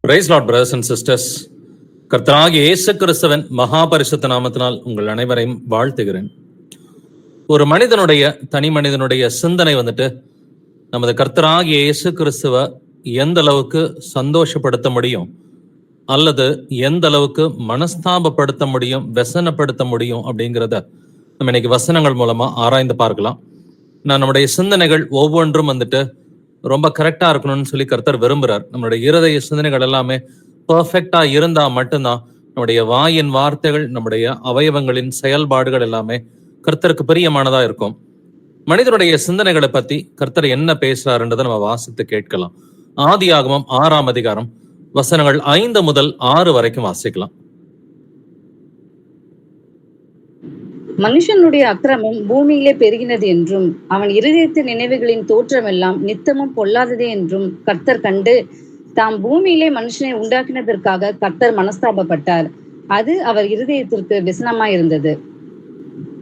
Price Lord brothers and sisters. கர்த்தராகிய இயேசு கிறிஸ்துவின் மகாபரிசுத்த நாமத்தினால் உங்கள் அனைவரையும் வாழ்த்துகிறேன். ஒரு மனிதனுடைய தனி மனிதனுடைய சிந்தனை நமது கர்த்தராகிய இயேசு கிறிஸ்துவ எந்த அளவுக்கு சந்தோஷப்படுத்த முடியும் அல்லது எந்த அளவுக்கு மனஸ்தாபப்படுத்த முடியும், व्यसனப்படுத்த முடியும் அப்படிங்கிறத நம்ம இன்னைக்கு வசனங்கள் மூலமா ஆராய்ந்து பார்க்கலாம். நம்முடைய சிந்தனைகள் ஒவ்வொன்றும் ரொம்ப கரெக்டா இருக்கணும்னு சொல்லி கர்த்தர் விரும்புறார். நம்மளுடைய இருதய சிந்தனைகள் எல்லாமே பர்ஃபெக்டா இருந்தா மட்டும்தான் நம்முடைய வாயின் வார்த்தைகள், நம்முடைய அவயவங்களின் செயல்பாடுகள் எல்லாமே கர்த்தருக்கு பிரியமானதா இருக்கும். மனிதனுடைய சிந்தனைகளை பத்தி கர்த்தர் என்ன பேசுறாருன்றதை நம்ம வாசித்து கேட்கலாம். ஆதியாகமம் 6ஆம் அதிகாரம் வசனங்கள் 5 முதல் 6 வரைக்கும் வாசிக்கலாம். மனுஷனுடைய அக்கிரமம் பூமியிலே பெருகினது என்றும் அவன் இருதயத்து நினைவுகளின் தோற்றமெல்லாம் நித்தமும் பொல்லாததே என்றும் கர்த்தர் கண்டு தாம் பூமியிலே மனுஷனை உண்டாக்கினதற்காக கர்த்தர் மனஸ்தாபப்பட்டார். அது அவர் இருதயத்திற்கு விசனமாயிருந்தது.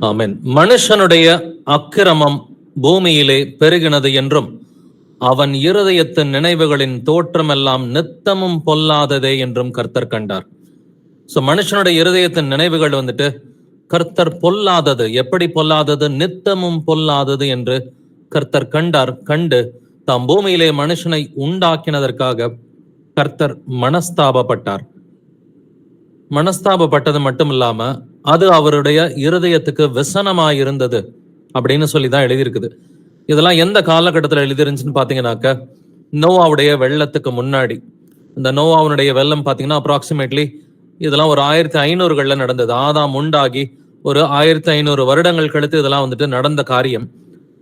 ஆமென். மனுஷனுடைய அக்கிரமம் பூமியிலே பெருகினது என்றும் அவன் இருதயத்தின் நினைவுகளின் தோற்றமெல்லாம் நித்தமும் பொல்லாததே என்றும் கர்த்தர் கண்டார். சோ மனுஷனுடைய இருதயத்தின் நினைவுகள் கர்த்தர் பொல்லாதது, எப்படி பொல்லாதது, நித்தமும் பொல்லாதது என்று கர்த்தர் கண்டார். கண்டு தாம் பூமியிலே மனுஷனை உண்டாக்கினதற்காக கர்த்தர் மனஸ்தாபப்பட்டார். மனஸ்தாபப்பட்டது மட்டும் இல்லாம அது அவருடைய இருதயத்துக்கு விசனமாயிருந்தது அப்படின்னு சொல்லிதான் எழுதியிருக்குது. இதெல்லாம் எந்த காலகட்டத்தில் எழுதிருந்துச்சுன்னு பாத்தீங்கன்னாக்க, நோவாவுடைய வெள்ளத்துக்கு முன்னாடி. இந்த நோவாவுடைய வெள்ளம் பாத்தீங்கன்னா அப்ராக்சிமேட்லி இதெல்லாம் ஒரு 1500களில் நடந்தது. ஆதாம் உண்டாகி ஒரு 1500 வருடங்கள் கழித்து இதெல்லாம் நடந்த காரியம்.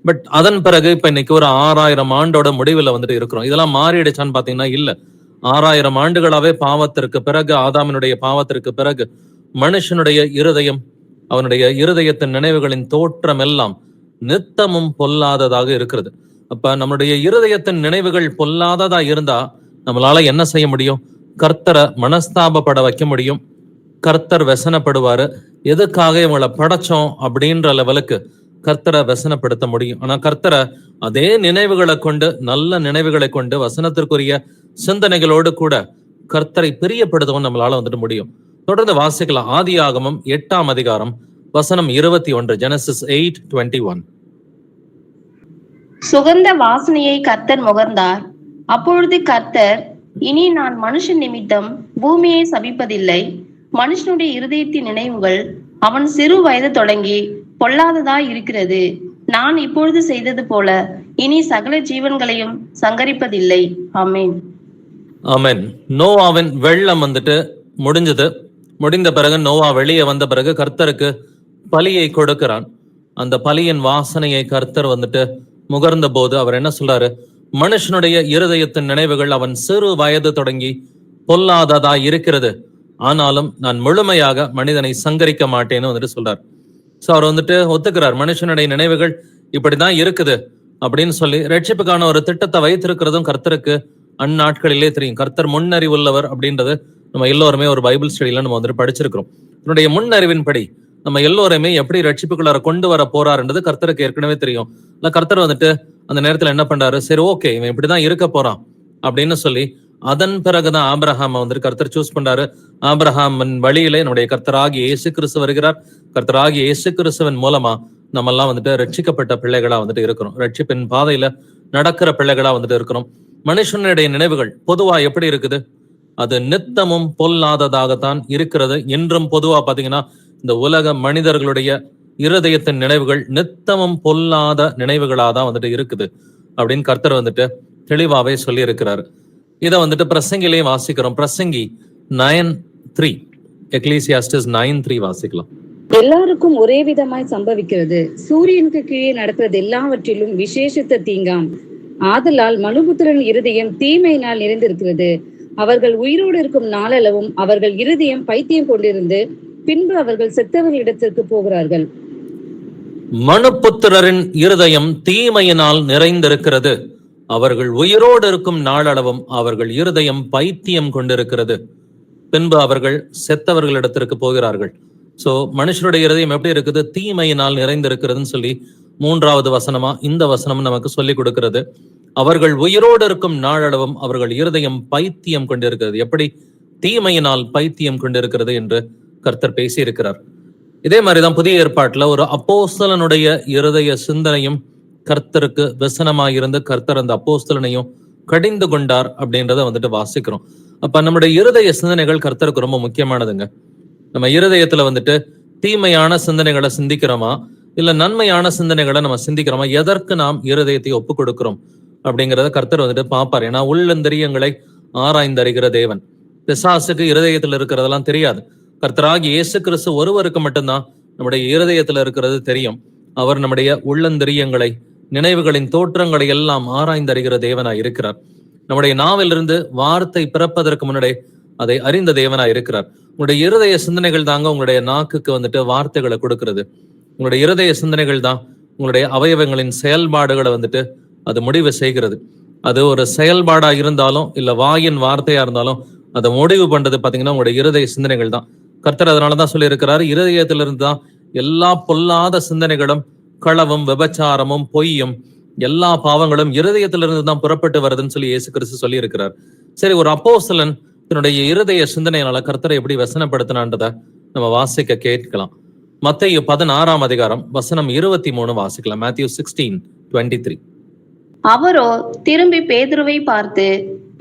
பட் அதன் பிறகு இப்ப இன்னைக்கு ஒரு 6000 ஆண்டோட முடிவில் இருக்கிறோம். இதெல்லாம் மாறிடுச்சான்னு பாத்தீங்கன்னா இல்ல. 6000 ஆண்டுகளாவே பாவத்திற்கு பிறகு, ஆதாமினுடைய பாவத்திற்கு பிறகு மனுஷனுடைய இருதயம், அவனுடைய இருதயத்தின் நினைவுகளின் தோற்றம் எல்லாம் நித்தமும் பொல்லாததாக இருக்கிறது. அப்ப நம்மளுடைய இருதயத்தின் நினைவுகள் பொல்லாததா இருந்தா நம்மளால என்ன செய்ய முடியும்? கர்த்தரை மனஸ்தாபப்பட வைக்க முடியும். கர்த்தர் व्यसனப்படுவாரு. எதுக்காக இவங்களை படைச்சோம் அப்படின்ற லெவலுக்கு கர்த்தரை व्यसனப்படுத்த முடியும். ஆனா கர்த்தரை அதே நினைவுகளை கொண்டு, நல்ல நினைவுகளை கொண்டு, வசனத்திற்குரிய சிந்தனைகளோடு கூட கர்த்தரை பிரியப்படுத்தவும் நம்மளால முடியும். தொடர்ந்து வாசிக்கலாம். ஆதியாகமம் 8ஆம் அதிகாரம் வசனம் 21. ஜெனசிஸ் 8:21. சுகந்த வாசனையை கர்த்தர் முகர்ந்தார். அப்பொழுது கர்த்தர், இனி நான் மனுஷன் நிமித்தம் பூமியை சபிப்பதில்லை. மனுஷனுடைய இருதயத்தின் நினைவுகள் அவன் சிறு வயது தொடங்கி பொல்லாததாய் இருக்கிறது. நான் இப்பொழுது செய்தது போல இனி சகல ஜீவன்களையும் சங்கரிப்பதில்லை. ஆமென். ஆமென். நோவாவின் வெள்ளம் முடிஞ்சது. முடிந்த பிறகு நோவா வெளியே வந்த பிறகு கர்த்தருக்கு பலியை கொடுக்கிறான். அந்த பலியின் வாசனையை கர்த்தர் முகர்ந்த போது அவர் என்ன சொல்றாரு? மனுஷனுடைய இருதயத்தின் நினைவுகள் அவன் சிறு வயது தொடங்கி பொல்லாததா இருக்கிறது, ஆனாலும் நான் முழுமையாக மனிதனை சங்கரிக்க மாட்டேன்னு சொல்றார். சோ அவர் ஒத்துக்கிறார். மனுஷனுடைய நினைவுகள் இப்படிதான் இருக்குது அப்படின்னு சொல்லி ரட்சிப்புக்கான ஒரு திட்டத்தை வைத்திருக்கிறதும் கர்த்தருக்கு அந்நாட்களிலே தெரியும். கர்த்தர் முன்னறிவுள்ளவர் அப்படின்றது நம்ம எல்லோருமே ஒரு பைபிள் ஸ்டடியில நம்ம படிச்சிருக்கிறோம். என்னுடைய முன்னறிவின்படி நம்ம எல்லோருமே எப்படி ரட்சிப்புக்குள்ளார கொண்டு வர போறாருன்றது கர்த்தருக்கு ஏற்கனவே தெரியும். இல்ல கர்த்தர் அந்த நேரத்துல என்ன பண்றாரு? சரி, ஓகே, இவன் இப்படிதான் இருக்க போறான் அப்படின்னு சொல்லி அதன் பிறகுதான் ஆபிரகாம் கர்த்தர் சூஸ் பண்றாரு. ஆபிரகாமின் வழியிலே நம்முடைய கர்த்தராகிய இயேசு கிறிஸ்து வருகிறார். கர்த்தராகிய இயேசு கிறிஸ்துவின் மூலமா நம்ம எல்லாம் ரட்சிக்கப்பட்ட பிள்ளைகளா இருக்கிறோம். ரட்சிப்பின் பாதையில நடக்கிற பிள்ளைகளா இருக்கிறோம். மனுஷனுடைய நினைவுகள் பொதுவா எப்படி இருக்குது? அது நித்தமும் பொல்லாததாகத்தான் இருக்கிறது. இன்றும் பொதுவா பாத்தீங்கன்னா இந்த உலக மனிதர்களுடைய இருதயத்தின் நினைவுகள் நித்தமும் பொல்லாத நினைவுகளாதான் இருக்குது அப்படின்னு கர்த்தர் தெளிவாவே சொல்லி இருக்கிறாரு. இதை பிரசங்கிலேயே வாசிக்கிறோம். பிரசங்கி 9:3, எக்லீசியாஸ்டிஸ் 9:3 வாசிக்கலாம். எல்லாருக்கும் ஒரே விதமாய் சம்பவிக்கிறது. சூரியனுக்கு கீழே நடக்கிறது எல்லாவற்றிலும் விசேஷத்த தீங்காம். ஆதலால் மனுபுத்திரன் இருதயம் தீமையினால் நிறைந்திருக்கிறது. அவர்கள் உயிரோடு இருக்கும் நாளளவும் அவர்கள் இருதயம் பைத்தியம் கொண்டிருந்து பின்பு அவர்கள் செத்தவர்களிடத்திற்கு போகிறார்கள். மனுபுத்திரரின் இருதயம் தீமையினால் நிறைந்திருக்கிறது. அவர்கள் உயிரோடு இருக்கும் நாளளவும் அவர்கள் இருதயம் பைத்தியம் கொண்டிருக்கிறது. பின்பு அவர்கள் செத்தவர்களிடத்திற்கு போகிறார்கள். சோ மனுஷனுடைய இருதயம் எப்படி இருக்குது? தீமையினால் நிறைந்திருக்கிறதுன்னு சொல்லி 3வது வசனமா இந்த வசனம் நமக்கு சொல்லி கொடுக்கிறது. அவர்கள் உயிரோடு இருக்கும் நாளளவும் அவர்கள் இருதயம் பைத்தியம் கொண்டிருக்கிறது. எப்படி தீமையினால் பைத்தியம் கொண்டிருக்கிறது என்று கர்த்தர் பேசி இருக்கிறார். இதே மாதிரிதான் புதிய ஏற்பாட்டுல ஒரு அப்போஸ்தலனுடைய இருதய சிந்தனையும் கர்த்தருக்கு விசனமாயிருந்து கர்த்தர் அந்த அப்போஸ்தலனையும் கடிந்து கொண்டார் அப்படின்றத வந்துட்டு வாசிக்கிறோம். அப்ப நம்முடைய இருதய சிந்தனைகள் கர்த்தருக்கு ரொம்ப முக்கியமானதுங்க. நம்ம இருதயத்துல வந்துட்டு தீமையான சிந்தனைகளை சிந்திக்கிறோமா இல்ல நன்மையான சிந்தனைகளை நம்ம சிந்திக்கிறோமா, எதற்கு நாம் இருதயத்தை ஒப்பு கொடுக்கிறோம் அப்படிங்கிறத கர்த்தர் வந்துட்டு பார்ப்பார். ஏன்னா உள்ளந்தரியங்களை ஆராய்ந்தறிகிற தேவன். பிசாசுக்கு இருதயத்துல இருக்கிறதெல்லாம் தெரியாது. கர்த்தராகி இயேசு கிறிஸ்து ஒருவருக்கு மட்டும்தான் நம்முடைய இருதயத்துல இருக்கிறது தெரியும். அவர் நம்முடைய உள்ளந்தரியங்களை, நினைவுகளின் தோற்றங்களை எல்லாம் ஆராய்ந்தறிகிற தேவனாய் இருக்கிறார். நம்முடைய நாவிலிருந்து வார்த்தை பிறப்பதற்கு முன்னாடி அதை அறிந்த தேவனாய் இருக்கிறார். உங்களுடைய இருதய சிந்தனைகள் தாங்க உங்களுடைய நாக்குக்கு வந்துட்டு வார்த்தைகளை கொடுக்கிறது. உங்களுடைய இருதய சிந்தனைகள் தான் உங்களுடைய அவயவங்களின் செயல்பாடுகளை வந்துட்டு அது முடிவு செய்கிறது. அது ஒரு செயல்பாடா இருந்தாலும் இல்ல வாயின் வார்த்தையா இருந்தாலும் அதை முடிவு பண்றது பாத்தீங்கன்னா உங்களுடைய இருதய சிந்தனைகள் தான். கர்த்தர் அதனாலதான் சொல்லி இருக்கிறாரு, இருதயத்திலிருந்து தான் எல்லா பொல்லாத சிந்தனைகளும், களவும், விபச்சாரமும், பொய்யும், எல்லா பாவங்களும் இருதயத்திலிருந்து தான் புறப்பட்டு வருதுன்னு சொல்லி இயேசு கிறிஸ்து சொல்லி இருக்கிறார். சரி, ஒரு அப்போஸ்தலன் தன்னுடைய இருதய சிந்தனையினால கர்த்தரை எப்படி வசனப்படுத்தினான்றத நம்ம வாசிக்க கேட்கலாம். மத்தேயு 16 அதிகாரம் வசனம் 23 வாசிக்கலாம். Matthew 16:23. அவரோ திரும்பி பேதுருவை பார்த்து,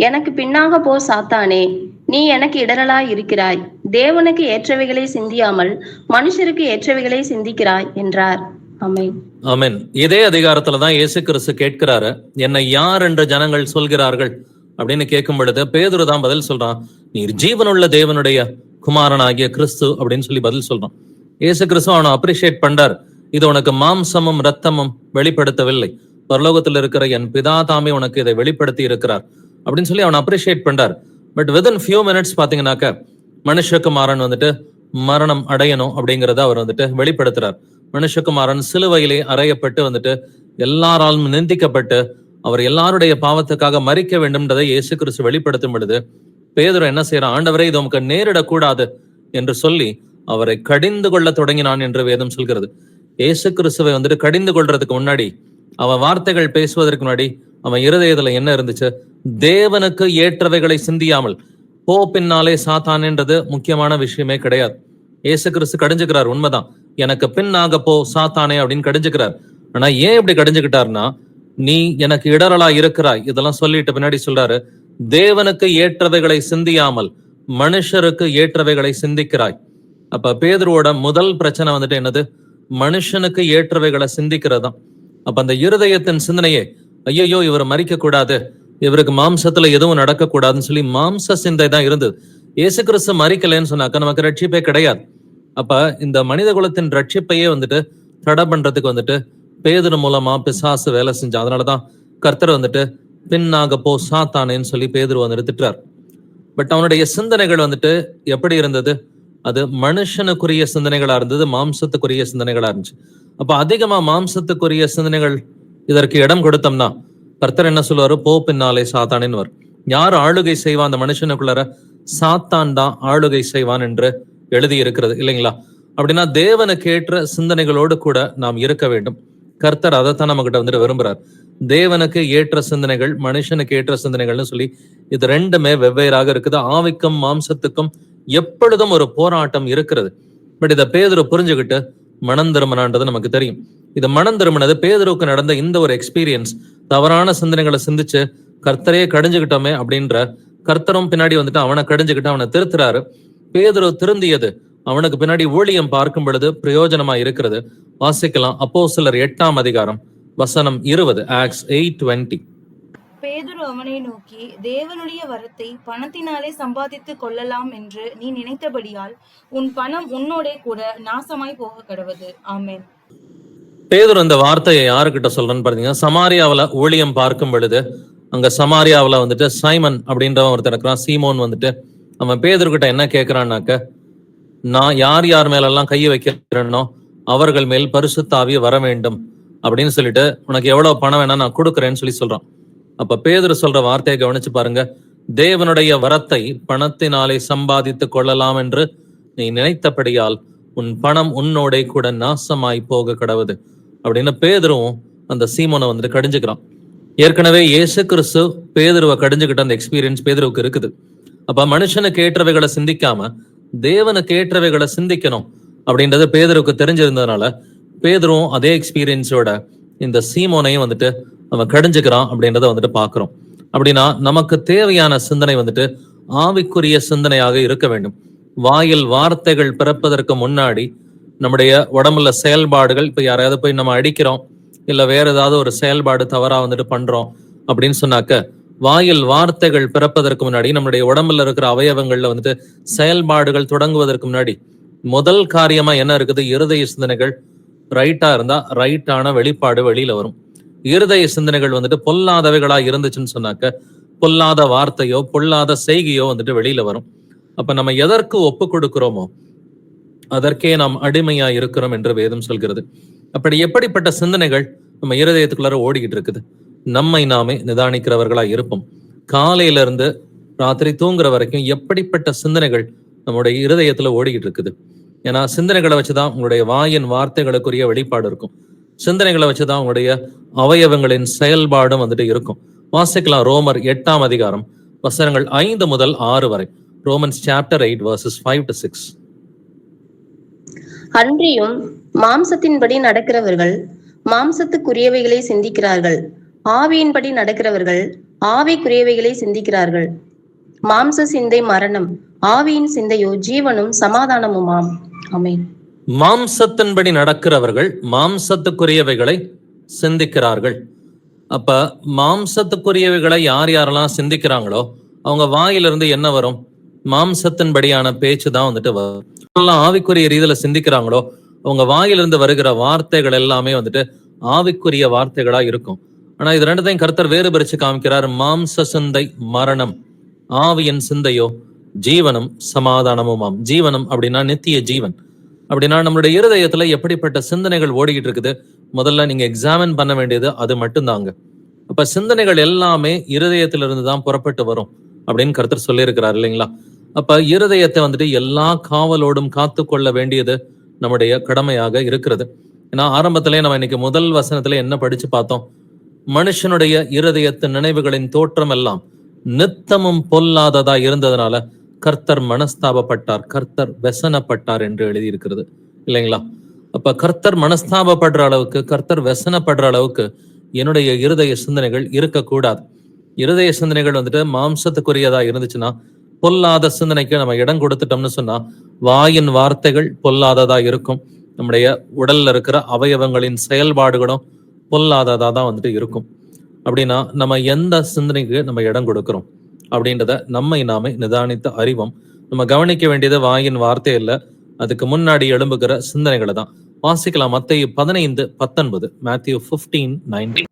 எனக்கு பின்னாக போ சாத்தானே, நீ எனக்கு இடரலாய் இருக்கிறாய். தேவனுக்கு ஏற்றவைகளை சிந்தியாமல் மனுஷருக்கு ஏற்றவைகளை சிந்திக்கிறாய் என்றார். ஆமென். ஆமென். இதே அதிகாரத்துலதான் இயேசு கிறிஸ்து கேட்கிறாரு, என்னை யார் என்று ஜனங்கள் சொல்கிறார்கள் அப்படின்னு கேட்கும் பொழுது பேதுரு தான் பதில் சொல்றான், நீர் ஜீவனுள்ள தேவனுடைய குமாரனாகிய கிறிஸ்து அப்படின்னு சொல்லி பதில் சொல்றான். இயேசு கிறிஸ்து அவனை அப்ரிஷியேட் பண்றார். இது உனக்கு மாம்சமும் ரத்தமும் வெளிப்படுத்தவில்லை, பரலோகத்தில் இருக்கிற என் பிதா தாமே உனக்கு இதை வெளிப்படுத்தி இருக்கிறார் அப்படின்னு சொல்லி அவனை அப்ரிஷியேட் பண்றார். பட் வித்தின் ஃபியூ மினிட்ஸ் பாத்தீங்கன்னாக்க மனுஷகுமாரன் வந்துட்டு மரணம் அடையணும் அப்படிங்கிறத அவர் வந்துட்டு வெளிப்படுத்துறார். மனுஷகுமாரன் சிலுவையிலே அறையப்பட்டு வந்துட்டு எல்லாராலும் நிந்திக்கப்பட்டு அவர் எல்லாருடைய பாவத்துக்காக மரிக்க வேண்டும்ன்றதை இயேசு கிறிஸ்து வெளிப்படுத்தும் பொழுது பேதுரு என்ன செய்யறான், ஆண்டவரே இது உமக்கு நேரிடக்கூடாது என்று சொல்லி அவரை கடிந்து கொள்ள தொடங்கினான் என்று வேதம் சொல்கிறது. இயேசு கிறிஸ்துவை வந்துட்டு கடிந்து கொள்றதுக்கு முன்னாடி, அவன் வார்த்தைகள் பேசுவதற்கு முன்னாடி அவன் இருதயத்துல என்ன இருந்துச்சு, தேவனுக்கு ஏற்றவைகளை சிந்தியாமல் போ பின்னாலே சாத்தான்ன்றது முக்கியமான விஷயமே கிடையாது. இயேசு கிறிஸ்து கடிஞ்சுக்கிறார், உண்மைதான், எனக்கு பின்னாக போ சாத்தானே அப்படின்னு கடிஞ்சுக்கிறார். ஆனா ஏன் இப்படி கடிஞ்சுக்கிட்டாருன்னா, நீ எனக்கு இடரலா இருக்கிறாய் இதெல்லாம் சொல்லிட்டு பின்னாடி சொல்றாரு, தேவனுக்கு ஏற்றவைகளை சிந்தியாமல் மனுஷருக்கு ஏற்றவைகளை சிந்திக்கிறாய். அப்ப பேதுருவோட முதல் பிரச்சனை வந்துட்டு என்னது, மனுஷனுக்கு ஏற்றவைகளை சிந்திக்கிறதுதான். அப்ப அந்த இருதயத்தின் சிந்தனையே, ஐயோ இவர் மரிக்க கூடாது, இவருக்கு மாம்சத்துல எதுவும் நடக்க கூடாதுன்னு சொல்லி மாம்ச சிந்தை தான் இருந்தது. இயேசு கிறிஸ்து மரிக்கலைன்னு சொன்னாக்க நமக்கு ரட்சிப்பே கிடையாது. அப்ப இந்த மனித குலத்தின் ரட்சிப்பையே வந்துட்டு தடை பண்றதுக்கு வந்துட்டு பேதுரு மூலமா பிசாசு வேலை செஞ்சான். அதனாலதான் கர்த்தர் வந்துட்டு பின்னாக போ சாத்தானேன்னு சொல்லி பேதுரு வந்துட்டு திட்டுறார். பட் அவனுடைய சிந்தனைகள் வந்துட்டு எப்படி இருந்தது, அது மனுஷனுக்குரிய சிந்தனைகளா இருந்தது, மாம்சத்துக்குரிய சிந்தனைகளா இருந்துச்சு. அப்ப அதிகமா மாம்சத்துக்குரிய சிந்தனைகள் இதற்கு இடம் கொடுத்தோம்னா கர்த்தர் என்ன சொல்லுவாரு, போ பின்னாலே சாத்தானேன்னு வரும். யார் ஆளுகை செய்வான் அந்த மனுஷனுக்குள்ளார, சாத்தான் தான் ஆளுகை செய்வான் என்று எழுதி இருக்கிறது இல்லைங்களா? அப்படின்னா தேவனுக்கு ஏற்ற சிந்தனைகளோடு கூட நாம் இருக்க வேண்டும். கர்த்தர் அதைத்தான் நம்ம கிட்ட வந்துட்டு விரும்புறார். தேவனுக்கு ஏற்ற சிந்தனைகள், மனுஷனுக்கு ஏற்ற சிந்தனைகள்னு சொல்லி இது ரெண்டுமே வெவ்வேறாக இருக்குது. ஆவிக்கும் மாம்சத்துக்கும் எப்பொழுதும் ஒரு போராட்டம் இருக்கிறது. பட் இதை பேதுரு புரிஞ்சுக்கிட்டு மனம் திரும்பினான்றது நமக்கு தெரியும். இது மனம் திரும்பினது பேதுருக்கு நடந்த இந்த ஒரு எக்ஸ்பீரியன்ஸ். தவறான சிந்தனைகளை சிந்திச்சு கர்த்தரையே கடிஞ்சுக்கிட்டோமே அப்படின்ற கர்த்தரும் பின்னாடி வந்துட்டு அவனை கடிஞ்சுக்கிட்டு அவனை திருத்துறாரு. பேதுரு திருந்தியது அவனுக்கு பின்னாடி ஊழியம் பார்க்கும் பொழுது பிரயோஜனமா இருக்கிறது. வாசிக்கலாம், அப்போஸ்தலர் 8 அதிகாரம் வசனம் 20, ஆக்ட்ஸ் 8:20. பேதுரு அவனை நோக்கி, தேவனுடைய வரத்தை பணத்தினாலே சம்பாதித்துக் கொள்ளலாம் என்று நீ நினைத்தபடியால் உன் பணம் உன்னோடே கூட நாசமாய் போக கடவது. ஆமென். பேதுரு இந்த வார்த்தையை யாருக்கிட்ட சொல்றேன்னு பாத்தீங்கன்னா, சமாரியாவில ஊழியம் பார்க்கும் பொழுது அங்க சமாரியாவில வந்துட்டு சைமன் அப்படின்றவன் ஒருத்தர் இருக்கிறான். சீமோன் வந்துட்டு அவன் பேதுருக்கிட்ட என்ன கேட்கிறான்னாக்க, நான் யார் யார் மேலெல்லாம் கையை வைக்கிறேனோ அவர்கள் மேல் பரிசுத்த ஆவி வர வேண்டும் அப்படின்னு சொல்லிட்டு உனக்கு எவ்வளவு பணம் வேணா நான் கொடுக்குறேன்னு சொல்லி சொல்றான். அப்ப பேதுரு சொல்ற வார்த்தையை கவனிச்சு பாருங்க, தேவனுடைய வரத்தை பணத்தினாலே சம்பாதித்துக் கொள்ளலாம் என்று நீ நினைத்தபடியால் உன் பணம் உன்னோட கூட நாசமாய் போக கடவுது அப்படின்னு பேதுரும் அந்த சீமோனை வந்துட்டு கடிஞ்சுக்கிறான். ஏற்கனவே இயேசு கிறிஸ்து பேதுருவை கடிஞ்சுக்கிட்ட அந்த எக்ஸ்பீரியன்ஸ் பேதுருவுக்கு இருக்குது. அப்ப மனுஷனுக்கு ஏற்றவைகளை சிந்திக்காம தேவனுக்கு ஏற்றவைகளை சிந்திக்கணும் அப்படின்றது பேதுருவுக்கு தெரிஞ்சிருந்ததுனால பேதுருவும் அதே எக்ஸ்பீரியன்ஸோட இந்த சீமோனையும் வந்துட்டு அவன் கடிஞ்சுக்கிறான் அப்படின்றத வந்துட்டு பாக்குறோம். அப்படின்னா நமக்கு தேவையான சிந்தனை வந்துட்டு ஆவிக்குரிய சிந்தனையாக இருக்க வேண்டும். வாயில் வார்த்தைகள் பிறப்பதற்கு முன்னாடி நம்முடைய உடம்புல செயல்பாடுகள், இப்ப யாரையாவது போய் நம்ம அடிக்கிறோம் இல்ல வேற ஏதாவது ஒரு செயல்பாடு தவறா வந்துட்டு பண்றோம் அப்படின்னு சொன்னாக்க, வாயில் வார்த்தைகள் பிறப்பதற்கு முன்னாடி நம்மளுடைய உடம்புல இருக்கிற அவயவங்கள்ல வந்துட்டு செயல்பாடுகள் தொடங்குவதற்கு முன்னாடி முதல் காரியமா என்ன இருக்குது? இருதய சிந்தனைகள் ரைட்டா இருந்தா ரைட்டான வெளிப்பாடு வெளியில வரும். இருதய சிந்தனைகள் வந்துட்டு பொல்லாதவைகளா இருந்துச்சுன்னு சொன்னாக்க பொல்லாத வார்த்தையோ பொல்லாத செய்கையோ வந்துட்டு வெளியில வரும். அப்ப நம்ம எதற்கு ஒப்பு கொடுக்கிறோமோ அதற்கே நாம் அடிமையா இருக்கிறோம் என்று வேதம் சொல்கிறது. அப்படி எப்படிப்பட்ட சிந்தனைகள் நம்ம இருதயத்துக்குள்ளார ஓடிக்கிட்டு இருக்குது? நம்மை நாமே நிதானிக்கிறவர்களா இருப்போம். காலையில இருந்து ராத்திரி தூங்குற வரைக்கும் எப்படிப்பட்ட சிந்தனைகள் நம்முடைய இருதயத்துல ஓடிக்கிட்டு இருக்குது? ஏன்னா சிந்தனைகளை வச்சுதான் உங்களுடைய வாயின் வார்த்தைகளுக்குரிய வெளிப்பாடு இருக்கும். சிந்தனைகளை வச்சுதான் உங்களுடைய அவயவங்களின் செயல்பாடும் வந்துட்டு இருக்கும். வாசிக்கலாம் ரோமர் 8ஆம் அதிகாரம் வசனங்கள் 5 முதல் 6 வரை. Romans chapter 8 verses 5 to 6. அன்றியும் மாம்சத்தின்படி நடக்கிறவர்கள் மாம்சத்துக்குரியவைகளை சிந்திக்கிறார்கள், ஆவியின்படி நடக்கிறவர்கள் ஆவிக்குரியவைகளை சிந்திக்கிறார்கள். மாம்ச சிந்தை மரணம், ஆவியின் சிந்தையோ ஜீவனும் சமாதானமுமாம். ஆமென். மாம்சத்தின்படி நடக்கிறவர்கள் மாம்சத்துக்குரியவைகளை சிந்திக்கிறார்கள். அப்ப மாம்சத்துக்குரியவைகளை யார் யாரெல்லாம் சிந்திக்கிறாங்களோ அவங்க வாயிலிருந்து என்ன வரும்? மாம்சத்தின்படியான பேச்சு தான் வந்துட்டு வரும். ஆவிக்குரிய ரீதியில சிந்திக்கிறாங்களோ அவங்க வாயிலிருந்து வருகிற வார்த்தைகள் எல்லாமே வந்துட்டு ஆவிக்குரிய வார்த்தைகளா இருக்கும். ஆனா இது ரெண்டுத்தையும் கர்த்தர் வேறு பிரிச்சு காமிக்கிறார். மாம்ச சிந்தை மரணம், ஆவியின் சிந்தையோ ஜீவனும் சமாதானமுமாம். ஜீவனம் அப்படின்னா நித்திய ஜீவன். அப்படின்னா நம்மளுடைய இருதயத்துல எப்படிப்பட்ட சிந்தனைகள் ஓடிக்கிட்டு இருக்குது? முதல்ல நீங்க எக்ஸாமின் பண்ண வேண்டியது அது மட்டும்தாங்க. அப்ப சிந்தனைகள் எல்லாமே இருதயத்திலிருந்து தான் புறப்பட்டு வரும் அப்படின்னு கர்த்தர் சொல்லியிருக்கிறார் இல்லைங்களா? அப்ப இருதயத்தை வந்துட்டு எல்லா காவலோடும் காத்து கொள்ள வேண்டியது நம்முடைய கடமையாக இருக்கிறது. ஏன்னா ஆரம்பத்திலே நம்ம இன்னைக்கு முதல் வசனத்துல என்ன படிச்சு பார்த்தோம்? மனுஷனுடைய இருதயத்தின் நினைவுகளின் தோற்றம் எல்லாம் நித்தமும் பொல்லாததா இருந்ததுனால கர்த்தர் மனஸ்தாபப்பட்டார், கர்த்தர் வெசனப்பட்டார் என்று எழுதியிருக்கிறது இல்லைங்களா? அப்ப கர்த்தர் மனஸ்தாபப்படுற அளவுக்கு, கர்த்தர் வெசனப்படுற அளவுக்கு என்னுடைய இருதய சிந்தனைகள் இருக்கக்கூடாது. இருதய சிந்தனைகள் வந்துட்டு மாம்சத்துக்குரியதா இருந்துச்சுன்னா, பொல்லாத சிந்தனைக்கு நம்ம இடம் கொடுத்துட்டோம்னு சொன்னா வாயின் வார்த்தைகள் பொல்லாததா இருக்கும். நம்முடைய உடல்ல இருக்கிற அவயவங்களின் செயல்பாடுகளும் பொல்லாததா தான் வந்துட்டு இருக்கும். அப்படின்னா நம்ம எந்த சிந்தனைக்கு நம்ம இடம் கொடுக்கிறோம் அப்படின்றத நம்மை நாமே நிதானித்து அறிவோம். நம்ம கவனிக்க வேண்டியது வாயின் வார்த்தை இல்ல, அதுக்கு முன்னாடி எழும்புகிற சிந்தனைகளை தான். வாசிக்கலாம் மத்தேயு 15:19, மேத்யூ 15:19.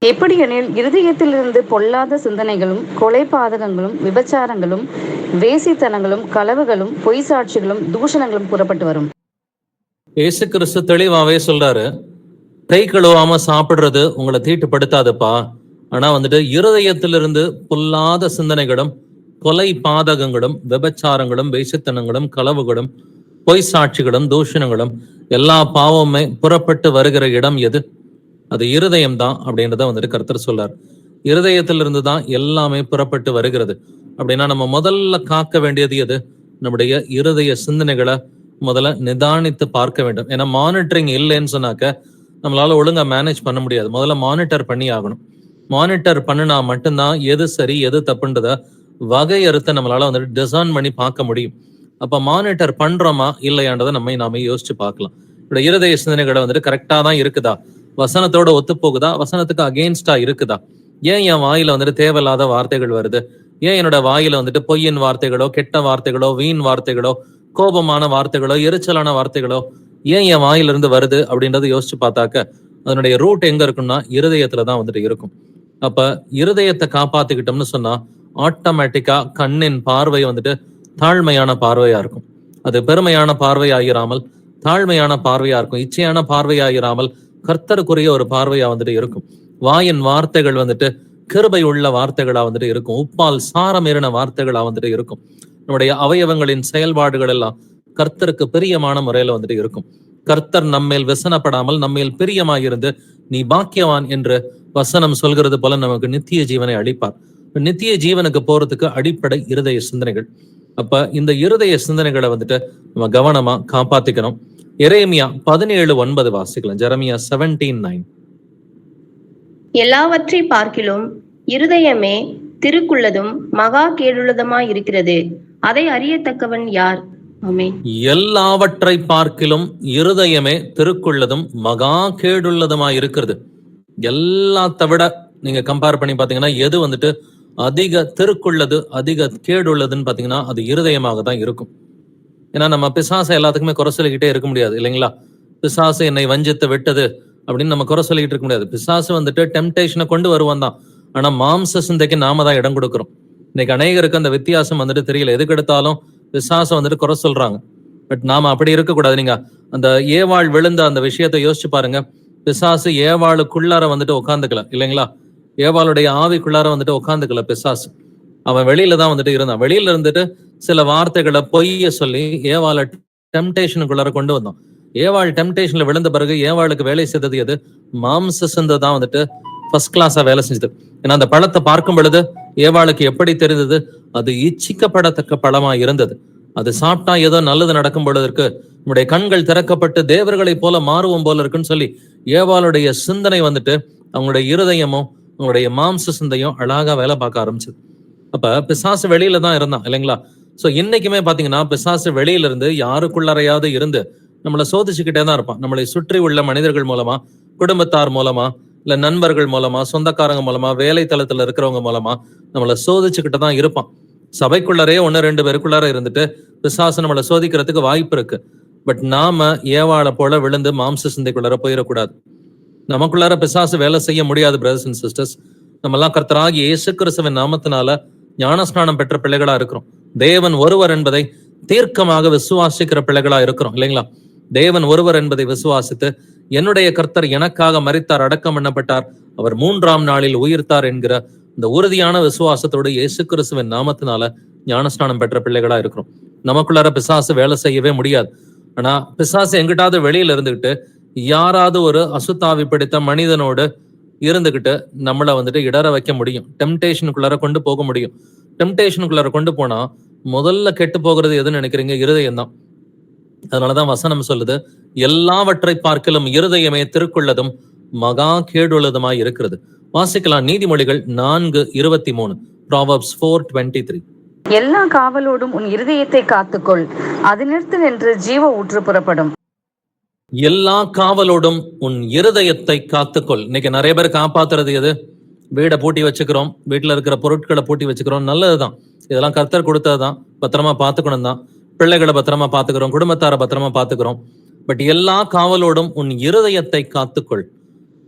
எப்படியெனில் இருதயத்திலிருந்து பொல்லாத சிந்தனைகளும் கொலை பாதகங்களும் விபச்சாரங்களும் வேசித்தனங்களும் களவுகளும் பொய் சாட்சிகளும் தூஷணங்களும் புறப்பட்டு வரும். இயேசு கிறிஸ்து தெளிவாவே சொல்றாரு, கை கழுவாம சாப்பிடுறது உங்களை தீட்டுப்படுத்தாதுப்பா. ஆனா வந்துட்டு இருதயத்திலிருந்து பொல்லாத சிந்தனைகளும் கொலை பாதகங்களும் விபச்சாரங்களும் வேசித்தனங்களும் களவுகளும் பொய் சாட்சிகளும் தூஷணங்களும் எல்லா பாவமே புறப்பட்டு வருகிற இடம் எது? அது இருதயம் தான் அப்படின்றத வந்துட்டு கர்த்தர் சொல்றார். இருதயத்திலிருந்து தான் எல்லாமே புறப்பட்டு வருகிறது. அப்படின்னா நம்ம முதல்ல காக்க வேண்டியது எது? நம்முடைய இருதய சிந்தனைகளை முதல்ல நிதானித்து பார்க்க வேண்டும். ஏன்னா மானிட்டரிங் இல்லைன்னு சொன்னாக்க நம்மளால ஒழுங்கா மேனேஜ் பண்ண முடியாது. முதல்ல மானிட்டர் பண்ணி ஆகணும். மானிட்டர் பண்ணினா மட்டும்தான் எது சரி எது தப்புன்றத வகையறுத்த நம்மளால வந்துட்டு டிசைன் பண்ணி பார்க்க முடியும். அப்ப மானிட்டர் பண்றோமா இல்லையான்றதை நாம யோசிச்சு பார்க்கலாம். இப்ப இருதய சிந்தனைகளை வந்துட்டு கரெக்டா தான் இருக்குதா, வசனத்தோட ஒத்து போகுதா, வசனத்துக்கு அகெயின்ஸ்டா இருக்குதா? ஏன் என் வாயில வந்துட்டு தேவையில்லாத வார்த்தைகள் வருது? ஏன் என்னோட வாயில வந்துட்டு பொய்யின் வார்த்தைகளோ கெட்ட வார்த்தைகளோ வீண் வார்த்தைகளோ கோபமான வார்த்தைகளோ எரிச்சலான வார்த்தைகளோ ஏன் என் வாயிலிருந்து வருது அப்படின்றத யோசிச்சு பார்த்தாக்க அதனுடைய ரூட் எங்க இருக்குன்னா இருதயத்துலதான் வந்துட்டு இருக்கும். அப்ப இருதயத்தை காப்பாத்திக்கிட்டோம்னு சொன்னா ஆட்டோமேட்டிக்கா கண்ணின் பார்வை வந்துட்டு தாழ்மையான பார்வையா இருக்கும். அது பெருமையான பார்வையாயிராமல் தாழ்மையான பார்வையா இருக்கும். இச்சையான பார்வையாயிராமல் கர்த்தருக்குரிய ஒரு பார்வையா வந்துட்டு இருக்கும். வாயின் வார்த்தைகள் வந்துட்டு கிருபை உள்ள வார்த்தைகளா வந்துட்டு இருக்கும். உப்பால் சாரமேறின வார்த்தைகளா வந்துட்டு இருக்கும். நம்முடைய அவயவங்களின் செயல்பாடுகள் எல்லாம் கர்த்தருக்கு பிரியமான முறையில வந்துட்டு இருக்கும். கர்த்தர் நம்மேல் விசனப்படாமல் நம்மேல் பிரியமாயிருந்து நீ பாக்கியவான் என்று வசனம் சொல்கிறது போல நமக்கு நித்திய ஜீவனை அளிப்பார். நித்திய ஜீவனுக்கு போறதுக்கு அடிப்படை இருதய சிந்தனைகள். அப்ப இந்த இருதய சிந்தனைகளை வந்துட்டு நம்ம கவனமா காப்பாத்திக்கணும். எரேமியா 17:9 வாசிக்கலாம். ஜெரமியா 17:9. எல்லாவற்றை பார்க்கிலும் இருதயமே திருக்குள்ளதும் மகா கேடுள்ளதுமாய் இருக்கிறது, அதை அறியத்தக்கவன் யார்? ஆமென். எல்லாவற்றை பார்க்கிலும் இருதயமே திருக்குள்ளதும் மகா கேடுள்ளதுமாய் இருக்கிறது. எல்லாத்த விட நீங்க கம்பேர் பண்ணி பாத்தீங்கன்னா எது வந்துட்டு அதிக திருக்குள்ளது, அதிக கேடுள்ளதுன்னு பாத்தீங்கன்னா அது இருதயமாக தான் இருக்கும். ஏன்னா நம்ம பிசாசை எல்லாத்துக்குமே குறை சொல்லிக்கிட்டே இருக்க முடியாது இல்லைங்களா? பிசாசு என்னை வஞ்சித்து விட்டது அப்படின்னு நம்ம குறை சொல்லிக்கிட்டு இருக்க முடியாது. பிசாசு வந்துட்டு டெம்டேஷனை கொண்டு வருவான் தான். ஆனா மாம்ச சிந்தைக்கு நாம தான் இடம் கொடுக்கிறோம். இன்னைக்கு அநேகருக்கு அந்த வித்தியாசம் வந்துட்டு தெரியல. எதுக்கு எடுத்தாலும் பிசாசை வந்துட்டு குறை சொல்றாங்க. பட் நாம அப்படி இருக்கக்கூடாது. நீங்க அந்த ஏவாள் விழுந்த அந்த விஷயத்தை யோசிச்சு பாருங்க. பிசாசு ஏவாளுக்குள்ளார வந்துட்டு உட்காந்துக்கல இல்லைங்களா? ஏவாளுடைய ஆவிக்குள்ளார வந்துட்டு உட்காந்துக்கல பிசாசு. அவன் வெளியில தான் வந்துட்டு இருந்தான். வெளியில இருந்துட்டு சில வார்த்தைகளை பொய்ய சொல்லி ஏவாளை டெம்டேஷனுக்குள்ளார கொண்டு வந்தான். ஏவாள் டெம்டேஷன்ல விழுந்த பிறகு ஏவாளுக்கு வேலை செய்தது எது? மாம்ச சிந்தை தான் வந்துட்டு ஃபர்ஸ்ட் கிளாஸா வேலை செஞ்சது. ஏன்னா அந்த பழத்தை பார்க்கும் பொழுது ஏவாளுக்கு எப்படி தெரிந்தது? அது இச்சிக்கப்படத்தக்க பழமா இருந்தது. அது சாப்பிட்டா ஏதோ நல்லது நடக்கும் பொழுதற்கு நம்முடைய கண்கள் திறக்கப்பட்டு தேவர்களை போல மாறுவோம் போல இருக்குன்னு சொல்லி ஏவாளுடைய சிந்தனை வந்துட்டு அவங்களுடைய இருதயமும் அவங்களுடைய மாம்ச சிந்தையும் அழகா வேலை பார்க்க ஆரம்பிச்சது. அப்ப பிசாசு வெளியில தான் இருந்தான் இல்லைங்களா? சோ இன்னைக்குமே பாத்தீங்கன்னா பிசாசு வெளியில இருந்து யாருக்குள்ளறையாவது இருந்து நம்மளை சோதிச்சுக்கிட்டே தான் இருப்பான். நம்மளை சுற்றி உள்ள மனிதர்கள் மூலமா, குடும்பத்தார் மூலமா, இல்ல நண்பர்கள் மூலமா, சொந்தக்காரங்க மூலமா, வேலை தளத்துல இருக்கிறவங்க மூலமா நம்மளை சோதிச்சுக்கிட்டு தான் இருப்பான். சபைக்குள்ளரே 1-2 பேருக்குள்ளார இருந்துட்டு பிசாசு நம்மளை சோதிக்கிறதுக்கு வாய்ப்பு இருக்கு. பட் நாம ஏவாளை போல விழுந்து மாம்ச சிந்தைக்குள்ளார போயிடக்கூடாது. நமக்குள்ளார பிசாசு வேலை செய்ய முடியாது. பிரதர்ஸ் அண்ட் சிஸ்டர்ஸ், நம்ம எல்லாம் கர்த்தராகிய இயேசு கிறிஸ்துவின் நாமத்தினால ஞானஸ்நானம் பெற்ற பிள்ளைகளா இருக்கிறோம். தேவன் ஒருவர் என்பதை தீர்க்கமாக விசுவாசிக்கிற பிள்ளைகளா இருக்கிறோம் இல்லைங்களா? தேவன் ஒருவர் என்பதை விசுவாசித்து என்னுடைய கர்த்தர் எனக்காக மரித்தார், அடக்கம் பண்ணப்பட்டார், அவர் 3ஆம் நாளில் உயிர்த்தார் என்கிற இந்த உறுதியான விசுவாசத்தோடு இயேசு கிறிஸ்துவின் நாமத்தினால ஞானஸ்நானம் பெற்ற பிள்ளைகளா இருக்கிறோம். நமக்குள்ளார பிசாசு வேலை செய்யவே முடியாது. ஆனா பிசாசு எங்கிட்டாவது வெளியில இருந்துகிட்டு யாராவது ஒரு அசுத்தாவி பிடித்த மனிதனோடு இருந்துகிட்டு நம்மளை வந்துட்டு இடற வைக்க முடியும். டெம்டேஷனுக்குள்ளார கொண்டு போக முடியும். டெம்டேஷனுக்குள்ளார கொண்டு போனா முதல்ல கெட்டு போகிறது எதுன்னு நினைக்கிறீங்க? இருதயம் தான். அதனாலதான் வசனம் சொல்லுது, எல்லாவற்றை பார்க்கலும் இருதயமே திருக்குள்ளதும் மகா கேடுள்ளதுமாய் இருக்கிறது. வாசிக்கலாம் நீதிமொழிகள் 4:23. Proverbs 4:23. எல்லா காவலோடும் உன் இருதயத்தை காத்துக்கொள், அதனிடத்தில் நின்று ஜீவ ஊற்று புறப்படும். எல்லா காவலோடும் உன் இருதயத்தை காத்துக்கொள். இன்னைக்கு நிறைய பேர் காப்பாத்துறது எது? வீடை பூட்டி வச்சுக்கிறோம், வீட்டுல இருக்கிற பொருட்களை பூட்டி வச்சுக்கிறோம். நல்லதுதான், இதெல்லாம் கர்த்தர் கொடுத்ததுதான், பத்திரமா பாத்துக்கணும் தான். பிள்ளைகளை பத்திரமா பாத்துக்கிறோம், குடும்பத்தார பத்திரமா பாத்துக்கிறோம். பட் எல்லா காவலோடும் உன் இருதயத்தை காத்துக்கொள்.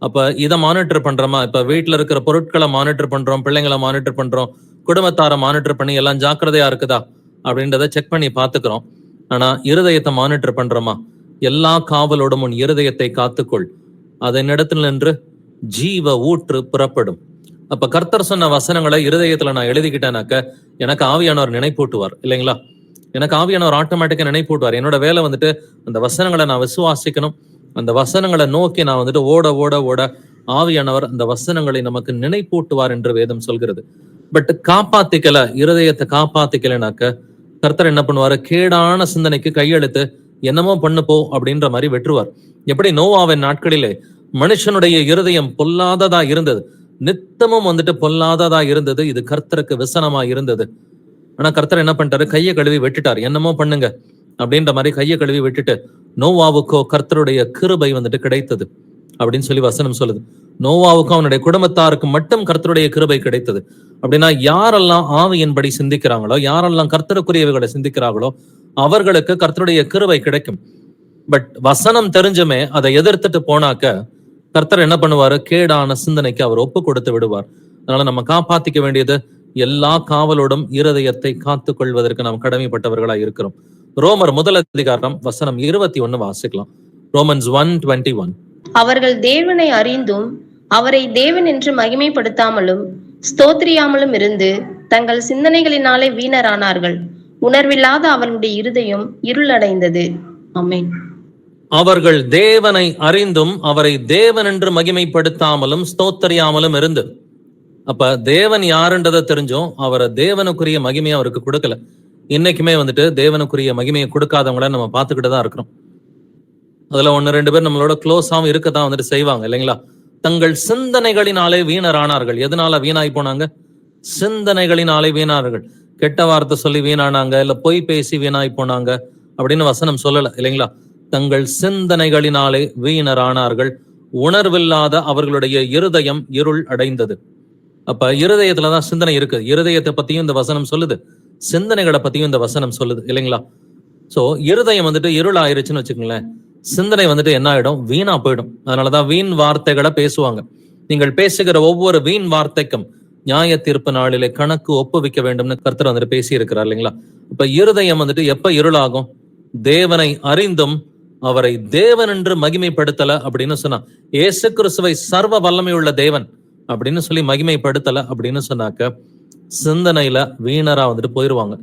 அப்ப இதை மானிட்டர் பண்றோமா? இப்ப வீட்டுல இருக்கிற பொருட்களை மானிட்டர் பண்றோம், பிள்ளைங்களை மானிட்டர் பண்றோம், குடும்பத்தார மானிட்டர் பண்ணி எல்லாம் ஜாக்கிரதையா இருக்குதா அப்படின்றத செக் பண்ணி பாத்துக்கிறோம். ஆனா இருதயத்தை மானிட்டர் பண்றோமா? எல்லா காவலோடும் உன் இருதயத்தை காத்துக்கொள், அதனிடத்தில் நின்று ஜீவ ஊற்று புறப்படும். அப்ப கர்த்தர் சொன்ன வசனங்களை இருதயத்துல நான் எழுதிக்கிட்டேனாக்க எனக்கு ஆவியானவர் நினைப்பூட்டுவார் இல்லைங்களா? எனக்கு ஆவியானவர் ஆட்டோமேட்டிக்கா நினைப்பூட்டுவார். என்னோட வேலை வந்துட்டு அந்த வசனங்களை நான் விசுவாசிக்கணும். அந்த வசனங்களை நோக்கி நான் வந்துட்டு ஓட ஓட ஓட ஆவியானவர் அந்த வசனங்களை நமக்கு நினைப்பூட்டுவார் என்று வேதம் சொல்கிறது. பட் காப்பாத்திக்கல, இருதயத்தை காப்பாத்திக்கலனாக்க கர்த்தர் என்ன பண்ணுவாரு? கேடான சிந்தனைக்கு கையெழுத்து என்னமோ பண்ணு போ அப்படின்ற மாதிரி வெற்றுவார். எப்படி நோவாவின் நாட்களிலே மனுஷனுடைய இருதயம் பொல்லாததா இருந்தது, நித்தமும் வந்துட்டு பொல்லாததா இருந்தது, இது கர்த்தருக்கு விசனமா இருந்தது. ஆனா கர்த்தர் என்ன பண்ணிட்டாரு? கையை கழுவி வெட்டுட்டார். என்னமோ பண்ணுங்க அப்படின்ற மாதிரி கையை கழுவி விட்டுட்டு நோவாவுக்கோ கர்த்தருடைய கிருபை வந்துட்டு கிடைத்தது அப்படின்னு சொல்லி வசனம் சொல்லுது. நோவாவுக்கும் அவனுடைய குடும்பத்தாருக்கு மட்டும் கர்த்தருடைய கிருபை கிடைத்தது. அப்படின்னா யாரெல்லாம் ஆவியின்படி சிந்திக்கிறாங்களோ, யாரெல்லாம் கர்த்தருக்குரியவைகளை சிந்திக்கிறாங்களோ அவர்களுக்கு கர்த்தருடைய கிருபை கிடைக்கும். பட் வசனம் தெரிஞ்சுமே அதை எதிர்த்துட்டு போனாக்க கர்த்தர் என்ன பண்ணுவாரு? கேடான சிந்தனைக்கு அவர் ஒப்பு கொடுத்து விடுவார். அதனால நம்ம காப்பாத்திக்க வேண்டியது எல்லா காவலோடும் இருதயத்தை காத்து கொள்வதற்கு நாம் கடமைப்பட்டவர்களா இருக்கிறோம். ரோமர் 1 வசனம் 21 வாசிக்கலாம். Romans 1:21. அவர்கள் தேவனை அறிந்தும் அவரை தேவன் என்று மகிமைப்படுத்தாமலும் ஸ்தோத்திரியாமலும் இருந்து தங்கள் சிந்தனைகளினாலே வீணரானார்கள். உணர்வில்லாத அவனுடைய இருதயம் இருளடைந்தது. ஆமென். அவர்கள் தேவனை அறிந்தும் அவரை தேவன் என்று மகிமைப்படுத்தாமலும் ஸ்தோத்தரியாமலும் இருந்து. அப்ப தேவன் யாருன்றதை தெரிஞ்சும் அவரை தேவனுக்குரிய மகிமையை அவருக்கு கொடுக்கல. இன்னைக்குமே வந்துட்டு தேவனுக்குரிய மகிமையை கொடுக்காதவங்கள நம்ம பார்த்துக்கிட்டு தான் இருக்கிறோம். அதுல 1-2 பேர் நம்மளோட க்ளோஸாவும் இருக்கதான் வந்துட்டு செய்வாங்க இல்லைங்களா? தங்கள் சிந்தனைகளினாலே வீணரானார்கள். எதனால வீணாய் போனாங்க? சிந்தனைகளினாலே வீணார்கள். கெட்ட வார்த்தை சொல்லி வீணானாங்க, இல்ல பொய் பேசி வீணாய் போனாங்க அப்படின்னு வசனம் சொல்லல இல்லைங்களா? தங்கள் சிந்தனைகளினாலே வீணரானார்கள். உணர்வில்லாத அவர்களுடைய இருதயம் இருள் அடைந்தது. அப்ப இருதயத்துலதான் சிந்தனை இருக்கு. இருதயத்தை பத்தியும் இந்த வசனம் சொல்லுது, சிந்தனைகளை பத்தியும் இந்த வசனம் சொல்லுது இல்லைங்களா? சோ இருதயம் வந்துட்டு இருள் ஆயிருச்சுன்னு வச்சுக்கோங்களேன், சிந்தனை வந்துட்டு என்ன ஆயிடும்? வீணா போயிடும். அதனாலதான் வீண் வார்த்தைகளை பேசுவாங்க. நீங்கள் பேசுகிற ஒவ்வொரு வீண் வார்த்தைக்கும் நியாய தீர்ப்பு நாளிலே கணக்கு ஒப்புவிக்க வேண்டும்னு கர்த்தர் வந்துட்டு பேசி இருக்கிறார் இல்லைங்களா? அப்ப இருதயம் வந்துட்டு எப்ப இருளாகும்? தேவனை அறிந்தும் அவரை தேவன் என்று மகிமைப்படுத்தல அப்படின்னு சொன்னா, இயேசு கிறிஸ்துவை சர்வ வல்லமையுள்ள தேவன் அப்படின்னு சொல்லி மகிமைப்படுத்தல அப்படின்னு சொன்னாக்க சிந்தனையில வீணரா வந்துட்டு போயிருவாங்க.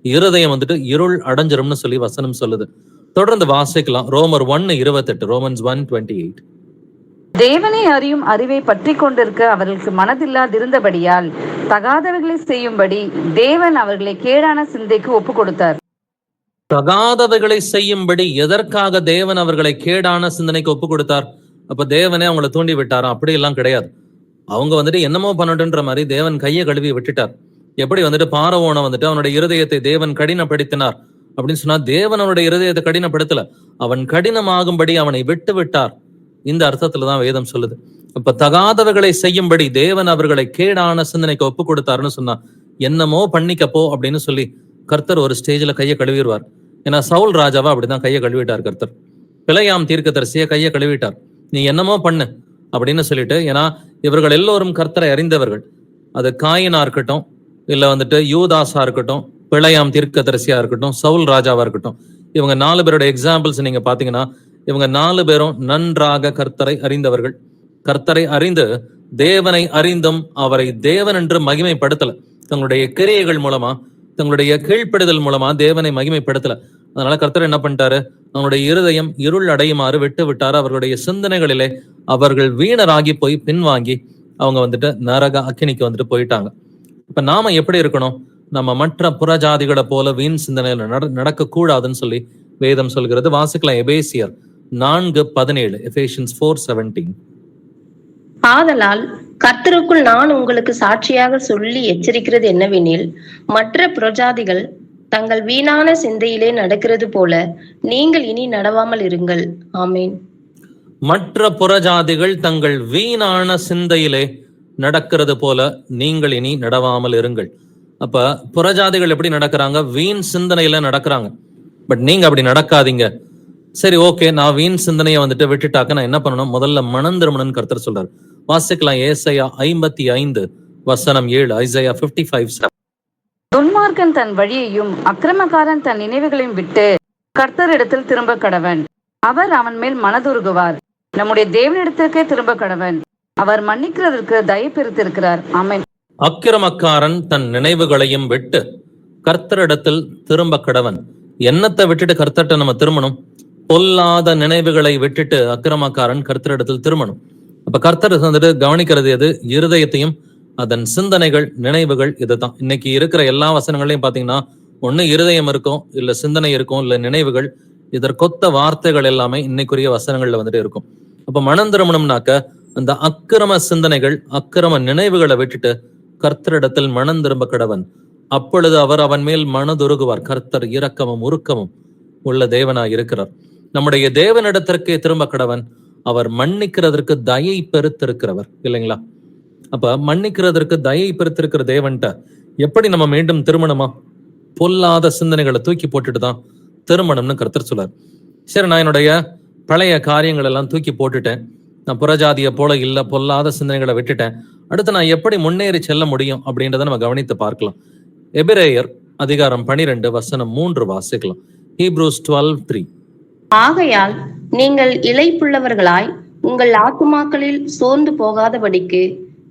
இருதயம் வந்துட்டு இருள் அடைஞ்சிரும்னு சொல்லி வசனம் சொல்லுது. தொடர்ந்து வாசிக்கலாம். ரோமர் 1:28, ரோமன்ஸ் 1:28. தேவனை அறியும் அறிவை பற்றி கொண்டிருக்க அவர்களுக்கு மனதில்லாதிருந்தபடியால் தகாதவர்களை செய்யும்படி தேவன் அவர்களை கேடான சிந்தைக்கு ஒப்பு கொடுத்தார். தகாதவைகளை செய்யும்படி எதற்காக தேவன் அவர்களை கேடான சிந்தனைக்கு ஒப்பு கொடுத்தார்? அப்ப தேவனே அவங்களை தூண்டி விட்டாராம்? அப்படி எல்லாம் கிடையாது. அவங்க வந்துட்டு என்னமோ பண்ணட்டுன்ற மாதிரி தேவன் கையை கழுவி விட்டுட்டார். எப்படி வந்துட்டு பார்வோனை வந்துட்டு அவனுடைய இருதயத்தை தேவன் கடினப்படுத்தினார் அப்படின்னு சொன்னா, தேவன் அவனுடைய இருதயத்தை கடினப்படுத்தல, அவன் கடினமாகும்படி அவனை விட்டு விட்டார். இந்த அர்த்தத்துலதான் வேதம் சொல்லுது. அப்ப தகாதவைகளை செய்யும்படி தேவன் அவர்களை கேடான சிந்தனைக்கு ஒப்பு கொடுத்தாருன்னு சொன்னா, என்னமோ பண்ணிக்கப்போ அப்படின்னு சொல்லி கர்த்தர் ஒரு ஸ்டேஜ்ல கையை கழுவிடுவார். ஏன்னா சவுல் ராஜாவா அப்படிதான் கையை கழுவிட்டார் கர்த்தர். பிழையாம் தீர்க்கதரிசியை கையை கழுவிட்டார். நீ என்னமோ பண்ணு அப்படின்னு சொல்லிட்டு. ஏன்னா இவர்கள் எல்லோரும் கர்த்தரை அறிந்தவர்கள். அது காயினா இருக்கட்டும், இல்ல வந்துட்டு யூதாஸா இருக்கட்டும், பிழையாம் தீர்க்கதரிசியா இருக்கட்டும், சவுல் ராஜாவா இருக்கட்டும், இவங்க 4 பேரோட எக்ஸாம்பிள்ஸ் நீங்க பாத்தீங்கன்னா, இவங்க 4 பேரும் நன்றாக கர்த்தரை அறிந்தவர்கள். கர்த்தரை அறிந்து தேவனை அறிந்தும் அவரை தேவன் என்று மகிமைப்படுத்தல. தங்களுடைய கிரியைகள் மூலமா, தங்களுடைய கீழ்ப்படிதல் மூலமா தேவனை மகிமைப்படுத்தல. அதனால கர்த்தர் என்ன பண்ணிட்டாரு? அவங்களுடைய இருதயம் இருள் அடையுமாறு விட்டு விட்டாரு. அவர்களுடைய சிந்தனைகளிலே அவர்கள் வீணராகி போய் பின்வாங்கி அவங்க வந்துட்டு நரக அக்கினிக்கு வந்துட்டு போயிட்டாங்க. இப்ப நாம எப்படி இருக்கணும்? நம்ம மற்ற புறஜாதிகளை போல வீண் சிந்தனையில நடக்க கூடாதுன்னு சொல்லி வேதம் சொல்கிறது. வாசிக்கலாம். எபேசியர் 4:17, எபேசியன்ஸ் 4:17. ஆதலால் கர்த்தருக்குள் நான் உங்களுக்கு சாட்சியாக சொல்லி எச்சரிக்கிறது என்னவெனில், மற்ற புறஜாதிகள் தங்கள் வீணான சிந்தையிலே நடக்கிறது போல நீங்கள் இனி நடவாமல் இருங்கள். ஆமேன். மற்ற புறஜாதிகள் தங்கள் வீணான சிந்தையிலே நடக்கிறது போல நீங்கள் இனி நடவாமல் இருங்கள். அப்ப புறஜாதிகள் எப்படி நடக்கிறாங்க? வீண் சிந்தனையில நடக்கிறாங்க. பட் நீங்க அப்படி நடக்காதீங்க. சரி, ஓகே, நான் வீண் சிந்தனையை வந்துட்டு விட்டுட்டாக்க நான் என்ன பண்ணணும்? முதல்ல மனம் திரும்பணும்னு கர்த்தர் சொல்றாரு. வாசிக்கலாம். ஏசாயா 55:7, ஐசாயா 55:7. துன்மார்க்கன் தன் வழியையும் அக்கிரமக்காரன் தன் நினைவுகளையும் விட்டு கர்த்தரிடத்தில் திரும்ப கடவன். அவர் அவன் மேல் மனதுருகுவார். நம்முடைய தேவனிடத்திற்கே திரும்ப கடவன். அவர் மன்னிக்கிறதற்கு தயை பெருத்திருக்கிறார். ஆமென். அக்கிரமக்காரன் தன் நினைவுகளையும் விட்டு கர்த்தரிடத்தில் திரும்ப கடவன். என்னத்தை விட்டுட்டு கர்த்தர்ட்ட நம்ம திரும்பணும்? பொல்லாத நினைவுகளை விட்டுட்டு அக்கிரமக்காரன் கர்த்தரிடத்தில் திரும்பணும். அப்ப கர்த்தர் வந்துட்டு கவனிக்கிறது எது? இருதயத்தையும் அதன் சிந்தனைகள், நினைவுகள். இதுதான் இன்னைக்கு இருக்கிற எல்லா வசனங்களையும் பாத்தீங்கன்னா, ஒண்ணு இருதயம் இருக்கும், இல்ல சிந்தனை இருக்கும், இல்ல நினைவுகள். இதற்கொத்த வார்த்தைகள் எல்லாமே இன்னைக்குரிய வசனங்கள்ல வந்துட்டு இருக்கும். அப்ப மனம் திரும்பணும்னாக்க அந்த அக்கிரம சிந்தனைகள், அக்கிரம நினைவுகளை விட்டுட்டு கர்த்தரிடத்தில் மனம் திரும்ப கடவன். அப்பொழுது அவர் அவன் மேல் மனதுருகுவார். கர்த்தர் இரக்கமும் உருக்கமும் உள்ள தேவனாய் இருக்கிறார். நம்முடைய தேவனிடத்திற்கே திரும்ப கடவன். அவர் மன்னிக்கிறதற்கு தயை பெருத்திருக்கிறவர் இல்லைங்களா? அப்ப மன்னிக்கிறதற்கு தயை பெருத்திருக்கிற தேவன்ட்ட எப்படி நம்ம மீண்டும் திருமணமா? பொல்லாத சிந்தனைகளை தூக்கி போட்டுட்டு தான் திருமணம்னு கர்த்தர் சொல்றார். சரி, நான் என்னுடைய பழைய காரியங்கள் எல்லாம் தூக்கி போட்டுட்டேன், நான் புறஜாதியை போல இல்ல, பொல்லாத சிந்தனைகளை விட்டுட்டேன், அடுத்து நான் எப்படி முன்னேறி செல்ல முடியும் அப்படின்றத நம்ம கவனித்து பார்க்கலாம். எபிரேயர் 12:3 வாசிக்கலாம். ஹீப்ரூஸ் 12:3. ஆகையால் நீங்கள் இளைப்புள்ளவர்களாய் உங்கள் ஆத்துமாக்களில் சோர்ந்து போகாதபடிக்கு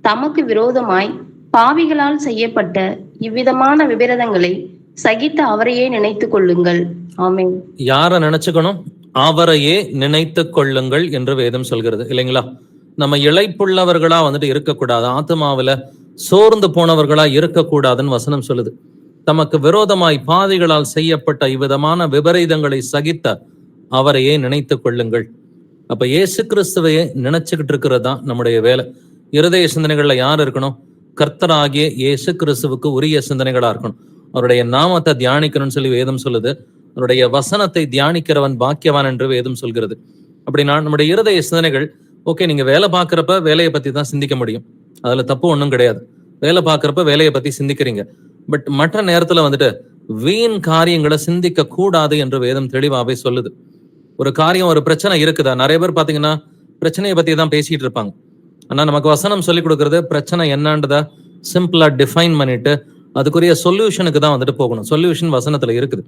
தமக்கு விரோதமாய் பாவிகளால் செய்யப்பட்ட இவ்விதமான விபரீதங்களை சகித்த அவரையே நினைத்துக் கொள்ளுங்கள். ஆமென். யார நினைச்சுக்கணும்? அவரையே நினைத்து கொள்ளுங்கள் என்று வேதம் சொல்கிறது இல்லைங்களா? நம்ம இளைப்புள்ளவர்களா வந்துட்டு இருக்கக்கூடாது, ஆத்மாவில சோர்ந்து போனவர்களா இருக்கக்கூடாதுன்னு வசனம் சொல்லுது. தமக்கு விரோதமாய் பாவிகளால் செய்யப்பட்ட இவ்விதமான விபரீதங்களை சகித்த அவரையே நினைத்து கொள்ளுங்கள். அப்ப இயேசு கிறிஸ்துவையே நினைச்சுக்கிட்டு இருக்கிறது தான் நம்முடைய வேலை. இருதய சிந்தனைகள்ல யார் இருக்கணும்? கர்த்தராகிய இயேசு கிறிஸ்துவுக்கு உரிய சிந்தனைகளா இருக்கணும். அவருடைய நாமத்தை தியானிக்கணும்னு சொல்லி வேதம் சொல்லுது. அவருடைய வசனத்தை தியானிக்கிறவன் பாக்கியவான் என்று வேதம் சொல்கிறது. அப்படின்னா நம்முடைய இருதய சிந்தனைகள், ஓகே, நீங்க வேலை பார்க்கறப்ப வேலையை பத்தி தான் சிந்திக்க முடியும், அதுல தப்பு ஒன்றும் கிடையாது. வேலை பார்க்கறப்ப வேலையை பத்தி சிந்திக்கிறீங்க. பட் மற்ற நேரத்துல வந்துட்டு வீண் காரியங்களை சிந்திக்க கூடாது என்று வேதம் தெளிவாவே சொல்லுது. ஒரு காரியம், ஒரு பிரச்சனை இருக்குதா, நிறைய பேர் பாத்தீங்கன்னா பிரச்சனையை பத்தி தான் பேசிட்டு இருப்பாங்க. ஆனா நமக்கு வசனம் சொல்லி கொடுக்கறது பிரச்சனை என்னன்றத சிம்பிளா டிஃபைன் பண்ணிட்டு அதுக்குரிய சொல்யூஷனுக்கு தான் வந்துட்டு போகணும். சொல்யூஷன் வசனத்துல இருக்குது.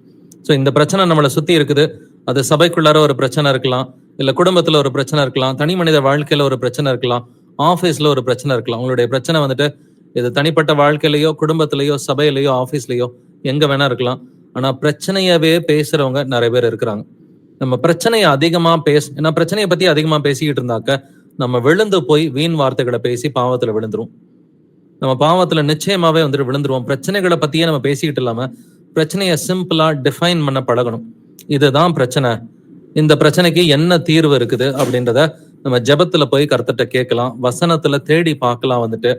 ஸோ இந்த பிரச்சனை நம்மளை சுத்தி இருக்குது. அது சபைக்குள்ளார ஒரு பிரச்சனை இருக்கலாம், இல்ல குடும்பத்துல ஒரு பிரச்சனை இருக்கலாம், தனி மனித வாழ்க்கையில ஒரு பிரச்சனை இருக்கலாம், ஆபீஸ்ல ஒரு பிரச்சனை இருக்கலாம். உங்களுடைய பிரச்சனை வந்துட்டு இது தனிப்பட்ட வாழ்க்கையிலயோ, குடும்பத்திலேயோ, சபையிலேயோ, ஆபீஸ்லயோ, எங்க வேணா இருக்கலாம். ஆனா பிரச்சனையவே பேசுறவங்க நிறைய பேர் இருக்கிறாங்க. நம்ம பிரச்சனையை அதிகமா ஏன்னா பிரச்சனையை பத்தி அதிகமா பேசிக்கிட்டு இருந்தாக்க நம்ம விழுந்து போய் வீண் வார்த்தைகளை பேசி பாவத்துல விழுந்துரும். நம்ம பாவத்துல நிச்சயமாவே வந்துட்டு விழுந்துருவோம். பிரச்சனைகளை பத்தியே நம்ம பேசிக்கிட்டு இல்லாம பிரச்சனையை சிம்பிளா டிஃபைன் பண்ண பழகணும். இதுதான் பிரச்சனை, இந்த பிரச்சனைக்கு என்ன தீர்வு இருக்குது அப்படின்றத நம்ம ஜெபத்துல போய் கர்த்தர்ட்ட கேட்கலாம், வசனத்துல தேடி பார்க்கலாம். வந்துட்டு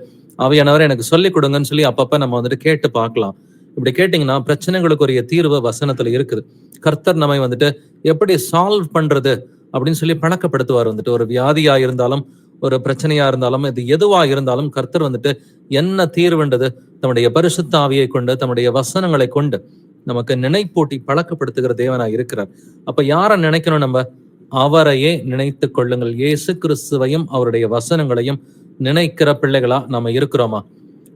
அவையானவரை எனக்கு சொல்லி கொடுங்கன்னு சொல்லி அப்பப்ப நம்ம வந்துட்டு கேட்டு பார்க்கலாம். இப்படி கேட்டீங்கன்னா பிரச்சனைகளுக்கு ஒரு தீர்வு வசனத்துல இருக்குது. கர்த்தர் நம்மை வந்துட்டு எப்படி சால்வ் பண்றது அப்படின்னு சொல்லி பழக்கப்படுத்துவார். வந்துட்டு ஒரு வியாதியா இருந்தாலும், ஒரு பிரச்சனையா இருந்தாலும், இது எதுவா இருந்தாலும் கர்த்தர் வந்துட்டு என்ன தீர்வுன்றது தம்முடைய பரிசுத்த ஆவியை கொண்டு, தம்முடைய வசனங்களை கொண்டு நமக்கு நினைப்பூட்டி பழக்கப்படுத்துகிற தேவனா இருக்கிறார். அப்ப யாரை நினைக்கணும்? நம்ம அவரையே நினைத்து கொள்ளுங்கள். இயேசு கிறிஸ்துவையும் அவருடைய வசனங்களையும் நினைக்கிற பிள்ளைகளா நம்ம இருக்கிறோமா?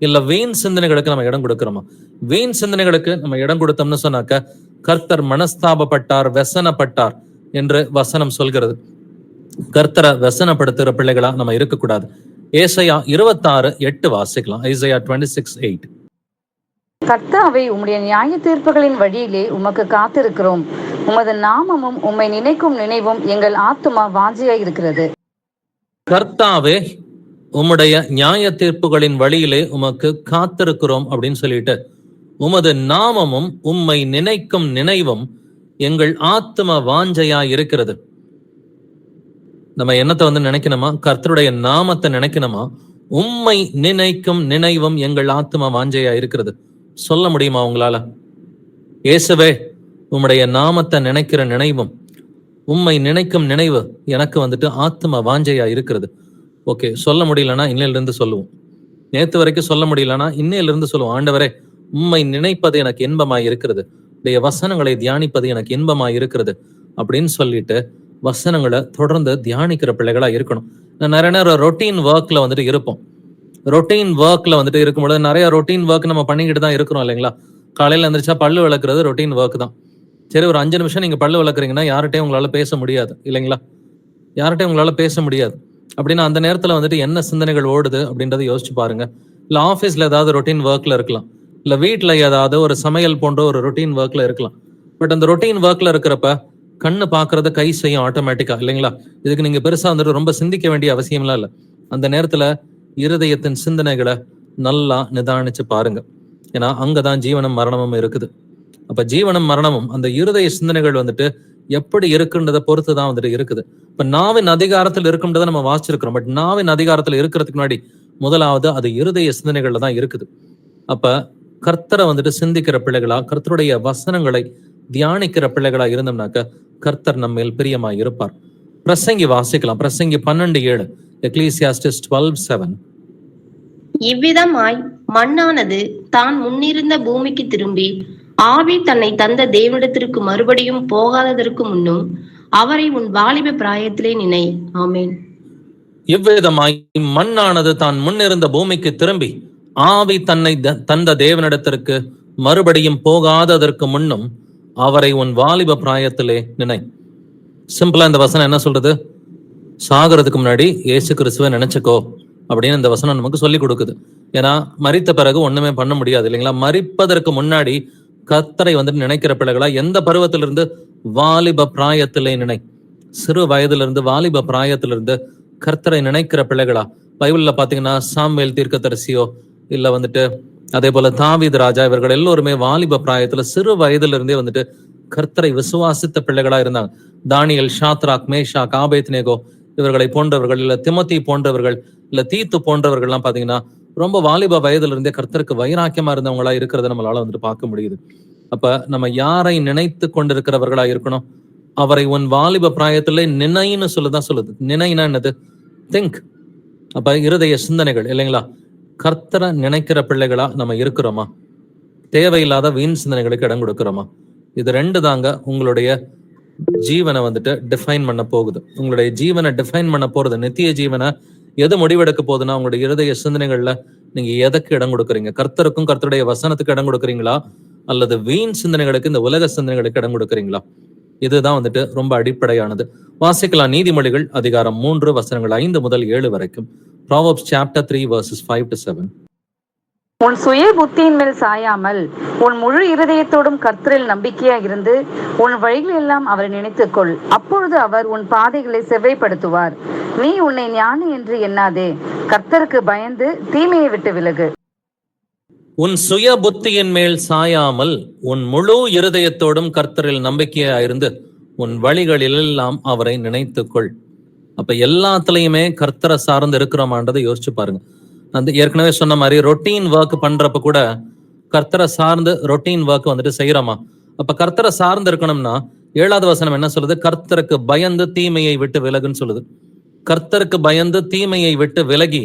இல்ல வீண் சிந்தனைகளுக்கு நம்ம இடம் கொடுக்கிறோமா? வீண் சிந்தனைகளுக்கு நம்ம இடம் கொடுத்தோம்னு சொன்னாக்க கர்த்தர் மனஸ்தாபப்பட்டார், வெசனப்பட்டார் என்று வசனம் சொல்கிறது. கர்த்தரை வெசனப்படுத்துகிற பிள்ளைகளா நம்ம இருக்கக்கூடாது. ஏசாயா 26:8 வாசிக்கலாம். ஐசையா 26:8. கர்த்தாவே, உம்முடைய நியாய தீர்ப்புகளின் வழியிலே உமக்கு காத்திருக்கிறோம். உமது நாமமும் உம்மை நினைக்கும் நினைவும் எங்கள் ஆத்துமா வாஞ்சியாய் இருக்கிறது. கர்த்தாவே, உம்முடைய நியாய தீர்ப்புகளின் வழியிலே உமக்கு காத்திருக்கிறோம் அப்படின்னு சொல்லிட்டு, உமது நாமமும் உம்மை நினைக்கும் நினைவும் எங்கள் ஆத்தும வாஞ்சையா இருக்கிறது. நம்ம என்னத்தை வந்து நினைக்கணுமா? கர்த்தருடைய நாமத்தை நினைக்கணுமா? உம்மை நினைக்கும் நினைவும் எங்கள் ஆத்தும வாஞ்சையா இருக்கிறது. சொல்ல முடியுமா உங்களால? இயேசுவே, உம்முடைய நாமத்தை நினைக்கிற நினைவும் உம்மை நினைக்கும் நினைவு எனக்கு வந்துட்டு ஆத்தும வாஞ்சையா இருக்கிறது. ஓகே, சொல்ல முடியலன்னா இன்னையிலிருந்து சொல்லுவோம். நேத்து வரைக்கும் சொல்ல முடியலன்னா இன்னையிலிருந்து சொல்லுவோம். ஆண்டவரே, உம்மை நினைப்பது எனக்கு இன்பமாய் இருக்கிறது, உடைய வசனங்களை தியானிப்பது எனக்கு இன்பமாய் இருக்கிறது அப்படின்னு சொல்லிட்டு வசனங்களை தொடர்ந்து தியானிக்கிற பிள்ளைகளா இருக்கணும். நிறைய நேரம் ரொட்டீன் ஒர்க்ல வந்துட்டு இருப்போம். ரொட்டீன் ஒர்க்ல வந்துட்டு இருக்கும்பொழுது நிறைய ரொட்டீன் ஒர்க் நம்ம பண்ணிக்கிட்டு தான் இருக்கிறோம் இல்லைங்களா? காலையில எந்திரிச்சா பல்லு விளக்குறது ரொட்டீன் ஒர்க் தான். சரி, ஒரு 5 நிமிஷம் நீங்க பல்லு விளக்குறீங்கன்னா யார்கிட்டையும் உங்களால பேச முடியாது இல்லைங்களா? யார்கிட்டையும் உங்களால பேச முடியாது. அப்படின்னா அந்த நேரத்துல வந்துட்டு என்ன சிந்தனைகள் ஓடுது அப்படின்றத யோசிச்சு பாருங்க. இல்ல ஆஃபீஸ்ல ஏதாவது ரொட்டீன் ஒர்க்ல இருக்கலாம், இல்ல வீட்டுல ஏதாவது ஒரு சமையல் போன்ற ஒரு ரொட்டீன் ஒர்க்ல இருக்கலாம். பட் அந்த ரொட்டீன் ஒர்க்ல இருக்கிறப்ப கண்ணு பாக்குறத கை செய்யும் ஆட்டோமேட்டிக்கா இல்லைங்களா? இதுக்கு நீங்க பெருசா வந்துட்டு ரொம்ப சிந்திக்க வேண்டிய அவசியம்லாம் இல்லை. அந்த நேரத்துல இருதயத்தின் சிந்தனைகளை நல்லா நிதானிச்சு பாருங்க. ஏன்னா அங்கதான் ஜீவனும் மரணமும் இருக்குது. அப்ப ஜீவனும் மரணமும் அந்த இருதய சிந்தனைகள் வந்துட்டு எப்படி இருக்குன்றதை பொறுத்துதான் வந்துட்டு இருக்குது. இப்ப நாவின் அதிகாரத்தில் இருக்குன்றதை நம்ம வாசிச்சிருக்கிறோம். பட் நாவின் அதிகாரத்துல இருக்கிறதுக்கு முன்னாடி முதலாவது அது இருதய சிந்தனைகள்ல தான் இருக்குது. அப்ப கர்த்தரை வந்துட்டு சிந்திக்கிற பிள்ளைகளா, கர்த்தருடைய வசனங்களை தியானிக்கிற பிள்ளைகளா இருந்தோம்னாக்க கர்த்தர் நம்ம மேல் பிரியமாய் இருப்பார். பிரசங்கி வாசிக்கலாம். பிரசங்கி 12:7, எக்லீசியாஸ்டிஸ் 12:7. இவ்விதமாய் மண்ணானது தான் முன்னிருந்த பூமிக்கு திரும்பி ஆவி தன்னை தந்த தேவனிடத்திற்கு மறுபடியும் போகாததற்கு முன்னும் அவரை உன் வாலிப பிராயத்திலே நினை. ஆமேன். இவ்விதமாய் மண்ணானது தான் முன்னிருந்த பூமிக்கு திரும்பி ஆவி தன்னை தந்த தேவனிடத்திற்கு மறுபடியும் போகாததற்கு முன்னும் அவரை உன் வாலிப பிராயத்திலே நினை. சிம்பிளா இந்த வசனம் என்ன சொல்றது? சாகிறதுக்கு முன்னாடி இயேசு கிறிஸ்துவை நினைச்சுக்கோ அப்படின்னு இந்த வசனம் நமக்கு சொல்லி கொடுக்குது. ஏன்னா மரித்த பிறகு ஒண்ணுமே பண்ண முடியாது இல்லைங்களா? மரிப்பதற்கு முன்னாடி கர்த்தரை வந்துட்டு நினைக்கிற பிள்ளைகளா எந்த பருவத்திலிருந்து வாலிப பிராயத்திலே நினை. சிறு வயதிலிருந்து வாலிப பிராயத்திலிருந்து கர்த்தரை நினைக்கிற பிள்ளைகளா? பைபிள்ல பாத்தீங்கன்னா சாமுவேல் தீர்க்கதரிசியோ இல்ல வந்துட்டு அதே போல தாவீது ராஜா, இவர்கள் எல்லோருமே வாலிப பிராயத்துல சிறு வயதிலிருந்தே வந்துட்டு கர்த்தரை விசுவாசித்த பிள்ளைகளா இருந்தாங்க. தானியல், ஷாத்ராக், மேஷாக், ஆபேத்நேகோ இவர்களை போன்றவர்கள், இல்ல திமோத்தி போன்றவர்கள், இல்ல தீத்து போன்றவர்கள்லாம் பாத்தீங்கன்னா ரொம்ப வாலிப வயதுல இருந்தே கர்த்தருக்கு வைராக்கியமா இருந்தவங்களா இருக்கிறத நம்மளால வந்துட்டு பார்க்க முடியுது. அப்ப நம்ம யாரை நினைத்து கொண்டிருக்கிறவர்களா இருக்கணும்? அவரை உன் வாலிப பிராயத்திலே நினைன்னு சொல்லுது. நினைனா என்னது? திங்க். அப்ப இருதய சிந்தனைகள் இல்லைங்களா? கர்த்தரை நினைக்கிற பிள்ளைகளா நம்ம இருக்கிறோமா? தேவையில்லாத வீண் சிந்தனைகளுக்கு இடம் கொடுக்கிறோமா? இது ரெண்டு தாங்க உங்களுடைய ஜீவனை வந்துட்டு டிஃபைன் பண்ண போகுது. உங்களுடைய ஜீவனை டிஃபைன் பண்ண போறது, நித்திய ஜீவனை எது முடிவெடுக்க போகுதுன்னா உங்களுடைய இருதய சிந்தனைகள்ல நீங்க எதற்கு இடம் கொடுக்குறீங்க? கர்த்தருக்கும் கர்த்தருடைய வசனத்துக்கு இடம் கொடுக்குறீங்களா, அல்லது வீண் சிந்தனைகளுக்கு, இந்த உலக சிந்தனைகளுக்கு இடம் கொடுக்குறீங்களா? இதுதான் வந்துட்டு ரொம்ப அடிப்படையானது. வாசிக்கலாம் நீதிமொழிகள் அதிகாரம் 3 வசனங்கள் 5 முதல் 7 வரைக்கும். Proverbs chapter 3 verses 5 to 7. உன் சுய புத்தியின் மேல் சாயாமல் உன் முழு இருதயத்தோடும் கர்த்தரில் நம்பிக்கையா இருந்து உன் வழிகள் எல்லாம் அவரை நினைத்துக்கொள். அப்பொழுது அவர் உன் பாதைகளை செவ்வைப்படுத்துவார். நீ உன்னை ஞானி என்று எண்ணாதே, கர்த்தருக்கு பயந்து தீமையை விட்டு விலகு. உன் சுய புத்தியின் மேல் சாயாமல் உன் முழு இருதயத்தோடும் கர்த்தரில் நம்பிக்கையா இருந்து உன் வழிகளில் எல்லாம் அவரை நினைத்துக்கொள். அப்ப எல்லாத்துலயுமே கர்த்தரை சார்ந்து இருக்கிறோமான்றதை யோசிச்சு பாருங்க. அந்த ஏற்கனவே சொன்ன மாதிரி ரொட்டீன் ஒர்க் பண்றப்ப கூட கர்த்தரை சார்ந்து ரொட்டீன் ஒர்க் வந்துட்டு செய்யறோமா? அப்ப கர்த்தரை சார்ந்து இருக்கணும்னா 7வது வசனம் என்ன சொல்லுது? கர்த்தருக்கு பயந்து தீமையை விட்டு விலகுன்னு சொல்லுது. கர்த்தருக்கு பயந்து தீமையை விட்டு விலகி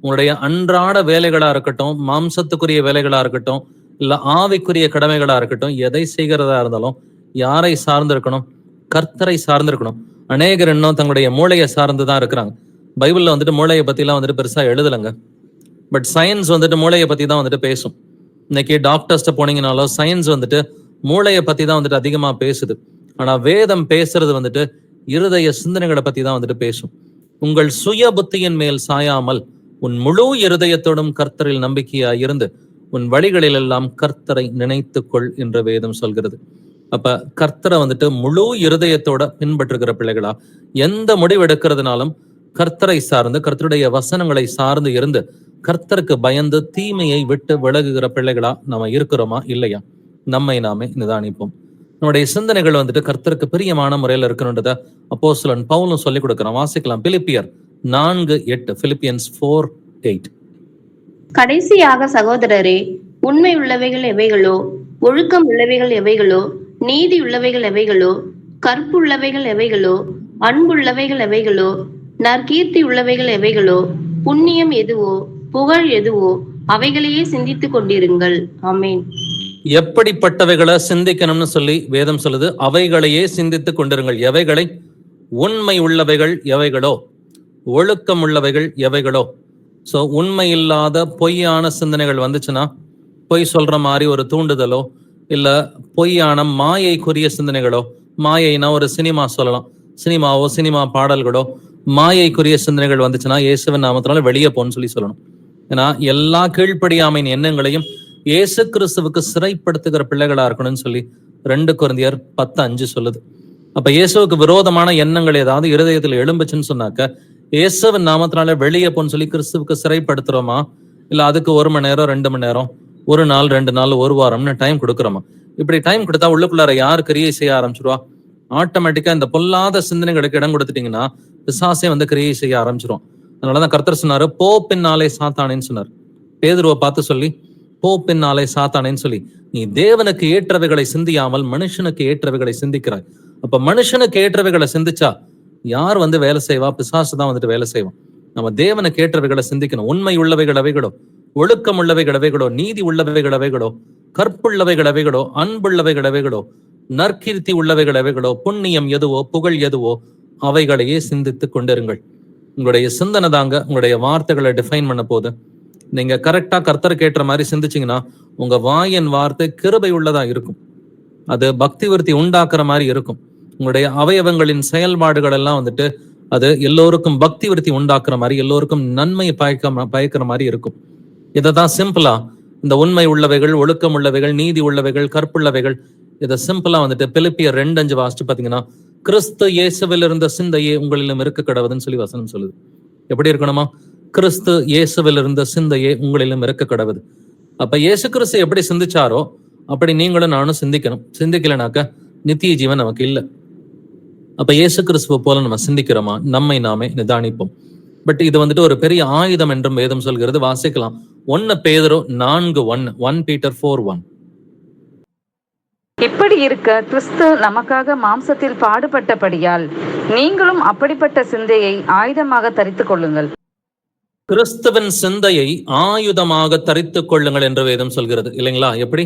உங்களுடைய அன்றாட வேலைகளா இருக்கட்டும், மாம்சத்துக்குரிய வேலைகளா இருக்கட்டும், இல்ல ஆவிக்குரிய கடமைகளா இருக்கட்டும், எதை செய்கிறதா இருந்தாலும் யாரை சார்ந்து இருக்கணும்? கர்த்தரை சார்ந்து இருக்கணும். அநேகர் இன்னும் தங்களுடைய மூளையை சார்ந்துதான் இருக்கிறாங்க. பைபிள்ல வந்துட்டு மூளையை பத்தி எல்லாம் வந்துட்டு பெருசா எழுதலைங்க. பட் சயின்ஸ் வந்துட்டு மூளையை பத்தி தான் வந்துட்டு பேசும். இன்னைக்கு டாக்டர்ஸ்ட போனீங்கனாலும் சயின்ஸ் வந்துட்டு மூளையை பத்தி தான் வந்துட்டு அதிகமா பேசுது. ஆனா வேதம் பேசுறது வந்துட்டு இருதய சிந்தனைகளை பத்தி தான் வந்துட்டு பேசும். உங்கள் சுய புத்தியின் மேல் சாயாமல் உன் முழு இருதயத்தோடும் கர்த்தரில் நம்பிக்கையா இருந்து உன் வழிகளில் எல்லாம் கர்த்தரை நினைத்துக்கொள் என்று வேதம் சொல்கிறது. அப்ப கர்த்தரை வந்துட்டு முழு இருதயத்தோட பின்பற்றுகிற பிள்ளைகளா, எந்த முடிவு எடுக்கிறதுனாலும் கர்த்தரை சார்ந்து, கர்த்தருடைய வசனங்களை சார்ந்து இருந்து கர்த்தருக்கு பயந்து தீமையை விட்டு விலகுகிற பிள்ளைகளா நம்ம இருக்கிறோமா இல்லையா? நம்மை நாமே நிதானிப்போம். நம்முடைய சிந்தனைகள் வந்துட்டு கர்த்தருக்கு பிரியமான முறையில் இருக்கணுன்றத அப்போஸ்தலன் பவுலும் சொல்லிக் கொடுக்கிறான். வாசிக்கலாம் பிலிப்பியர் 4:8. Philippians 4:8. கடைசியாக சகோதரரே, உண்மை உள்ளவைகள் எவைகளோ, ஒழுக்கம் உள்ளவைகள் எவைகளோ, நீதி உள்ளவைகள் எவைகளோ, கற்புள்ளவைகள் எவைகளோ, அன்புள்ளவைகள் எவைகளோ, நற்கீர்த்தி உள்ளவைகள் எவைகளோ, புண்ணியம் எதுவோ, புகழ் எதுவோ, அவைகளையே சிந்தித்துக் கொண்டிருங்கள். ஆமென். எப்படிப்பட்டவைகளை சிந்திக்கணும்னு சொல்லி வேதம் சொல்லுது? அவைகளையே சிந்தித்துக் கொண்டிருங்கள். எவைகளை? உண்மை உள்ளவைகள் எவைகளோ, ஒழுக்கம் உள்ளவைகள் எவைகளோ. சோ உண்மை இல்லாத பொய்யான சிந்தனைகள் வந்துச்சுன்னா, பொய் சொல்ற மாதிரி ஒரு தூண்டுதலோ, இல்ல பொய்யான மாயைக்குரிய சிந்தனைகளோ, மாயைனா ஒரு சினிமா சொல்லலாம், சினிமாவோ சினிமா பாடல்களோ, மாயைக்குரிய சிந்தனைகள் வந்துச்சுன்னா இயேசுவின் நாமத்தினால வெளியே போன்னு சொல்லணும். ஏன்னா எல்லா கீழ்ப்படியாமையின் எண்ணங்களையும் இயேசு கிறிஸ்துவுக்கு சிறைப்படுத்துகிற பிள்ளைகளா இருக்கணும்னு சொல்லி 2 கொரிந்தியர் 10:5 சொல்லுது. அப்ப இயேசுவுக்கு விரோதமான எண்ணங்கள் ஏதாவது இருதயத்தில் எழும்புச்சுன்னு சொன்னாக்க இயேசுவின் நாமத்தினால வெளியே போன்னு சொல்லி கிறிஸ்துவுக்கு சிறைப்படுத்துறோமா, இல்ல அதுக்கு 1 மணி நேரம் 2 மணி நேரம், 1 நாள் 2 நாள் 1 வாரம்னு டைம் கொடுக்குறோமா? இப்படி டைம் கொடுத்தா உள்ளுக்குள்ளார யாரு கிரியை செய்ய ஆரம்பிச்சிருவா? ஆட்டோமேட்டிக்கா இந்த பொல்லாத சிந்தனைகளுக்கு இடம் கொடுத்துட்டீங்கன்னா பிசாசே வந்து கிரியை செய்ய ஆரம்பிச்சிரும். அதனாலதான் கர்த்தர் சொன்னாரு, போ பின்னாலே சாத்தானேன்னு சொன்னார். பேதுருவை பார்த்து சொல்லி, போ பின்னாலே சாத்தானேன்னு சொல்லி, நீ தேவனுக்கு ஏற்றவைகளை சிந்தியாமல் மனுஷனுக்கு ஏற்றவைகளை சிந்திக்கிறாய். அப்ப மனுஷனுக்கு ஏற்றவைகளை சிந்திச்சா யார் வந்து வேலை செய்வா? பிசாசு தான் வந்துட்டு வேலை செய்வான். நம்ம தேவனுக்கு ஏற்றவைகளை சிந்திக்கணும். உண்மை உள்ளவைகள் அவைகளோ, ஒழுக்கம் உள்ளவைகள் அவைகளோ, நீதி உள்ளவைகள் அவைகளோ, கற்புள்ளவைகள் அவைகளோ, அன்புள்ளவைகள் அவைகளோ, நற்கீர்த்தி உள்ளவைகள் அவைகளோ, புண்ணியம் எதுவோ, புகழ் எதுவோ, அவைகளையே சிந்தித்து கொண்டிருங்கள். உங்களுடைய சிந்தனை தாங்க உங்களுடைய வார்த்தைகளை டிஃபைன் பண்ண போது. நீங்க கரெக்டா கர்த்தருக்கு ஏற்ற மாதிரி சிந்திச்சீங்கன்னா உங்க வாயின் வார்த்தை கிருபை உள்ளதா இருக்கும். அது பக்தி விருத்தி உண்டாக்குற மாதிரி இருக்கும். உங்களுடைய அவயவங்களின் செயல்பாடுகள் எல்லாம் வந்துட்டு அது எல்லோருக்கும் பக்தி விருத்தி உண்டாக்குற மாதிரி, எல்லோருக்கும் நன்மை பயக்கிற மாதிரி இருக்கும். இதைதான் சிம்பிளா இந்த உண்மை உள்ளவைகள், ஒழுக்கம் உள்ளவைகள், நீதி உள்ளவைகள், கற்புள்ளவைகள் இதை சிம்பிளா வந்துட்டு பிலிப்பியர் 2:5 வாசிச்சு பாத்தீங்கன்னா, கிறிஸ்து இயேசுவில் இருந்த சிந்தையே உங்களிலும் இருக்க கடவுதுன்னு சொல்லி வசனம் சொல்லுது. எப்படி இருக்கணுமா? கிறிஸ்து இயேசுவில் இருந்த சிந்தையே உங்களிலும் இருக்க கடவுது. அப்ப இயேசு கிறிஸ்து எப்படி சிந்திச்சாரோ அப்படி நீங்களும் நானும் சிந்திக்கணும். சிந்திக்கலனாக்க நித்திய ஜீவன் நமக்கு இல்லை. அப்ப இயேசு கிறிஸ்துவ போல நம்ம சிந்திக்கிறோமா? நம்மை நாமே நிதானிப்போம். பட் இது வந்துட்டு ஒரு பெரிய ஆயுதம் என்றும் வேதம் சொல்கிறது. வாசிக்கலாம். 1 பேதுரு 4:1, 1 Peter 4:1. இப்படி இருக்க கிறிஸ்து நமக்காக மாம்சத்தில் பாடுபட்டபடியால் நீங்களும் அப்படிப்பட்ட சிந்தையை ஆயுதமாக தரித்துக் கொள்ளுங்கள். கிறிஸ்துவின் சிந்தையை ஆயுதமாக தரித்துக் கொள்ளுங்கள் என்று வேதம் சொல்கிறது இல்லைங்களா? எப்படி?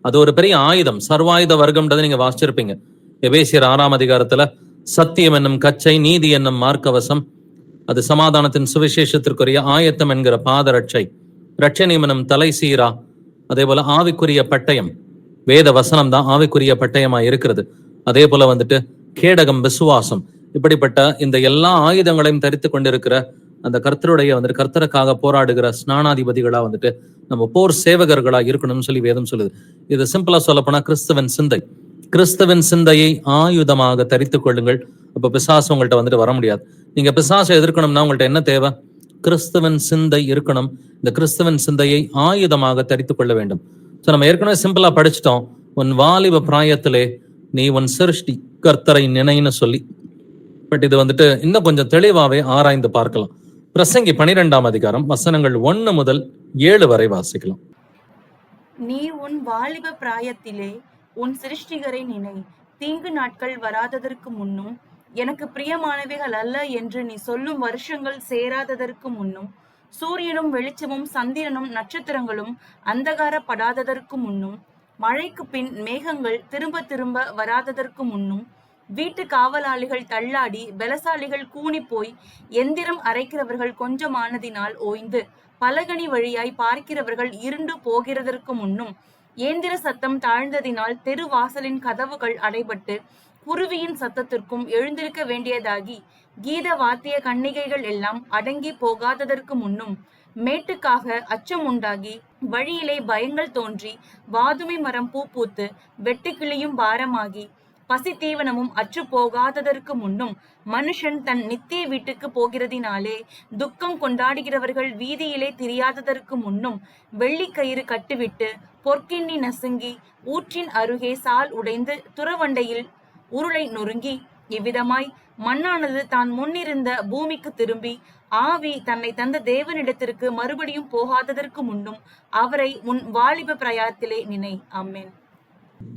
அது ஒரு பெரிய ஆயுதம், சர்வாயுத வர்க்கம்ன்றதை நீங்க வாசிச்சிருப்பீங்க. எபேசியர் 6ஆம் அதிகாரத்துல சத்தியம் என்னும் கச்சை, நீதி என்னும் மார்க்கவசம், அது சமாதானத்தின் சுவிசேஷத்திற்குரிய ஆயத்தம் என்கிற பாதரட்சை, ரட்சணியம் என்னும் தலை சீரா, அதே போல ஆவிக்குரிய பட்டயம், வேத வசனம் தான் ஆவிக்குரிய பட்டயமா இருக்கிறது. அதே போல வந்துட்டு கேடகம் விசுவாசம். இப்படிப்பட்ட இந்த எல்லா ஆயுதங்களையும் தரித்து கொண்டிருக்கிற அந்த கர்த்தருடைய வந்துட்டு கர்த்தருக்காக போராடுகிற ஸ்நானாதிபதிகளா வந்துட்டு நம்ம போர் சேவகர்களா இருக்கணும்னு சொல்லி வேதம் சொல்லுது. இது சிம்பிளா சொல்ல போனா கிறிஸ்துவின் சிந்தை. கிறிஸ்துவின் சிந்தையை ஆயுதமாக தரித்துக் கொள்ளுங்கள். அப்ப பிசாசு உங்கள்கிட்ட வந்துட்டு வர முடியாது. நீங்க பிசாசை எதிர்க்கணும்னா உங்கள்கிட்ட என்ன தேவை? கிறிஸ்துவின் சிந்தை இருக்கணும். இந்த கிறிஸ்துவின் சிந்தையை ஆயுதமாக தரித்துக் கொள்ள வேண்டும். ஸோ நம்ம ஏற்கனவே சிம்பிளா படிச்சுட்டோம். உன் வாலிப பிராயத்திலே நீ உன் சிருஷ்டி கர்த்தரை நினைன்னு சொல்லி. பட் இது வந்துட்டு இன்னும் கொஞ்சம் தெளிவாவே ஆராய்ந்து பார்க்கலாம். பிரசங்கி 12ஆம் அதிகாரம் வசனங்கள் 1 முதல் 7 வரை வாசிக்கலாம். நீ உன் வாலிப பிராயத்திலே உன் சிருஷ்டிகரை நினை. தீங்கு நாட்கள் வராததற்கு முன்னும், எனக்கு பிரியமானவைகள் அல்ல என்று நீ சொல்லும் வருஷங்கள் சேராததற்கு முன்னும், சூரியனும் வெளிச்சமும் சந்திரனும் நட்சத்திரங்களும் அந்தகாரப்படாததற்கு முன்னும், மழைக்கு பின் மேகங்கள் திரும்ப திரும்ப வராததற்கு முன்னும், வீட்டு காவலாளிகள் தள்ளாடி பலசாலிகள் கூனி போய், எந்திரம் அரைக்கிறவர்கள் கொஞ்சமானதினால் ஓய்ந்து, பலகனி வழியாய் பார்க்கிறவர்கள் இருண்டு போகிறதற்கு முன்னும், ஏந்திர சத்தம் தாழ்ந்ததினால் தெரு வாசலின் கதவுகள் அடைபட்டு குருவியின் சத்தத்திற்கும் எழுந்திருக்க வேண்டியதாகி, கீத வாத்திய கன்னிகைகள் எல்லாம் அடங்கி போகாததற்கு முன்னும், மேட்டுக்காக அச்சம் உண்டாகி வழியிலே பயங்கள் தோன்றி, வாதுமை மரம் பூ பூத்து வெட்டுக்கிளியும் பாரமாகி, பசி தீவனமும் அற்று போகாததற்கு முன்னும், மனுஷன் தன் நித்திய வீட்டுக்கு போகிறதினாலே துக்கம் கொண்டாடுகிறவர்கள் வீதியிலே திரியாததற்கு முன்னும், வெள்ளிக்கயிறு கட்டுவிட்டு பொற்கிண்ணி நசுங்கி, ஊற்றின் அருகே சால் உடைந்து துறவண்டையில் உருளை நொறுங்கி, இவ்விதமாய் மண்ணானது தான் முன்னிருந்த பூமிக்கு திரும்பி, ஆவி தன்னை தந்த தேவனிடத்திற்கு மறுபடியும் போகாததற்கு முன்னும் அவரை உன் வாலிப பிரயாத்திலே நினை. ஆமென்.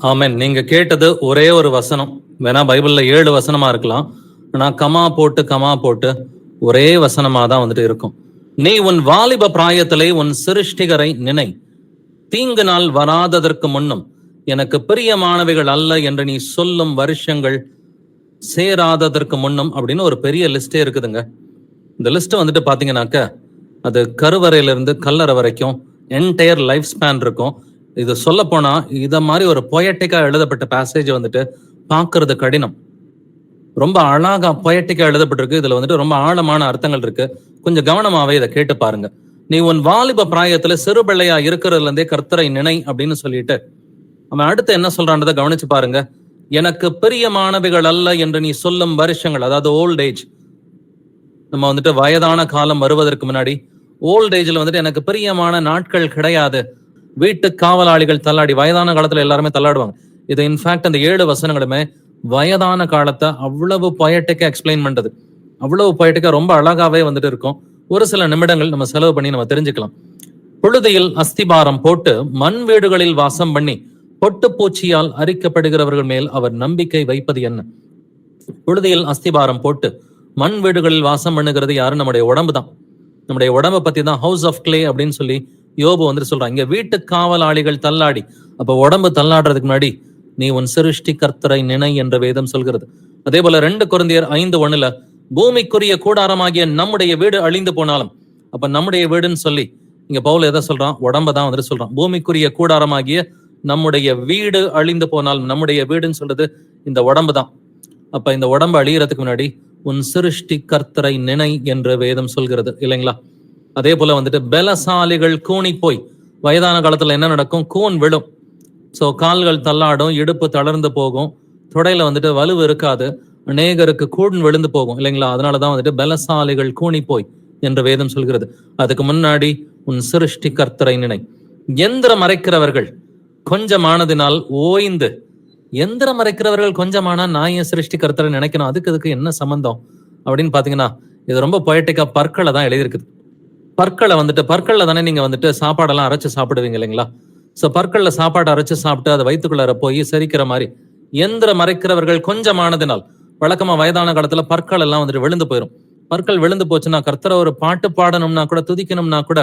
ஆமென். நீங்க கேட்டது ஒரே ஒரு வசனம். வேணா பைபிள்ல 7 வசனமா இருக்கலாம். ஆனா கமா போட்டு ஒரே வசனமா தான் வந்துட்டு இருக்கும். நீ உன் வாலிப பிராயத்திலே உன் சிருஷ்டிகரை நினை. தீங்கு நாள் வராததற்கு முன்னும், எனக்கு பிரியமானவைகள் அல்ல என்று நீ சொல்லும் வருஷங்கள் சேராததற்கு முன்னும் அப்படின்னு ஒரு பெரிய லிஸ்டே இருக்குதுங்க. இந்த லிஸ்ட் வந்துட்டு பாத்தீங்கன்னாக்க அது கருவறையிலிருந்து கல்லறை வரைக்கும் என்டையர் லைஃப் ஸ்பேன் இருக்கும். இது சொல்ல போனா இத மாதிரி ஒரு பொயட்டிக்கா எழுதப்பட்ட பேசேஜ் வந்துட்டு பாக்குறது கடினம். ரொம்ப அழகா பொயட்டிக்கா எழுதப்பட்டிருக்கு. இதுல வந்துட்டு ரொம்ப ஆழமான அர்த்தங்கள் இருக்கு. கொஞ்சம் கவனமாவே இதை கேட்டு பாருங்க. நீ உன் வாலிப பிராயத்துல சிறு பிள்ளையா இருக்கிறதுல இருந்தே கர்த்தரை நினை அப்படின்னு சொல்லிட்டு அவன் அடுத்து என்ன சொல்றான்றதை கவனிச்சு பாருங்க. எனக்கு பிரியமானவைகள் அல்ல என்று நீ சொல்லும் வருஷங்கள், அதாவது ஓல்ட் ஏஜ். நம்ம வந்துட்டு வயதான காலம் வருவதற்கு முன்னாடி ஓல்ட் ஏஜ்ல வந்துட்டு எனக்கு பிரியமான நாட்கள் கிடையாது. வீட்டு காவலாளிகள் தள்ளாடி, வயதான காலத்துல எல்லாருமே தள்ளாடுவாங்க. இது இன்ஃபேக்ட் அந்த 7 வசனங்களுமே வயதான காலத்தை அவ்வளவு பொயட்டிக்கா எக்ஸ்பிளைன் பண்றது. அவ்வளவு பொயட்டிக்கா ரொம்ப அழகாவே வந்துட்டு இருக்கும். ஒரு சில நிமிடங்கள் நம்ம செலவு பண்ணி நம்ம தெரிஞ்சுக்கலாம். புழுதியில் அஸ்திபாரம் போட்டு மண் வீடுகளில் வாசம் பண்ணி பொட்டு பூச்சியால் அரிக்கப்படுகிறவர்கள் மேல் அவர் நம்பிக்கை வைப்பது என்ன? புழுதியில் அஸ்திபாரம் போட்டு மண் வீடுகளில் வாசம் பண்ணுகிறது யாரு? நம்முடைய உடம்பு தான். நம்முடைய உடம்பை பத்தி தான் ஹவுஸ் ஆஃப் கிளே அப்படின்னு சொல்லி யோபு வந்துட்டு சொல்றாங்க. இங்க வீட்டு காவலாளிகள் தள்ளாடி, அப்ப உடம்பு தள்ளாடுறதுக்கு முன்னாடி நீ உன் சிருஷ்டி கர்த்தரை நினை என்ற வேதம் சொல்கிறது. அதே போல 2 கொரிந்தியர் 5:1 பூமிக்குரிய கூடாரமாகிய நம்முடைய வீடு அழிந்து போனாலும், அப்ப நம்முடைய வீடுன்னு சொல்லி இங்க பவுல் எதை சொல்றான்? உடம்ப தான் வந்துட்டு சொல்றான். பூமிக்குரிய கூடாரமாகிய நம்முடைய வீடு அழிந்து போனாலும், நம்முடைய வீடுன்னு சொல்றது இந்த உடம்பு தான். அப்ப இந்த உடம்பு அழியறதுக்கு முன்னாடி உன் சிருஷ்டி கர்த்தரை நினை என்று வேதம் சொல்கிறது இல்லைங்களா? அதே போல வந்துட்டு பலசாலிகள் கூனி போய், வயதான காலத்துல என்ன நடக்கும்? கூன் விழும். ஸோ கால்கள் தள்ளாடும், இடுப்பு தளர்ந்து போகும், தொடையில வந்துட்டு வலுவு இருக்காது, அநேகருக்கு கூடன் விழுந்து போகும் இல்லைங்களா? அதனாலதான் வந்துட்டு பலசாலிகள் கூனி போய் என்று வேதம் சொல்கிறது. அதுக்கு முன்னாடி உன் சிருஷ்டி கர்த்தரை நினை. எந்திரம் அரைக்கிறவர்கள் கொஞ்சமானதினால் ஓய்ந்து. எந்திரம் அரைக்கிறவர்கள் கொஞ்சமானா நான் என் சிருஷ்டி கர்த்தரை நினைக்கணும், அதுக்கு என்ன சம்பந்தம் அப்படின்னு பாத்தீங்கன்னா, இது ரொம்ப பொயட்டிக்கா பற்களை தான் எழுதியிருக்குது. பற்களை தானே நீங்க வந்துட்டு சாப்பாடெல்லாம் அரைச்சு சாப்பிடுவீங்க இல்லைங்களா? ஸோ பற்கள்ல சாப்பாடு அரைச்சு சாப்பிட்டு அதை வயிற்றுக்குள்ளார போய் செரிக்கிற மாதிரி எந்திரம் அரைக்கிறவர்கள் கொஞ்சமானதினால். வழக்கமா வயதான காலத்துல பற்கள் எல்லாம் வந்துட்டு விழுந்து போயிடும். பற்கள் விழுந்து போச்சுன்னா கர்த்தரை ஒரு பாட்டு பாடணும்னா கூட, துதிக்கணும்னா கூட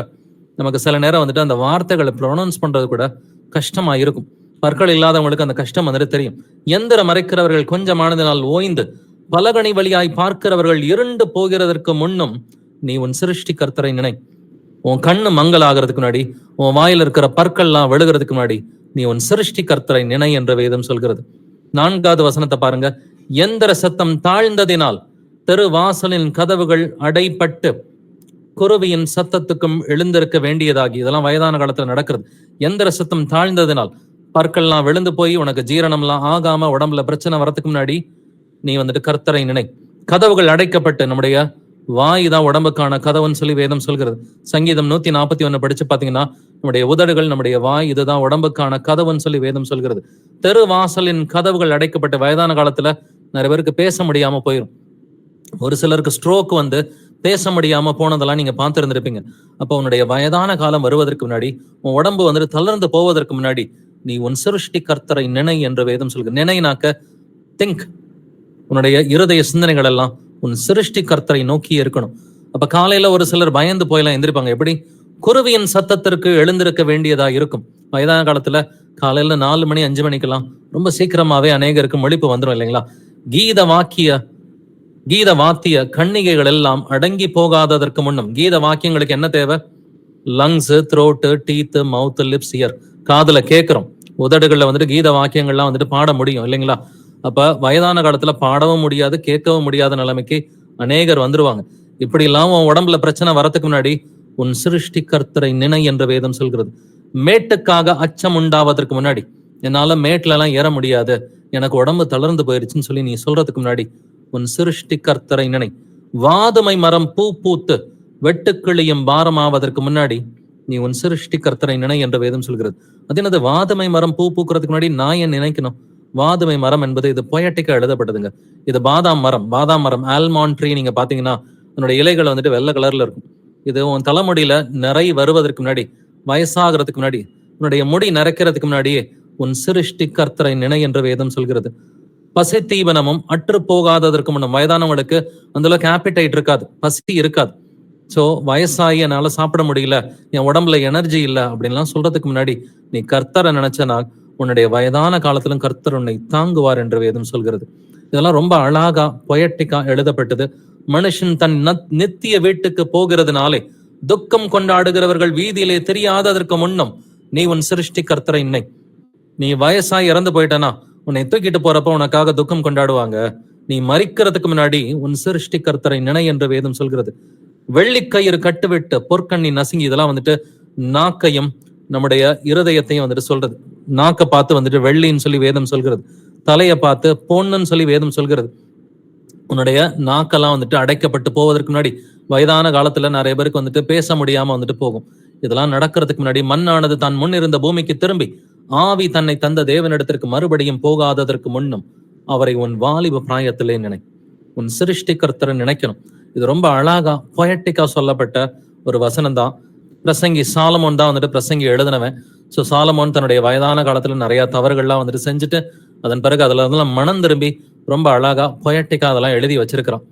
நமக்கு சில நேரம் வந்துட்டு அந்த வார்த்தைகளை ப்ரொனவுன்ஸ் பண்றது கூட கஷ்டமா இருக்கும். பற்கள் இல்லாதவங்களுக்கு அந்த கஷ்டம் வந்துட்டு தெரியும். எந்திரம் அரைக்கிறவர்கள் கொஞ்சமானதினால் ஓய்ந்து, பலகணி வழியாய் பார்க்கிறவர்கள் இருண்டு போகிறதற்கு முன்னும் நீ உன் சிருஷ்டி கர்த்தரை நினை. உன் கண்ணு மங்கல் ஆகிறதுக்கு முன்னாடி, உன் வாயில இருக்கிற பற்கள்லாம் விழுகிறதுக்கு முன்னாடி நீ உன் சிருஷ்டி கர்த்தரை நினை என்று வேதம் சொல்கிறது. 4வது வசனத்தை பாருங்க. எந்திர சத்தம் தாழ்ந்ததினால் தெரு வாசலின் கதவுகள் அடைப்பட்டு குருவியின் சத்தத்துக்கும் எழுந்திருக்க வேண்டியதாகி. இதெல்லாம் வயதான காலத்துல நடக்கிறது. எந்திர சத்தம் தாழ்ந்ததினால் பற்கள்லாம் விழுந்து போய் உனக்கு ஜீரணம்லாம் ஆகாம உடம்புல பிரச்சனை வரதுக்கு முன்னாடி நீ வந்துட்டு கர்த்தரை நினை. கதவுகள் அடைக்கப்பட்டு, நம்முடைய வாய் தான் உடம்புக்கான கதவுன்னு சொல்லி வேதம் சொல்கிறது. சங்கீதம் 141 படிச்சு பாத்தீங்கன்னா, நம்முடைய உதடுகள், நம்முடைய வாய் இதுதான் உடம்புக்கான கதவுன்னு சொல்லி வேதம் சொல்கிறது. தெரு வாசலின் கதவுகள் அடைக்கப்பட்ட. வயதான காலத்துல நிறைய பேருக்கு பேச முடியாம போயிடும். ஒரு சிலருக்கு ஸ்ட்ரோக் வந்து பேச முடியாம போனதெல்லாம் நீங்க பார்த்துருந்துருப்பீங்க. அப்போ உன்னுடைய வயதான காலம் வருவதற்கு முன்னாடி, உன் உடம்பு வந்துட்டு தளர்ந்து போவதற்கு முன்னாடி நீ உன் சிருஷ்டி கர்த்தரை நினை என்று வேதம் சொல்கிறது. நினைனாக்க திங்க். உன்னுடைய இருதய சிந்தனைகள் எல்லாம் உன் சிருஷ்டி கர்த்தரை நோக்கி இருக்கணும். அப்ப காலையில ஒரு சிலர் பயந்து போயெல்லாம் எந்திரிப்பாங்க. எப்படி? குருவியின் சத்தத்திற்கு எழுந்திருக்க வேண்டியதா இருக்கும். வயதான காலத்துல காலையில 4 மணி 5 மணிக்கெல்லாம் ரொம்ப சீக்கிரமாவே அநேகருக்கு முழிப்பு வந்துடும் இல்லைங்களா? கீத வாத்திய கன்னிகைகள் எல்லாம் அடங்கி போகாததற்கு முன்னும். கீத வாக்கியங்களுக்கு என்ன தேவை? லங்ஸ், த்ரோட்டு, டீத்து, மவுத், லிப்ஸ், இயர். காதுல கேட்கிறோம், உதடுகள்ல வந்துட்டு கீத வாக்கியங்கள்லாம் வந்துட்டு பாட முடியும் இல்லைங்களா? அப்ப வயதான காலத்துல பாடவும் முடியாது, கேட்கவும் முடியாத நிலைமைக்கு அநேகர் வந்துருவாங்க. இப்படி இல்லாம உன் உடம்புல பிரச்சனை வரத்துக்கு முன்னாடி உன் சிருஷ்டி கர்த்தரை நினை என்று வேதம் சொல்கிறது. மேட்டுக்காக அச்சம் உண்டாவதற்கு முன்னாடி, என்னால மேட்ல எல்லாம் ஏற முடியாது, எனக்கு உடம்பு தளர்ந்து போயிருச்சுன்னு சொல்லி நீ சொல்றதுக்கு முன்னாடி உன் சிருஷ்டி கர்த்தரை நினை. வாதுமை மரம் பூ பூத்து வெட்டுக்கிளியும் பாரமாவதற்கு முன்னாடி நீ உன் சிருஷ்டி கர்த்தரை நினை என்று வேதம் சொல்கிறது. அது என்னது? வாதுமை மரம் பூ பூக்கிறதுக்கு முன்னாடி நான் ஏன் நினைக்கணும்? வாதுமை மரம் என்பது இது பொயட்டிக்கா எழுதப்பட்டதுங்க. இது பாதாம் மரம் ஆல்மாண்ட் ட்ரீ. நீங்க பாத்தீங்கன்னா அதனுடைய இலைகள் வந்துட்டு வெள்ளை கலர்ல இருக்கும். இது உன் தலைமுடியில நிறை வருவதற்கு முன்னாடி, வயசாகிறதுக்கு முன்னாடி, உன்னுடைய முடி நிறைக்கிறதுக்கு முன்னாடியே உன் சிருஷ்டி கர்த்தரை நினை என்று வேதம் சொல்கிறது. பசி தீவனமும் அற்று போகாததற்கு முன்னும். வயதானவங்களுக்கு அந்த அளவுக்கு ஆப்பிடைட் இருக்காது, பசி இருக்காது. சோ வயசாகி என்னால சாப்பிட முடியல, என் உடம்புல எனர்ஜி இல்லை அப்படின்லாம் சொல்றதுக்கு முன்னாடி நீ கர்த்தரை நினைச்சனா உன்னுடைய வயதான காலத்திலும் கர்த்தர் உன்னை தாங்குவார் என்று வேதம் சொல்கிறது. இதெல்லாம் ரொம்ப அழகா பொயட்டிக்கா எழுதப்பட்டது. மனுஷன் தன் நித்திய வீட்டுக்கு போகிறதுனாலே துக்கம் கொண்டாடுகிறவர்கள் வீதியிலே தெரியாததற்கு முன்னும் நீ உன் சிருஷ்டி கர்த்தரை நினை. நீ வயசாய் இறந்து போயிட்டனா உன்னை தூக்கிட்டு போறப்ப உனக்காக துக்கம் கொண்டாடுவாங்க. நீ மரிக்கிறதுக்கு முன்னாடி உன் சிருஷ்டி கர்த்தரை நினை என்று வேதம் சொல்கிறது. வெள்ளிக்கயிறு கட்டுவிட்டு பொற்கண்ணி நசுங்கி. இதெல்லாம் வந்துட்டு நாக்கையும் நம்முடைய இருதயத்தையும் வந்துட்டு சொல்றது. நாக்க பார்த்து வந்துட்டு வெள்ளின்னு சொல்லி வேதம் சொல்கிறது. தலையை பார்த்து பொண்ணுன்னு சொல்லி வேதம் சொல்கிறது. உன்னுடைய நாக்கெல்லாம் வந்துட்டு அடைக்கப்பட்டு போவதற்கு முன்னாடி, வயதான காலத்துல நிறைய பேருக்கு வந்துட்டு பேச முடியாம வந்துட்டு போகும். இதெல்லாம் நடக்கிறதுக்கு முன்னாடி மண்ணானது தான் முன் இருந்த பூமிக்கு திரும்பி ஆவி தன்னை தந்த தேவனிடத்திற்கு மறுபடியும் போகாததற்கு முன்னும் அவரை உன் வாலிப பிராயத்திலே நினை. உன் சிருஷ்டி கர்த்தரை நினைக்கணும். இது ரொம்ப அழகா பொயட்டிக்கா சொல்லப்பட்ட ஒரு வசனம் தான். பிரசங்கி சாலமோன் தான் வந்துட்டு பிரசங்கி எழுதினவன். ஸோ சாலமோன் தன்னுடைய வயதான காலத்துல நிறைய தவறுகள்லாம் வந்துட்டு செஞ்சுட்டு அதன் பிறகு அதுல அதெல்லாம் மனம் திரும்பி ரொம்ப அழகா பொயட்டிக்கா அதெல்லாம் எழுதி வச்சிருக்கிறான்.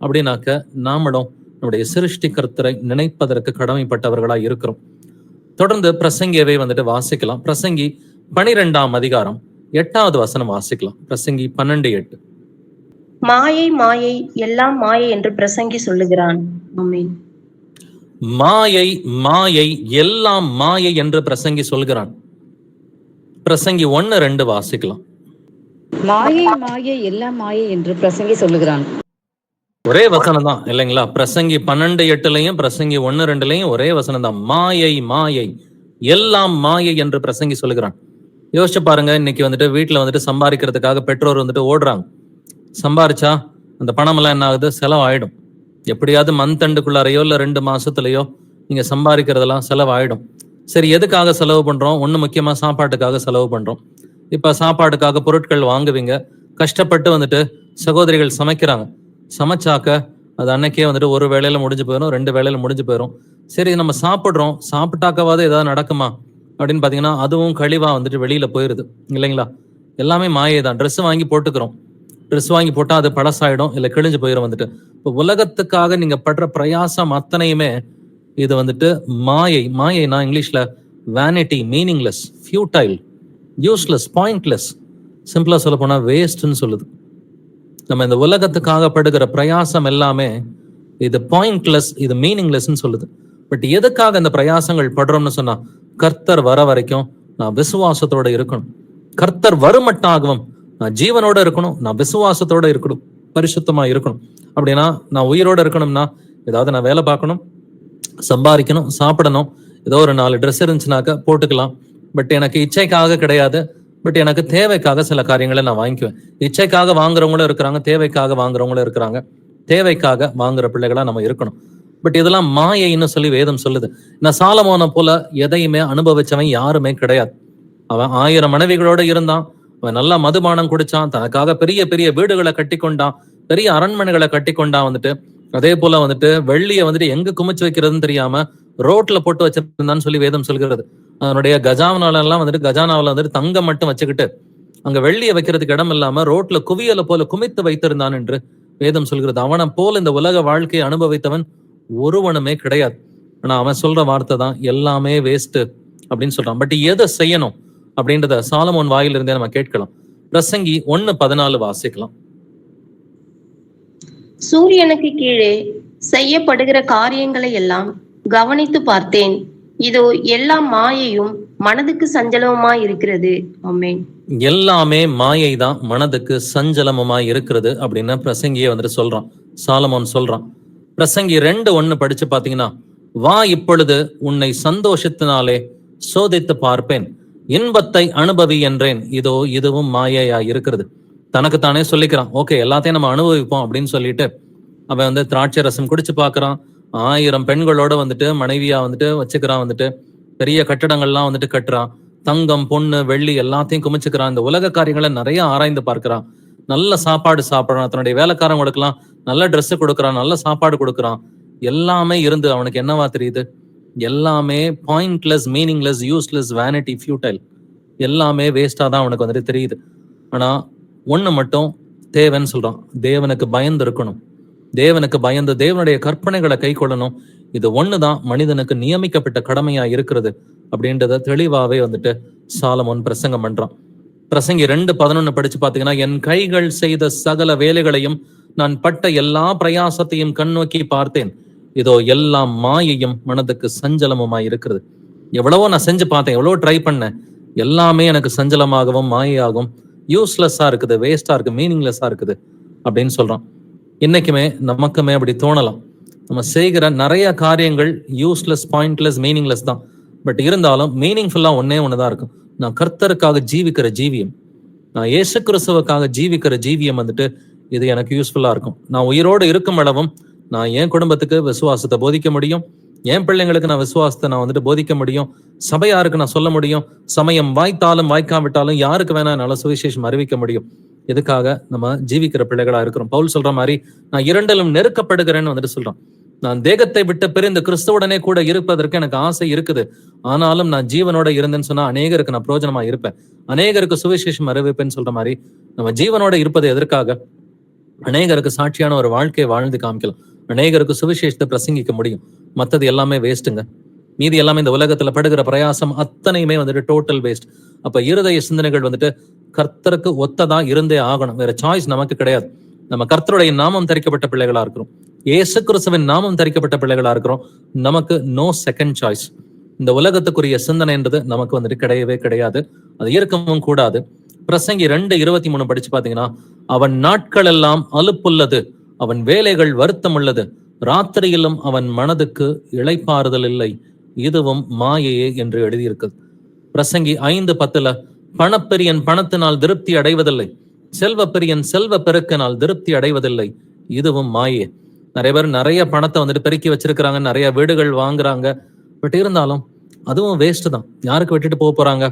அப்படின்னாக்க நாமளும் நம்முடைய சிருஷ்டி கர்த்தரை நினைப்பதற்கு கடமைப்பட்டவர்களா இருக்கிறோம். தொடர்ந்து பிரசங்கியவை வந்துட்டு வாசிக்கலாம். பிரசங்கி 12ஆம் அதிகாரம் 8வது வசனம் வாசிக்கலாம். பிரசங்கி 12:8. மாயை மாயை எல்லாம் மாயை என்று பிரசங்கி சொல்லுகிறான். ஆமென். மாயை மாயை எல்லாம் மாயை என்று பிரசங்கி சொல்கிறான். பிரசங்கி 1:2 வாசிக்கலாம். மாயை மாயை எல்லாம் மாயை என்று பிரசங்கி சொல்லுகிறான். ஒரே வசனம் தான் இல்லைங்களா? பிரசங்கி 12:8 பிரசங்கி 1:2 ஒரே வசனம் தான். மாயை மாயை எல்லாம் மாயை என்று பிரசங்கி சொல்லுகிறான். யோசிச்சு பாருங்க, இன்னைக்கு வந்துட்டு வீட்டுல வந்துட்டு சம்பாதிக்கிறதுக்காக பெற்றோர் வந்துட்டு ஓடுறாங்க. சம்பாரிச்சா அந்த பணம் எல்லாம் என்ன ஆகுது? செலவாயிடும். எப்படியாவது மந்த் எண்டுக்குள்ளாரையோ இல்ல 2 மாசத்துலயோ நீங்க சம்பாதிக்கிறதெல்லாம் செலவாயிடும். சரி, எதுக்காக செலவு பண்றோம்? ஒண்ணு முக்கியமா சாப்பாட்டுக்காக செலவு பண்றோம். இப்ப சாப்பாட்டுக்காக பொருட்கள் வாங்குவீங்க. கஷ்டப்பட்டு வந்துட்டு சகோதரிகள் சமைக்கிறாங்க. சமைச்சாக்க அது அன்னைக்கே வந்துட்டு ஒரு வேளையில முடிஞ்சு போயிடும், 2 வேளையில முடிஞ்சு போயிடும். சரி, நம்ம சாப்பிடுறோம், சாப்பிட்டாக்கவாது ஏதாவது நடக்குமா அப்படின்னு பாத்தீங்கன்னா அதுவும் கழிவா வந்துட்டு வெளியில போயிருது இல்லைங்களா? எல்லாமே மாயை தான். ட்ரெஸ் வாங்கி போட்டுக்கிறோம். ட்ரெஸ் வாங்கி போட்டா அது பழசாயிடும், இல்ல கிழிஞ்சு போயிடும் வந்துட்டு. இப்போ உலகத்துக்காக நீங்க படுற பிரயாசம் அத்தனையுமே இது வந்துட்டு மாயை. மாயைனா இங்கிலீஷ்ல vanity, meaningless, futile, useless, pointless. சிம்பிளா சொல்ல போனா வேஸ்ட்னு சொல்லுது. நம்ம இந்த உலகத்துக்காக படுகிற பிரயாசம் எல்லாமே இது பாயிண்ட்லெஸ், இது மீனிங்லெஸ்ன்னு சொல்லுது. பட் எதுக்காக இந்த பிரயாசங்கள் படுறோம்னு சொன்னா, கர்த்தர் வர வரைக்கும் நான் விசுவாசத்தோட இருக்கணும். கர்த்தர் வருமட்டாகவும் நான் ஜீவனோட இருக்கணும், நான் விசுவாசத்தோட இருக்கணும், பரிசுத்தமா இருக்கணும். அப்படின்னா நான் உயிரோட இருக்கணும்னா ஏதாவது நான் வேலை பார்க்கணும், சம்பாதிக்கணும், சாப்பிடணும். ஏதோ ஒரு 4 ட்ரெஸ் இருந்துச்சுனாக்க போட்டுக்கலாம். பட் எனக்கு இச்சைக்காக கிடையாது. பட் எனக்கு தேவைக்காக சில காரியங்களை நான் வாங்கிக்குவேன். இச்சைக்காக வாங்குறவங்களும் இருக்கிறாங்க, தேவைக்காக வாங்குறவங்களும் இருக்கிறாங்க. தேவைக்காக வாங்குற பிள்ளைகளா நம்ம இருக்கணும். பட் இதெல்லாம் மாயைன்னு சொல்லி வேதம் சொல்லுது. நான் சாலமோனை போல எதையுமே அனுபவிச்சவன் யாருமே கிடையாது. அவன் 1000 மனைவிகளோட இருந்தான். அவன் நல்லா மதுபானம் குடிச்சான், தனக்காக பெரிய பெரிய வீடுகளை கட்டி கொண்டான், பெரிய அரண்மனைகளை கட்டி கொண்டான் வந்துட்டு. அதே போல வந்துட்டு வெள்ளியை வந்துட்டு எங்க குமிச்சு வைக்கிறதுன்னு தெரியாம ரோட்ல போட்டு வச்சிருந்தான்னு சொல்லி வேதம் சொல்கிறது. அதனுடைய கஜானாவெல்லாம் வந்துட்டு கஜானாவில வந்துட்டு தங்கம் மட்டும் வச்சுக்கிட்டு அங்க வெள்ளியை வைக்கிறதுக்கு இடம் இல்லாம ரோட்ல குவியலை போல குமித்து வைத்திருந்தான் என்று வேதம் சொல்கிறது. அவனை போல இந்த உலக வாழ்க்கையை அனுபவித்தவன் ஒருவனுமே கிடையாது. ஆனா அவன் சொல்ற வார்த்தை தான் எல்லாமே வேஸ்ட் அப்படின்னு சொல்றான். பட் எதை செய்யணும் அப்படின்றத சாலமோன் வாயிலிருந்தே நம்ம கேட்கலாம். பிரசங்கி 1:14 வாசிக்கலாம். சூரியனுக்கு கீழே செய்யப்படுகிற காரியங்களை எல்லாம் கவனித்து பார்த்தேன். இதோ எல்லாம் மாயையும் மனதுக்கு சஞ்சலமுமாய் இருக்கிறது. ஆமென். எல்லாமே மாயை தான், மனதுக்கு சஞ்சலமுமாய் இருக்கிறது அப்படின்னு பிரசங்கியே வந்துட்டு சொல்றான், சாலமோன் சொல்றான். பிரசங்கி 2:1 படிச்சு பாத்தீங்கன்னா, வா இப்பொழுது உன்னை சந்தோஷத்தினாலே சோதித்து பார்ப்பேன், இன்பத்தை அனுபவி என்றேன், இதோ இதுவும் மாயையா இருக்கிறது. தனக்குத்தானே சொல்லிக்கிறான். ஓகே, எல்லாத்தையும் நம்ம அனுபவிப்போம் அப்படின்னு சொல்லிட்டு அவன் வந்து திராட்சை ரசம் குடிச்சு பாக்குறான். 1000 பெண்களோட வந்துட்டு மனைவியா வந்துட்டு வச்சுக்கிறான். வந்துட்டு பெரிய கட்டடங்கள்லாம் வந்துட்டு கட்டுறான். தங்கம், பொண்ணு, வெள்ளி எல்லாத்தையும் குமிச்சுக்கிறான். இந்த உலக காரியங்களை நிறைய ஆராய்ந்து பார்க்கிறான். நல்ல சாப்பாடு சாப்பிட்றான். தன்னுடைய வேலைக்காரங்களுக்கெல்லாம் நல்ல ட்ரெஸ் கொடுக்குறான், நல்ல சாப்பாடு கொடுக்குறான். எல்லாமே இருந்து அவனுக்கு என்னவா தெரியுது? எல்லாமே pointless, meaningless, useless, vanity, futile. எல்லாமே வேஸ்டா தான் அவனுக்கு வந்துட்டு தெரியுது. ஆனா ஒண்ணு மட்டும் தேவன் சொல்றான், தேவனுக்கு பயந்து இருக்கணும். தேவனுக்கு பயந்து தேவனுடைய கற்பனைகளை கை கொள்ளணும். இது ஒண்ணுதான் மனிதனுக்கு நியமிக்கப்பட்ட கடமையா இருக்கிறது அப்படின்றத தெளிவாவே வந்துட்டு சாலமோன் பிரசங்கம் பண்றான். பிரசங்கி 2:11 படிச்சு பாத்தீங்கன்னா, என் கைகள் செய்த சகல வேலைகளையும் நான் பட்ட எல்லா பிரயாசத்தையும் கண்ணோக்கி பார்த்தேன், இதோ எல்லாம் மாயையும் மனதுக்கு சஞ்சலமுமாய் இருக்கிறது. எவ்வளவோ நான் செஞ்சு பார்த்தேன், எவ்வளவோ ட்ரை பண்ணேன், எல்லாமே எனக்கு சஞ்சலமாகவும் மாயையாகவும் யூஸ்லெஸ்ஸா இருக்குது, வேஸ்டா இருக்கு, மீனிங்லெஸ்ஸா இருக்குது அப்படின்னு சொல்றான். இன்னைக்குமே நமக்குமே அப்படி தோணலாம். நம்ம செய்கிற நிறைய காரியங்கள் யூஸ்லெஸ், பாயிண்ட்லெஸ், மீனிங்லெஸ் தான். பட் இருந்தாலும் மீனிங்ஃபுல்லா ஒண்ணுதான் இருக்கும். நான் கர்த்தருக்காக ஜீவிக்கிற ஜீவியம், நான் இயேசு கிறிஸ்துவுக்காக ஜீவிக்கிற ஜீவியம் வந்துட்டு இது எனக்கு யூஸ்ஃபுல்லா இருக்கும். நான் உயிரோடு இருக்கும் அளவும் நான் என் குடும்பத்துக்கு விசுவாசத்தை போதிக்க முடியும், என் பிள்ளைங்களுக்கு நான் விசுவாசத்தை நான் வந்துட்டு போதிக்க முடியும், சபையாருக்கு நான் சொல்ல முடியும், சமயம் வாய்த்தாலும் வாய்க்காவிட்டாலும் யாருக்கு வேணா என்னால சுவிசேஷம் அறிவிக்க முடியும். எதுக்காக? நம்ம ஜீவிக்கிற பிள்ளைகளா இருக்கிறோம். பவுல் சொல்ற மாதிரி நான் இரண்டிலும் நெருக்கப்படுகிறேன்னு வந்துட்டு சொல்றான். நான் தேகத்தை விட்டு பிரிந்து கிறிஸ்துவுடனே கூட இருப்பதற்கு எனக்கு ஆசை இருக்குது. ஆனாலும் நான் ஜீவனோட இருந்தேன்னு சொன்னா அநேகருக்கு நான் பிரயோஜனமா இருப்பேன், அநேகருக்கு சுவிசேஷம் அறிவிப்பேன்னு சொல்ற மாதிரி நம்ம ஜீவனோட இருப்பது எதற்காக? அநேகருக்கு சாட்சியான ஒரு வாழ்க்கையை வாழ்ந்து காமிக்கலாம், அநேகருக்கு சுவிசேஷத்தை பிரசங்கிக்க முடியும். மத்தது எல்லாமே வேஸ்ட்டுங்க. மீதி எல்லாமே இந்த உலகத்துல படுகிற பிரயாசம் அத்தனையுமே வந்துட்டு டோட்டல் வேஸ்ட். அப்ப இருதய சிந்தனைகள் வந்துட்டு கர்த்தருக்கு ஒத்ததா இருந்தே ஆகணும். வேற சாய்ஸ் நமக்கு கிடையாது. நம்ம கர்த்தருடைய நாமம் தரிக்கப்பட்ட பிள்ளைகளா இருக்கிறோம், இயேசு கிறிஸ்துவின் நாமம் தரிக்கப்பட்ட பிள்ளைகளா இருக்கிறோம். நமக்கு நோ செகண்ட் சாய்ஸ். இந்த உலகத்துக்குரிய சிந்தனைன்றது நமக்கு வந்துட்டு கிடையவே கிடையாது, அது இருக்கவும் கூடாது. பிரசங்கி 2:23 படிச்சு பாத்தீங்கன்னா, அவன் நாட்கள் எல்லாம் அலுப்புள்ளது, அவன் வேலைகள் வருத்தம் உள்ளது, ராத்திரியிலும் அவன் மனதுக்கு இளைப்பாறுதல் இல்லை, இதுவும் மாயையே என்று எழுதியிருக்குது. பிரசங்கி 5:10 பணப்பெரியன் பணத்தினால் திருப்தி அடைவதில்லை, செல்வப்பெரியன் செல்வ பெருக்கினால் திருப்தி அடைவதில்லை, இதுவும் மாயே. நிறைய பேர் நிறைய பணத்தை வந்துட்டு பெருக்கி வச்சிருக்கிறாங்க, நிறைய வீடுகள் வாங்குறாங்க. பட் இருந்தாலும் அதுவும் வேஸ்ட் தான். யாருக்கு விட்டுட்டு போக போறாங்க?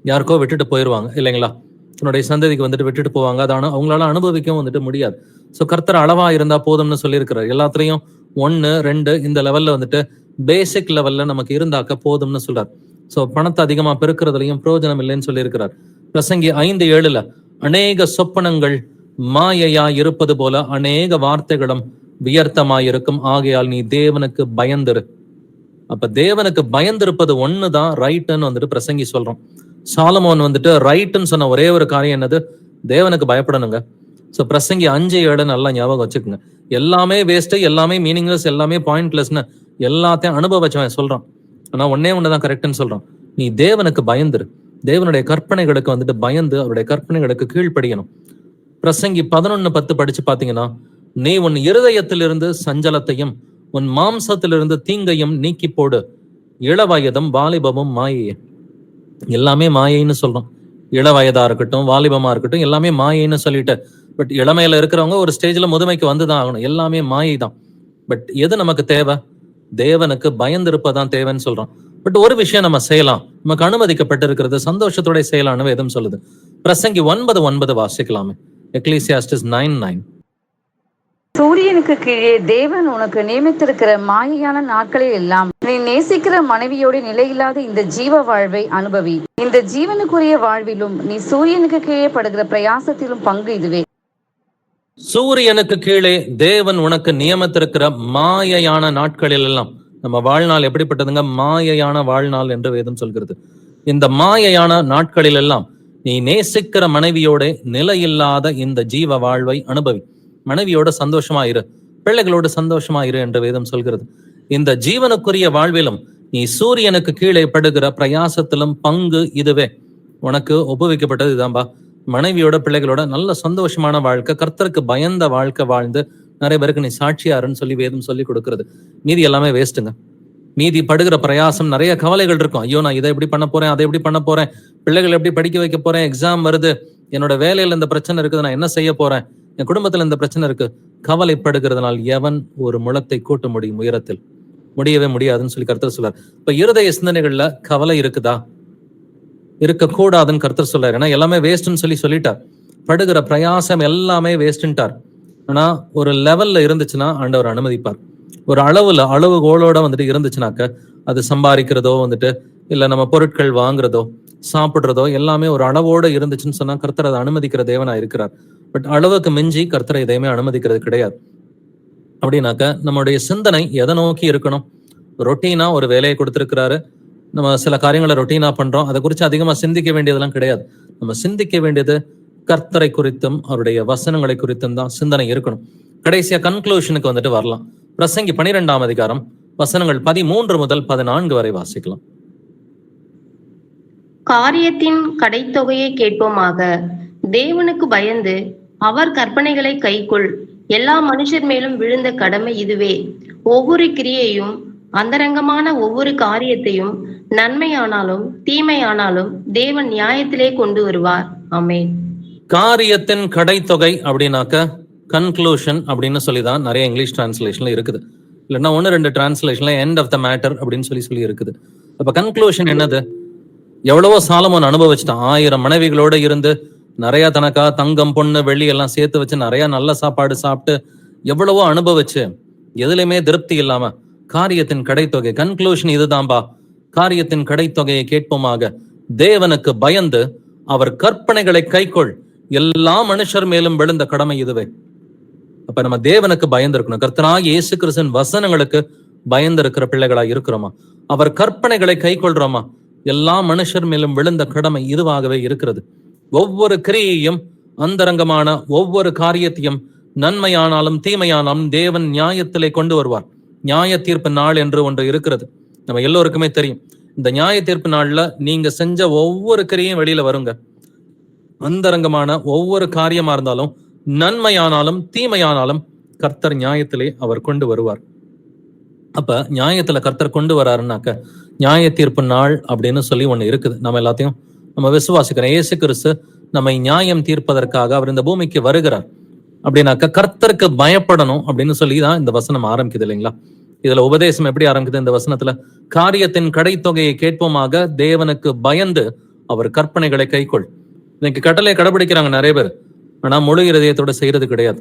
யாருக்கோ விட்டுட்டு போயிடுவாங்க இல்லைங்களா? தன்னுடைய சந்ததிக்கு வந்துட்டு விட்டுட்டு போவாங்க. அதான அவங்களால அனுபவிக்கவும் வந்துட்டு முடியாது. ஸோ கர்த்தர் அளவா இருந்தா போதும்னு சொல்லியிருக்கிறார். எல்லாத்துலயும் 1, 2 இந்த லெவல்ல வந்துட்டு பேசிக் லெவல்ல நமக்கு இருந்தாக்க போதும்னு சொல்றார். ஸோ பணத்தை அதிகமா பெருக்கிறதுலையும் பிரயோஜனம் இல்லைன்னு சொல்லியிருக்கிறார். பிரசங்கி 5:7 அநேக சொப்பனங்கள் மாயையா இருப்பது போல அநேக வார்த்தைகளும் வியர்த்தமாயிருக்கும், ஆகையால் நீ தேவனுக்கு பயந்திரு. அப்ப தேவனுக்கு பயந்திருப்பது ஒண்ணுதான் ரைட்டுன்னு வந்துட்டு பிரசங்கி சொல்றோம். சாலமோன் வந்துட்டு ரைட்டுன்னு சொன்ன ஒரே ஒரு காரியம் என்னது? தேவனுக்கு பயப்படணுங்க. ஸோ பிரசங்கி 5:7 நல்லா ஞாபகம் வச்சுக்கோங்க. எல்லாமே வேஸ்ட், எல்லாமே மீனிங்லெஸ், எல்லாமே பாயிண்ட்லெஸ்னு எல்லாத்தையும் அனுபவிச்சவன் சொல்றான். ஆனா ஒண்ணுதான் கரெக்ட்னு சொல்றான். நீ தேவனுக்கு பயந்துரு, தேவனுடைய கற்பனைகளுக்கு வந்துட்டு பயந்து அவருடைய கற்பனைகளுக்கு கீழ்ப்படியணும். பிரசங்கி 11:10 படிச்சு பாத்தீங்கன்னா, நீ உன் இருதயத்திலிருந்து சஞ்சலத்தையும் உன் மாம்சத்திலிருந்து தீங்கையும் நீக்கி போடு, இளவயதும் வாலிபமும் மாயையே. எல்லாமே மாயைன்னு சொல்றோம். இளவயதா இருக்கட்டும், வாலிபமா இருக்கட்டும், எல்லாமே மாயைன்னு சொல்லிட்டு, பட் இளமையில இருக்கிறவங்க ஒரு ஸ்டேஜ்ல முதுமைக்கு வந்துதான் ஆகணும். எல்லாமே மாயை தான். பட் எது நமக்கு தேவை? தேவனுக்கு பயந்திருப்பதான் தேவைன்னு சொல்றோம். பட் ஒரு விஷயம் நம்ம செய்யலாம், நமக்கு அனுமதிக்கப்பட்டிருக்கிறது, சந்தோஷத்தோட செய்யலாம்னு வேதம் சொல்லுது. பிரசங்கி 9:9 வாசிக்கலாமே. எக்லீசியாஸ்டிஸ் 9:9. சூரியனுக்கு கீழே தேவன் உனக்கு நியமித்திருக்கிற மாயையான நாட்களில் எல்லாம் நீ நேசிக்கிற மனைவியோடு நிலையில்லாத இந்த ஜீவ வாழ்வை அனுபவி. இந்த ஜீவனுக்குரிய வாழ்விலும் நீ சூரியனுக்கு கீழே படுகிற பிரயாசத்திலும் பங்கு இதுவே. சூரியனுக்கு கீழே தேவன் உனக்கு நியமித்திருக்கிற மாயையான நாட்களில் எல்லாம், நம்ம வாழ்நாள் எப்படிப்பட்டதுங்க? மாயையான வாழ்நாள் என்று வேதம் சொல்கிறது. இந்த மாயையான நாட்களில் எல்லாம் நீ நேசிக்கிற மனைவியோட நிலையில்லாத இந்த ஜீவ வாழ்வை அனுபவி. மனைவியோட சந்தோஷமா இரு, பிள்ளைகளோடு சந்தோஷமா இரு என்று வேதம் சொல்கிறது. இந்த ஜீவனுக்குரிய வாழ்விலும் நீ சூரியனுக்கு கீழே படுகிற பிரயாசத்திலும் பங்கு இதுவே. உனக்கு ஒப்புவிக்கப்பட்டது இதுதான்பா. மனைவியோட பிள்ளைகளோட நல்ல சந்தோஷமான வாழ்க்கை, கர்த்தருக்கு பயந்த வாழ்க்கை வாழ்ந்து நிறைய பேருக்கு நீ சாட்சியாருன்னு சொல்லி வேதம் சொல்லி கொடுக்கிறது. மீதி எல்லாமே வேஸ்ட்டுங்க. மீதி படுகிற பிரயாசம், நிறைய கவலைகள் இருக்கும். ஐயோ, நான் இதை எப்படி பண்ண போறேன், அதை எப்படி பண்ண போறேன், பிள்ளைகள் எப்படி படிக்க வைக்க போறேன், எக்ஸாம் வருது, என்னோட வேலையில இந்த பிரச்சனை இருக்குது, நான் என்ன செய்ய போறேன், என் குடும்பத்துல இந்த பிரச்சனை இருக்கு. கவலைப்படுகிறதுனால் எவன் ஒரு முழத்தை கூட்ட முடியும் உயரத்தில்? முடியவே முடியாதுன்னு சொல்லி கர்த்தர் சொல்றார். இப்ப இருதய சிந்தனைகள்ல கவலை இருக்குதா? இருக்கக்கூடாதுன்னு கர்த்தர் சொல்றாரு. ஏன்னா எல்லாமே வேஸ்ட்ன்னு சொல்லிட்டார். படுகிற பிரயாசம் எல்லாமே வேஸ்ட்ன்ட்டார். ஆனா ஒரு லெவல்ல இருந்துச்சுன்னா ஆண்டவர் அனுமதிப்பார். ஒரு அளவுகோலோட வந்துட்டு இருந்துச்சுனாக்க, அது சம்பாதிக்கிறதோ வந்துட்டு இல்ல நம்ம பொருட்கள் வாங்குறதோ சாப்பிடுறதோ எல்லாமே ஒரு அளவோட இருந்துச்சுன்னு சொன்னா கர்த்தர் அதை அனுமதிக்கிற தேவனா இருக்கிறார். பட் அளவுக்கு மிஞ்சி கர்த்தரை எதையுமே அனுமதிக்கிறது கிடையாது. அப்படின்னாக்க நம்மளுடைய சிந்தனை எதை நோக்கி இருக்கணும்? ரொட்டீனா ஒரு வேலையை கொடுத்திருக்கிறாரு, நம்ம சில காரியங்களை ரொட்டீனா பண்றோம், அதை குறித்து அதிகமா சிந்திக்க வேண்டியதெல்லாம் கிடையாது. நம்ம சிந்திக்க வேண்டியது கர்த்தரை குறித்தும் அவருடைய வசனங்களை குறித்தும் தான் சிந்தனை இருக்கணும். கடைசியா கன்க்ளூஷனுக்கு வந்துட்டு வரலாம். பிரசங்கி 12ஆம் அதிகாரம் வசனங்கள் 13 முதல் 14 வரை வாசிக்கலாம். காரியத்தின் கடைத்தொகையை கேட்போமாக. தேவனுக்கு பயந்து அவர் கற்பனைகளை கைக்கொள். எல்லா மனுஷர் மேலும் விழுந்த கடமை இதுவே. ஒவ்வொரு கிரியையும் அந்தரங்கமான ஒவ்வொரு காரியத்தையும் நன்மையானாலும் தீமையானாலும் தேவன் நியாயத்திலே கொண்டு வருவார். ஆமென். காரியத்தின் கடைத்தொகை அப்படின்னாக்க கன்க்ளூஷன் அப்படின்னு சொல்லிதான் நிறைய இங்கிலீஷ் டிரான்ஸ்லேஷன்ல இருக்குது. இல்லைன்னா 1-2 டிரான்ஸ்லேஷன்ல எண்ட் ஆஃப் த மேட்டர் அப்படின்னு சொல்லி இருக்குது. அப்ப கன்க்ளூஷன் என்னது? எவ்வளவோ சாலமோன் அனுபவிச்சுட்டான். 1000 மனைவிகளோட இருந்து நிறைய தனக்கா தங்கம் பொண்ணு வெள்ளி எல்லாம் சேர்த்து வச்சு நிறைய நல்ல சாப்பாடு சாப்பிட்டு எவ்வளவோ அனுபவிச்சு எதுலையுமே திருப்தி இல்லாம காரியத்தின் கடைத்தொகை, கன்க்ளூஷன் இதுதான்பா. காரியத்தின் கடைத்தொகையை கேட்போமாக. தேவனுக்கு பயந்து அவர் கற்பனைகளை கைக்கொள். எல்லா மனுஷர் மேலும் விழுந்த கடமை இதுவே. அப்ப நம்ம தேவனுக்கு பயந்து இருக்கணும். கர்த்தராகிய இயேசு கிறிஸ்துவின் வசனங்களுக்கு பயந்து இருக்கிற பிள்ளைகளா இருக்கிறோமா? அவர் கற்பனைகளை கை கொள்றோமா? எல்லா மனுஷர் மேலும் விழுந்த கடமை இதுவாகவே இருக்கிறது. ஒவ்வொரு கிரியையும் அந்தரங்கமான ஒவ்வொரு காரியத்தையும் நன்மையானாலும் தீமையானாலும் தேவன் நியாயத்திலே கொண்டு வருவார். நியாய தீர்ப்பு நாள் என்று ஒன்று இருக்கிறது, நம்ம எல்லோருக்குமே தெரியும். இந்த நியாய தீர்ப்பு நாள்ல நீங்க செஞ்ச ஒவ்வொரு கிரியையும் வெளியில வருங்க. அந்தரங்கமான ஒவ்வொரு காரியமா இருந்தாலும் நன்மையானாலும் தீமையானாலும் கர்த்தர் நியாயத்திலே அவர் கொண்டு வருவார். அப்ப நியாயத்துல கர்த்தர் கொண்டு வராருன்னாக்க நியாய தீர்ப்பு நாள் அப்படின்னு சொல்லி ஒண்ணு இருக்குது. நம்ம எல்லாத்தையும் நம்ம விசுவாசிக்கிறோம். இயேசு கிறிஸ்து நம்மை நியாயம் தீர்ப்பதற்காக அவர் இந்த பூமிக்கு வருகிறார். அப்படின்னாக்க கர்த்தருக்கு பயப்படணும் அப்படின்னு சொல்லிதான் இந்த வசனம் ஆரம்பிக்குது இல்லைங்களா? இதுல உபதேசம் எப்படி ஆரம்பிக்குது இந்த வசனத்துல? காரியத்தின் கடைத்தொகையை கேட்போமாக தேவனுக்கு பயந்து அவர் கற்பனைகளை கைக்கொள். இன்னைக்கு கட்டளை கடைபிடிக்கிறாங்க நிறைய பேர், ஆனா முழு இருதயத்தோட செய்யறது கிடையாது.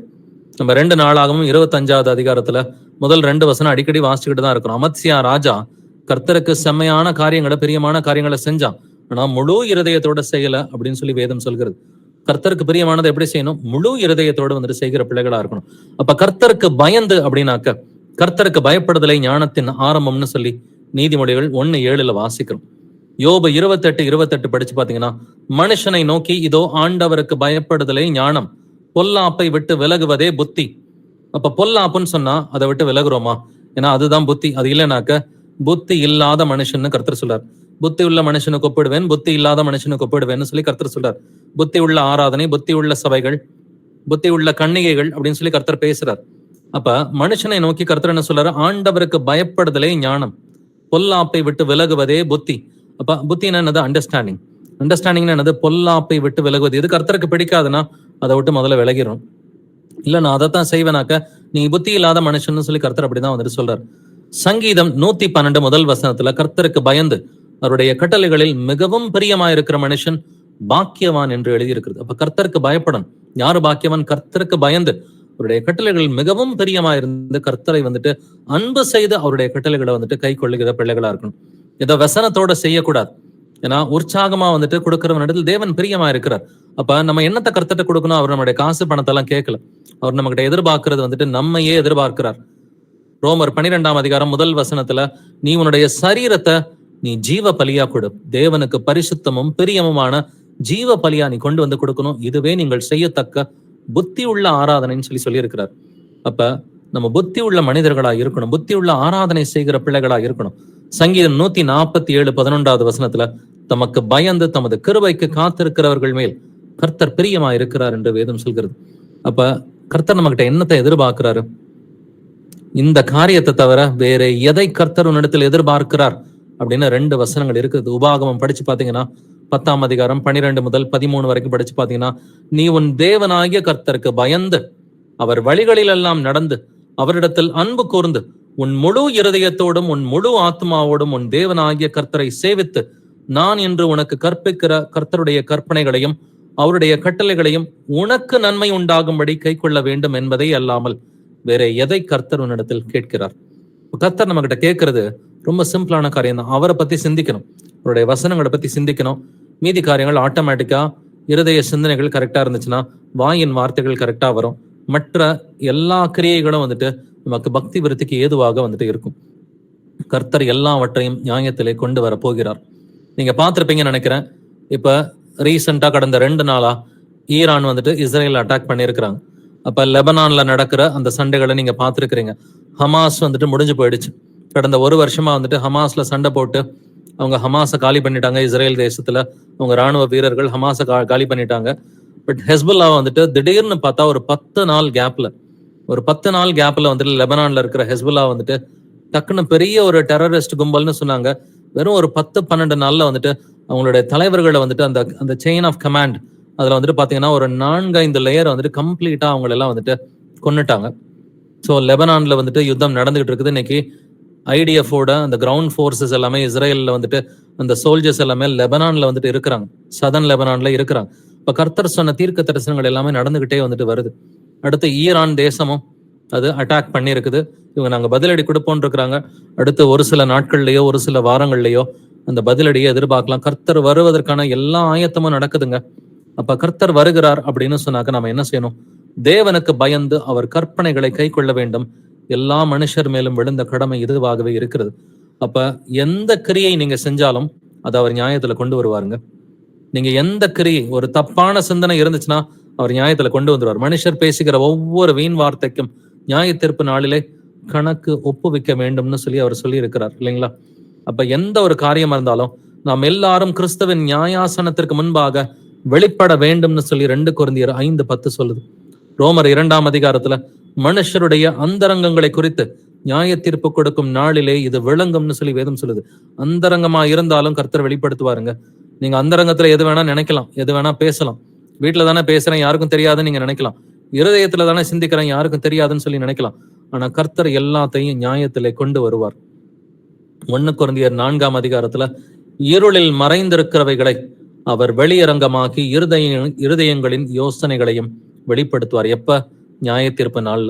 நம்ம 2 நாளாகவும் 25வது அதிகாரத்துல முதல் 2 வசனம் அடிக்கடி வாசிச்சுக்கிட்டு தான் இருக்கிறோம். அமத்சியா ராஜா கர்த்தருக்கு செம்மையான காரியங்களை, பிரியமான காரியங்களை செஞ்சான், ஆனா முழு இருதயத்தோட செய்யல அப்படின்னு சொல்லி வேதம் சொல்கிறது. கர்த்தருக்கு பிரியமானதை எப்படி செய்யணும்? முழு இருதயத்தோடு வந்துட்டு செய்கிற பிள்ளைகளா இருக்கணும். அப்ப கர்த்தருக்கு பயந்து அப்படின்னாக்க, கர்த்தருக்கு பயப்படுதலை ஞானத்தின் ஆரம்பம்னு சொல்லி நீதிமொழிகள் 1:7 வாசிக்கிறோம். யோபு 28:28 படிச்சு பாத்தீங்கன்னா, மனுஷனை நோக்கி இதோ ஆண்டவருக்கு பயப்படுதலை ஞானம், பொல்லாப்பை விட்டு விலகுவதே புத்தி. அப்ப பொல்லாப்புன்னு சொன்னா அதை விட்டு விலகுறோமா? ஏன்னா அதுதான் புத்தி. அது இல்லைனாக்க புத்தி இல்லாத மனுஷன்னு கர்த்தர் சொல்றார். புத்தி உள்ள மனுஷனுக்கு ஒப்பிடுவேன், புத்தி இல்லாத மனுஷனுக்கு ஒப்பிடுவேன்னு சொல்லி கர்த்தர் சொல்றார். புத்தி உள்ள ஆராதனை, புத்தி உள்ள சபைகள், புத்தி உள்ள கன்னிகைகள் அப்படின்னு சொல்லி கர்த்தர் பேசுறார். அப்ப மனுஷனை நோக்கி கர்த்தர் என்ன சொல்றாரு? ஆண்டவருக்கு பயப்படுதலே ஞானம், பொல்லாப்பை விட்டு விலகுவதே புத்தி. அப்ப புத்தினா என்னது? அண்டர்ஸ்டாண்டிங். அண்டர்ஸ்டாண்டிங் என்னது? பொல்லாப்பை விட்டு விலகுவது. இது கர்த்தருக்கு பிடிக்காதுன்னா அதை விட்டு முதல்ல விலகிடும். இல்ல நான் அதைத்தான் செய்வேனாக்க நீ புத்தி இல்லாத மனுஷன்னு சொல்லி கர்த்தர் அப்படிதான் வந்துட்டு சொல்றாரு. சங்கீதம் 112 முதல் வசனத்துல கர்த்தருக்கு பயந்து அவருடைய கட்டளைகளில் மிகவும் பிரியமாயிருக்கிற மனுஷன் பாக்கியவான் என்று எழுதியிருக்கிறது. அப்ப கர்த்தருக்கு பயப்படணும். யாரு பாக்கியவான்? கர்த்தருக்கு பயந்து அவருடைய கட்டளைகள் மிகவும் பிரியமாயிருந்து கர்த்தரை வந்துட்டு அன்பு செய்து அவருடைய கட்டளைகளை வந்துட்டு கை கொள்ளுகிற பிள்ளைகளா இருக்கணும். இதை வசனத்தோட செய்யக்கூடாது. ஏன்னா உற்சாகமா வந்துட்டு கொடுக்கிறவன் இடத்துல தேவன் பிரியமா இருக்கிறார். அப்ப நம்ம என்னத்தை கர்த்தர்ட்ட கொடுக்கணும்? அவர் நம்மளுடைய காசு பணத்தை எல்லாம் கேட்கல. அவர் நம்ம கிட்ட எதிர்பார்க்கிறது வந்துட்டு நம்மையே எதிர்பார்க்கிறார். ரோமர் 12ஆம் அதிகாரம் முதல் வசனத்துல, நீ உன்னுடைய சரீரத்தை நீ ஜீவ பலியா கொடு, தேவனுக்கு பரிசுத்தமும் பிரியமுமான ஜீவ பலியா நீ கொண்டு வந்து கொடுக்கணும், இதுவே நீங்கள் செய்யத்தக்க புத்தி உள்ள ஆராதனைன்னு சொல்லி இருக்கிறார். அப்ப நம்ம புத்தி உள்ள மனிதர்களா இருக்கணும், புத்தி உள்ள ஆராதனை செய்கிற பிள்ளைகளா இருக்கணும். சங்கீதம் 147:11 வசனத்துல, தமக்கு பயந்து தமது கிருபைக்கு காத்திருக்கிறவர்கள் மேல் கர்த்தர் பிரியமா இருக்கிறார் என்று வேதம் சொல்கிறது. அப்ப கர்த்தர் நம்ம கிட்ட என்னத்தை எதிர்பார்க்கிறாரு? இந்த காரியத்தை தவிர வேற எதை கர்த்தர் உன்னிடத்தில் எதிர்பார்க்கிறார் அப்படின்னு 2 வசனங்கள் இருக்குது. உபாகமம் படிச்சு பாத்தீங்கன்னா 10ஆம் அதிகாரம் 12 முதல் 13 வரைக்கும் படிச்சு பாத்தீங்கன்னா, நீ உன் தேவனாகிய கர்த்தருக்கு பயந்து அவர் வழிகளில் எல்லாம் நடந்து அவரிடத்தில் அன்பு கூர்ந்து உன் முழு இருதயத்தோடும் உன் முழு ஆத்மாவோடும் உன் தேவனாகிய கர்த்தரை சேவித்து நான் என்று உனக்கு கற்பிக்கிற கர்த்தருடைய கற்பனைகளையும் அவருடைய கட்டளைகளையும் உனக்கு நன்மை உண்டாகும்படி கை கொள்ள வேண்டும் என்பதை அல்லாமல் வேற எதை கர்த்தர் உன்னிடத்தில் கேட்கிறார்? கர்த்தர் நம்ம கிட்ட கேட்கறது ரொம்ப சிம்பிளான காரியம் தான். அவரை பத்தி சிந்திக்கணும், அவருடைய வசனங்களை பத்தி சிந்திக்கணும். மீதி காரியங்கள் ஆட்டோமேட்டிக்கா இருதய சிந்தனைகள் கரெக்டா இருந்துச்சுன்னா வாயின் வார்த்தைகள் கரெக்டா வரும். மற்ற எல்லா கிரியைகளும் வந்துட்டு நமக்கு பக்தி விருத்திக்கு ஏதுவாக வந்துட்டு இருக்கும். கர்த்தர் எல்லாவற்றையும் நியாயத்திலே கொண்டு வர போகிறார். நீங்க பார்த்திருப்பீங்கன்னு நினைக்கிறேன். இப்ப ரீசெண்டா கடந்த 2 நாளா ஈரான் வந்துட்டு இஸ்ரேல் அட்டாக் பண்ணியிருக்கிறாங்க. அப்ப லெபனான்ல நடக்கிற அந்த சண்டைகளை நீங்க பார்த்திருக்கிறீங்க. ஹமாஸ் வந்துட்டு முடிஞ்சு போயிடுச்சு. கடந்த 1 வருஷமா வந்துட்டு ஹமாஸ்ல சண்டை போட்டு அவங்க ஹமாஸை காலி பண்ணிட்டாங்க. இஸ்ரேல் தேசத்துல அவங்க ராணுவ வீரர்கள் ஹமாஸை காலி பண்ணிட்டாங்க. பட் ஹெஸ்புல்லா வந்துட்டு திடீர்னு பார்த்தா ஒரு 10 நாள் கேப்ல வந்துட்டு லெபனான்ல இருக்கிற ஹெஸ்புல்லா வந்துட்டு டக்குன்னு பெரிய ஒரு டெரரிஸ்ட் கும்பல்னு சொன்னாங்க. வெறும் ஒரு 10-12 நாள்ல வந்துட்டு அவங்களுடைய தலைவர்களை வந்துட்டு அந்த செயின் ஆஃப் கமாண்ட் அதுல வந்துட்டு பாத்தீங்கன்னா ஒரு 4-5 லேயர் வந்துட்டு கம்ப்ளீட்டா அவங்க எல்லாம் வந்துட்டு கொன்னுட்டாங்க. ஸோ லெபனான்ல வந்துட்டு யுத்தம் நடந்துகிட்டு இருக்குது. இன்னைக்கு ஐடிஎஃபோட அந்த கிரவுண்ட் ஃபோர்ஸஸ் எல்லாமே இஸ்ரேல்ல வந்துட்டு அந்த சோல்ஜர்ஸ் எல்லாமே லெபனான்ல வந்துட்டு இருக்கிறாங்க, சதன் லெபனான்ல இருக்கிறாங்க. இப்ப கர்த்தர் சொன்ன தீர்க்க தரிசனங்கள் எல்லாமே நடந்துகிட்டே வந்துட்டு வருது. அடுத்து ஈரான் தேசமும் அது அட்டாக் பண்ணி இருக்குது. இவங்க நாங்க பதிலடி கொடுப்போம்னு இருக்கிறாங்க. அடுத்து ஒரு சில நாட்கள்லயோ ஒரு சில வாரங்கள்லயோ அந்த பதிலடியை எதிர்பார்க்கலாம். கர்த்தர் வருவதற்கான எல்லா ஆயத்தமும் நடக்குதுங்க. அப்ப கர்த்தர் வருகிறார் அப்படின்னு சொன்னாக்க நம்ம என்ன செய்யணும்? தேவனுக்கு பயந்து அவர் கற்பனைகளை கை கொள்ள வேண்டும். எல்லா மனுஷர் மேலும் விழுந்த கடமை இதுவாகவே இருக்கிறது. அப்ப எந்த கிரியை நீங்க செஞ்சாலும் அதை அவர் நியாயத்துல கொண்டு வருவாருங்க. நீங்க எந்த கிரியை, ஒரு தப்பான சிந்தனை இருந்துச்சுன்னா அவர் நியாயத்துல கொண்டு வந்துருவார். மனுஷர் பேசுகிற ஒவ்வொரு வீண் வார்த்தைக்கும் நியாய தீர்ப்பு நாளிலே கணக்கு ஒப்புவிக்க வேண்டும்னு சொல்லி அவர் சொல்லி இருக்கிறார் இல்லைங்களா? அப்ப எந்த ஒரு காரியமா இருந்தாலும் நாம் எல்லாரும் கிறிஸ்துவின் நியாயாசனத்திற்கு முன்பாக வெளிப்பட வேண்டும்னு சொல்லி 2 கொரிந்தியர் 5:10 சொல்லுது. ரோமர் 2ஆம் அதிகாரத்துல மனுஷருடைய அந்தரங்கங்களை குறித்து நியாய தீர்ப்பு கொடுக்கும் நாளிலே இது விளங்கும்னு சொல்லி வேதம் சொல்லுது. அந்தரங்கமா இருந்தாலும் கர்த்தர் வெளிப்படுத்துவாருங்க. நீங்க அந்தரங்கத்துல எது வேணா நினைக்கலாம், எது வேணா பேசலாம். வீட்டுல தானே பேசுறேன், யாருக்கும் தெரியாதுன்னு நீங்க நினைக்கலாம். இருதயத்துல தானே சிந்திக்கிறேன், யாருக்கும் தெரியாதுன்னு சொல்லி நினைக்கலாம். ஆனா கர்த்தர் எல்லாத்தையும் நியாயத்திலே கொண்டு வருவார். 1 கொரிந்தியர் 4 இருளில் மறைந்திருக்கிறவைகளை அவர் வெளியரங்கமாக்கி இருதயங்களின் யோசனைகளையும் வெளிப்படுத்துவார். எப்ப? நியாய தீர்ப்பு நாள்ல.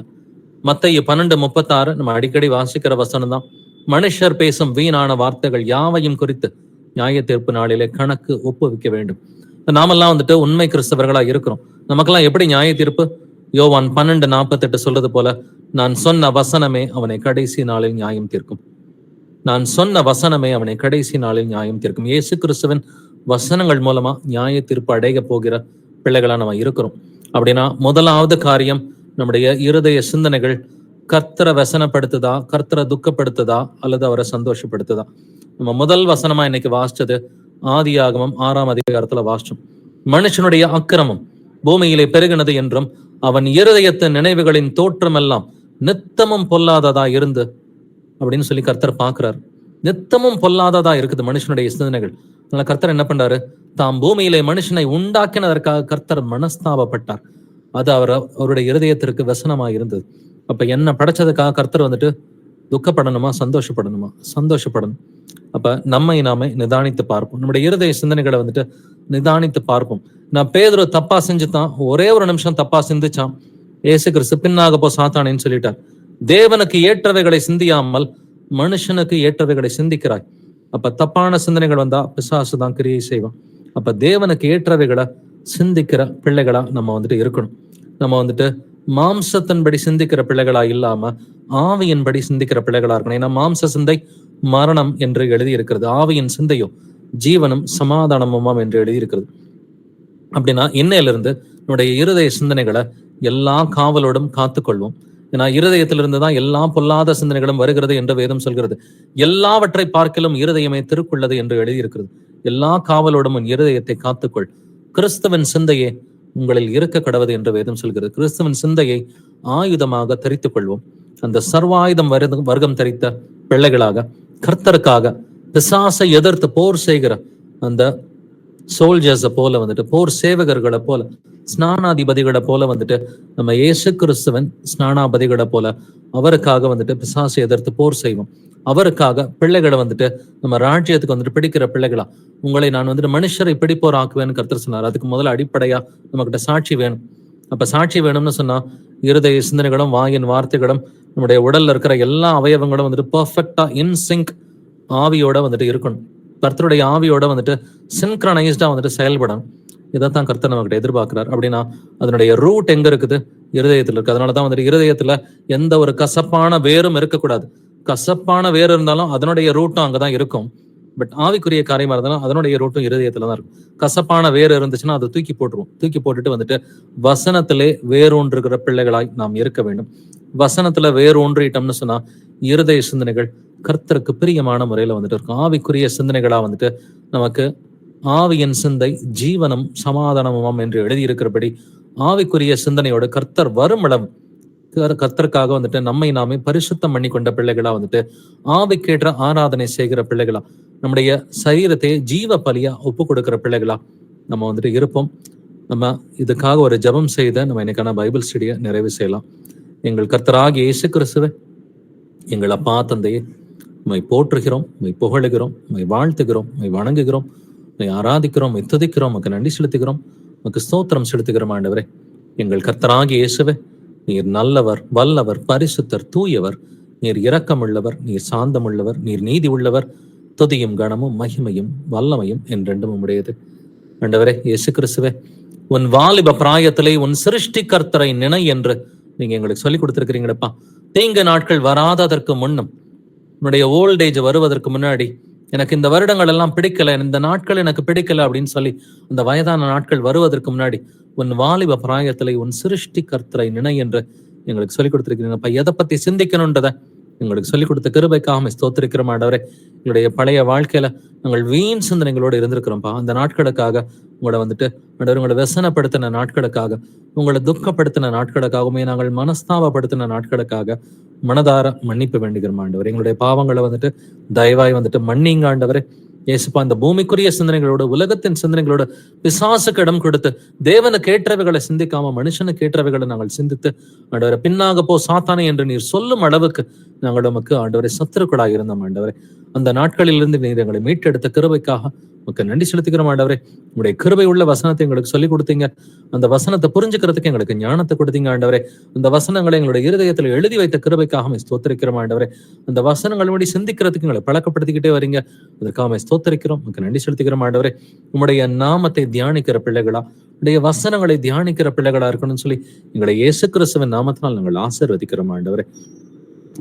மத்தேயு 12:36 நம்ம அடிக்கடி வாசிக்கிற வசனம் தான். மனுஷர் பேசும் வீணான வார்த்தைகள் யாவையும் குறித்து நியாய தீர்ப்பு நாளிலே கணக்கு ஒப்புவிக்க வேண்டும். நாமெல்லாம் உண்மை கிறிஸ்தவர்களா இருக்கிறோம். நமக்கெல்லாம் எப்படி நியாய தீர்ப்பு? யோவான் 12:48 சொல்றது போல, நான் சொன்ன வசனமே அவனை கடைசி நாளில் நியாயம் தீர்க்கும். நான் சொன்ன வசனமே அவனை கடைசி நாளில் நியாயம் தீர்க்கும். இயேசு கிறிஸ்துவின் வசனங்கள் மூலமா நியாய தீர்ப்பு அடைய போகிற பிள்ளைகளா நம்ம இருக்கிறோம். அப்படின்னா முதலாவது காரியம், நம்முடைய இருதய சிந்தனைகள் கர்த்தரை வசனப்படுத்துதா, கர்த்தரை துக்கப்படுத்துதா, அல்லது அவரை சந்தோஷப்படுத்துதா? நம்ம முதல் வசனமா இன்னைக்கு வாசிச்சது ஆதியாகமம் 6 வாசிச்சோம். மனுஷனுடைய அக்கிரமம் பூமியிலே பெருகினது என்றும் அவன் இருதயத்தின் நினைவுகளின் தோற்றமெல்லாம் நித்தமும் பொல்லாததா இருந்து அப்படின்னு சொல்லி கர்த்தர் பார்க்கிறார். நித்தமும் பொல்லாததா இருக்குது மனுஷனுடைய சிந்தனைகள். அதனால கர்த்தர் என்ன பண்றாரு? தாம் பூமியிலே மனுஷனை உண்டாக்கினதற்காக கர்த்தர் மனஸ்தாபப்பட்டார். அது அவருடைய இருதயத்திற்கு வசனமா இருந்தது. அப்ப என்ன படைச்சதுக்காக கர்த்தர் துக்கப்படணுமா, சந்தோஷப்படணுமா? சந்தோஷப்படணும். அப்ப நம்மை நாமே நிதானித்து பார்ப்போம். நம்முடைய இருதய சிந்தனைகளை நிதானித்து பார்ப்போம். நான் பேதுரு தப்பா செஞ்சுதான், ஒரே ஒரு நிமிஷம் தப்பா சிந்திச்சான். ஏசு கிறிஸ்து பின்னாக போ சாத்தானேன்னு சொல்லிட்டார். தேவனுக்கு ஏற்றவைகளை சிந்தியாமல் மனுஷனுக்கு ஏற்றவைகளை சிந்திக்கிறாய். அப்ப தப்பான சிந்தனைகள் வந்தா பிசாசு தான் கிரியை செய்வான். அப்ப தேவனுக்கு ஏற்றவைகளை சிந்திக்கிற பிள்ளைகளா நம்ம இருக்கணும். நம்ம மாம்சத்தின்படி சிந்திக்கிற பிள்ளைகளா இல்லாம ஆவியின்படி சிந்திக்கிற பிள்ளைகளா இருக்கணும். ஏன்னா மாம்ச சிந்தை மரணம் என்று எழுதி இருக்கிறது, ஆவியின் சிந்தையோ ஜீவனும் சமாதானமுமாம் என்று எழுதி இருக்கிறது. அப்படின்னா இன்னையிலிருந்து நம்முடைய இருதய சிந்தனைகளை எல்லா காவலோடும் காத்துக்கொள்வோம். ஏன்னா இருதயத்திலிருந்து தான் எல்லா பொல்லாத சிந்தனைகளும் வருகிறது என்று வேதம் சொல்கிறது. எல்லாவற்றை பார்க்கலும் இருதயமே திருக்குள்ளது என்று எழுதியிருக்கிறது. எல்லா காவலோடும் உன் இருதயத்தை காத்துக்கொள், கிறிஸ்துவின் சிந்தையே உங்களில் இருக்க கடவுது என்று வேதம் சொல்கிறது. கிறிஸ்துவின் சிந்தையை ஆயுதமாக தரித்துக் கொள்வோம். அந்த சர்வாயுதம் வர்க்கம் தரித்த பிள்ளைகளாக கர்த்தருக்காக பிசாசை எதிர்த்து போர் செய்கிற அந்த சோல்ஜர்ஸை போல போர் சேவகர்களை போல, ஸ்நானாதிபதிகளை போல நம்ம இயேசு கிறிஸ்துவன் ஸ்நானாபதிகளை போல அவருக்காக பிசாசை எதிர்த்து போர் செய்வோம். அவருக்காக பிள்ளைகளை நம்ம ராஜ்யத்துக்கு பிடிக்கிற பிள்ளைகளா, உங்களை நான் மனுஷரை பிடிப்போர் ஆக்குவேன்னு கர்த்தர் சொன்னார். அதுக்கு முதல்ல அடிப்படையா நம்மகிட்ட சாட்சி வேணும். அப்ப சாட்சி வேணும்னு சொன்னா இருதய சிந்தனைகளும் வாயின் வார்த்தைகளும் நம்முடைய உடல்ல இருக்கிற எல்லா அவயவங்களும் பெர்ஃபெக்டா இன்சிங்க் ஆவியோட இருக்கணும். கர்த்தருடைய ஆவியோட சின்க்ரனைஸ்டா செயல்படணும். இதைத்தான் கர்த்தர் நம்மகிட்ட எதிர்பார்க்கிறார். அப்படின்னா அதனுடைய ரூட் எங்க இருக்குது? இருதயத்துல இருக்கு. அதனாலதான் இருதயத்துல எந்த ஒரு கசப்பான வேரும் இருக்கக்கூடாது. கசப்பான வேர் இருந்தாலும் அதனுடைய ரூட்டும் அங்கதான் இருக்கும். பட் ஆவிக்குரிய காரியமா இருந்தாலும் அதனுடைய ரூட்டும் இருதயத்துலதான் இருக்கும். கசப்பான வேர் இருந்துச்சுன்னா அதை தூக்கி போட்டுருவோம். தூக்கி போட்டுட்டு வசனத்திலே வேரூன்றுகிற பிள்ளைகளாய் நாம் இருக்க வேண்டும். வசனத்துல வேரூன்றிட்டோம்னு சொன்னா இருதய சிந்தனைகள் கர்த்தருக்கு பிரியமான முறையில இருக்கும். ஆவிக்குரிய சிந்தனைகளா நமக்கு ஆவியின் சிந்தை ஜீவனம் சமாதானமும் என்று எழுதியிருக்கிறபடி ஆவிக்குரிய சிந்தனையோடு கர்த்தர் வரும் இடம் கர்த்தருக்காக நம்மை நாமே பரிசுத்தம் பண்ணி கொண்ட பிள்ளைகளா ஆவிக்கேற்ற ஆராதனை செய்கிற பிள்ளைகளா, நம்முடைய சரீரத்தை ஜீவ பலியா ஒப்பு கொடுக்கிற பிள்ளைகளா நம்ம இருப்போம். நம்ம இதுக்காக ஒரு ஜெபம் செய்த நம்ம இன்னைக்கான பைபிள் ஸ்டடியை நிறைவு செய்யலாம். எங்கள் கர்த்தராகிய இயேசு கிறிஸ்துவே, எங்கள் அப்பா தந்தையே, உம்மை போற்றுகிறோம், உம்மை புகழுகிறோம், உம்மை வாழ்த்துகிறோம், உம்மை வணங்குகிறோம், உம்மை ஆராதிக்கிறோம், உம்மை துதிக்கிறோம், உமக்கு நன்றி செலுத்துகிறோம், உமக்கு ஸ்தோத்திரம் செலுத்துகிறோம். ஆண்டவரே, எங்கள் கர்த்தராகிய இயேசுவே, நீர் நல்லவர், வல்லவர், பரிசுத்தர், தூயவர், நீர் இரக்கமுள்ளவர், நீர் சாந்தமுள்ளவர், நீர் நீதி உள்ளவர். துதியும் கனமும் மகிமையும் வல்லமையும் என்றென்றும் உம்முடையது. ஆண்டவரே இயேசு கிறிஸ்துவே, உன் வாலிப பிராயத்திலே உன் சிருஷ்டி கர்த்தரை நினை என்று நீங்க எங்களுக்கு சொல்லி கொடுத்திருக்கிறீங்கப்பா. தீங்கு நாட்கள் வராததற்கு முன்னும், உன்னுடைய ஓல்ட் ஏஜ் வருவதற்கு முன்னாடி, எனக்கு இந்த வருடங்கள் எல்லாம் பிடிக்கல, இந்த நாட்கள் எனக்கு பிடிக்கல அப்படின்னு சொல்லி அந்த வயதான நாட்கள் வருவதற்கு முன்னாடி உன் வாலிப பிராயத்திலே உன் சிருஷ்டி கர்த்தரை நினை என்று எங்களுக்கு சொல்லிக் கொடுத்திருக்கிறீங்கப்பா. எதை பத்தி சிந்திக்கணும்ன்றத எங்களுக்கு சொல்லிக் கொடுத்த கிருபைக்காக ஸ்தோத்திரிக்கிறோம். ஆண்டவரே, எங்களுடைய பழைய வாழ்க்கையில நாங்கள் வீண் சிந்தனைகளோடு இருந்திருக்கிறோம்ப்பா. அந்த நாட்களுக்காக உங்களை ஆண்டவர், உங்களை व्यसனப்படுத்தின நாட்களுக்காக, உங்களை துக்கப்படுத்தின நாட்களுக்காகவுமே நாங்கள் மனஸ்தாபப்படுத்தின நாட்களுக்காக மனதார மன்னிப்பு வேண்டுகிறோம். ஆண்டவர், எங்களுடைய பாவங்களை தயவாய் மன்னிங்க ஆண்டவரே. ஏசுப்பா இந்த பூமிக்குரிய சிந்தனைகளோடு உலகத்தின் சிந்தனைகளோடு பிசாசுக்கு இடம் கொடுத்து தேவனுக்கு ஏற்றவைகளை சிந்திக்காம மனுஷனுக்கு ஏற்றவைகளை நாங்கள் சிந்தித்து ஆண்டவரை பின்னாக போ சாத்தானே என்று நீர் சொல்லும் அளவுக்கு நாங்கள் உமக்கு ஆண்டவரை சத்துருக்களாக இருந்தோம் ஆண்டவரை. அந்த நாட்களிலிருந்து நீர் எங்களை மீட்டெடுத்த கிருபைக்காக உமக்கு நன்றி செலுத்திக்கிறோம் ஆண்டவரே. உங்களுடைய கிருபை உள்ள வசனத்தை எங்களுக்கு சொல்லி கொடுத்தீங்க. அந்த வசனத்தை புரிஞ்சுக்கிறதுக்கு எங்களுக்கு ஞானத்தை கொடுத்தீங்க ஆண்டவரே. அந்த வசனங்களை எங்களுடைய இருதயத்தில் எழுதி வைத்த கிருபைக்காக ஸ்தோத்திரிக்கிறோம் ஆண்டவரே. அந்த வசனங்கள் படி சிந்திக்கிறதுக்கு எங்களை பழக்கப்படுத்திக்கிட்டே வரீங்க. அதற்காக ஸ்தோத்திரிக்கிறோம், உமக்கு நன்றி செலுத்திக்கிறோம் ஆண்டவரே. உங்களுடைய நாமத்தை தியானிக்கிற பிள்ளைகளா, உடைய வசனங்களை தியானிக்கிற பிள்ளைகளா இருக்கணும்னு சொல்லி எங்களை இயேசு கிறிஸ்துவின் நாமத்தினால் நாங்கள் ஆசீர்வதிக்கிறோம் ஆண்டவரே.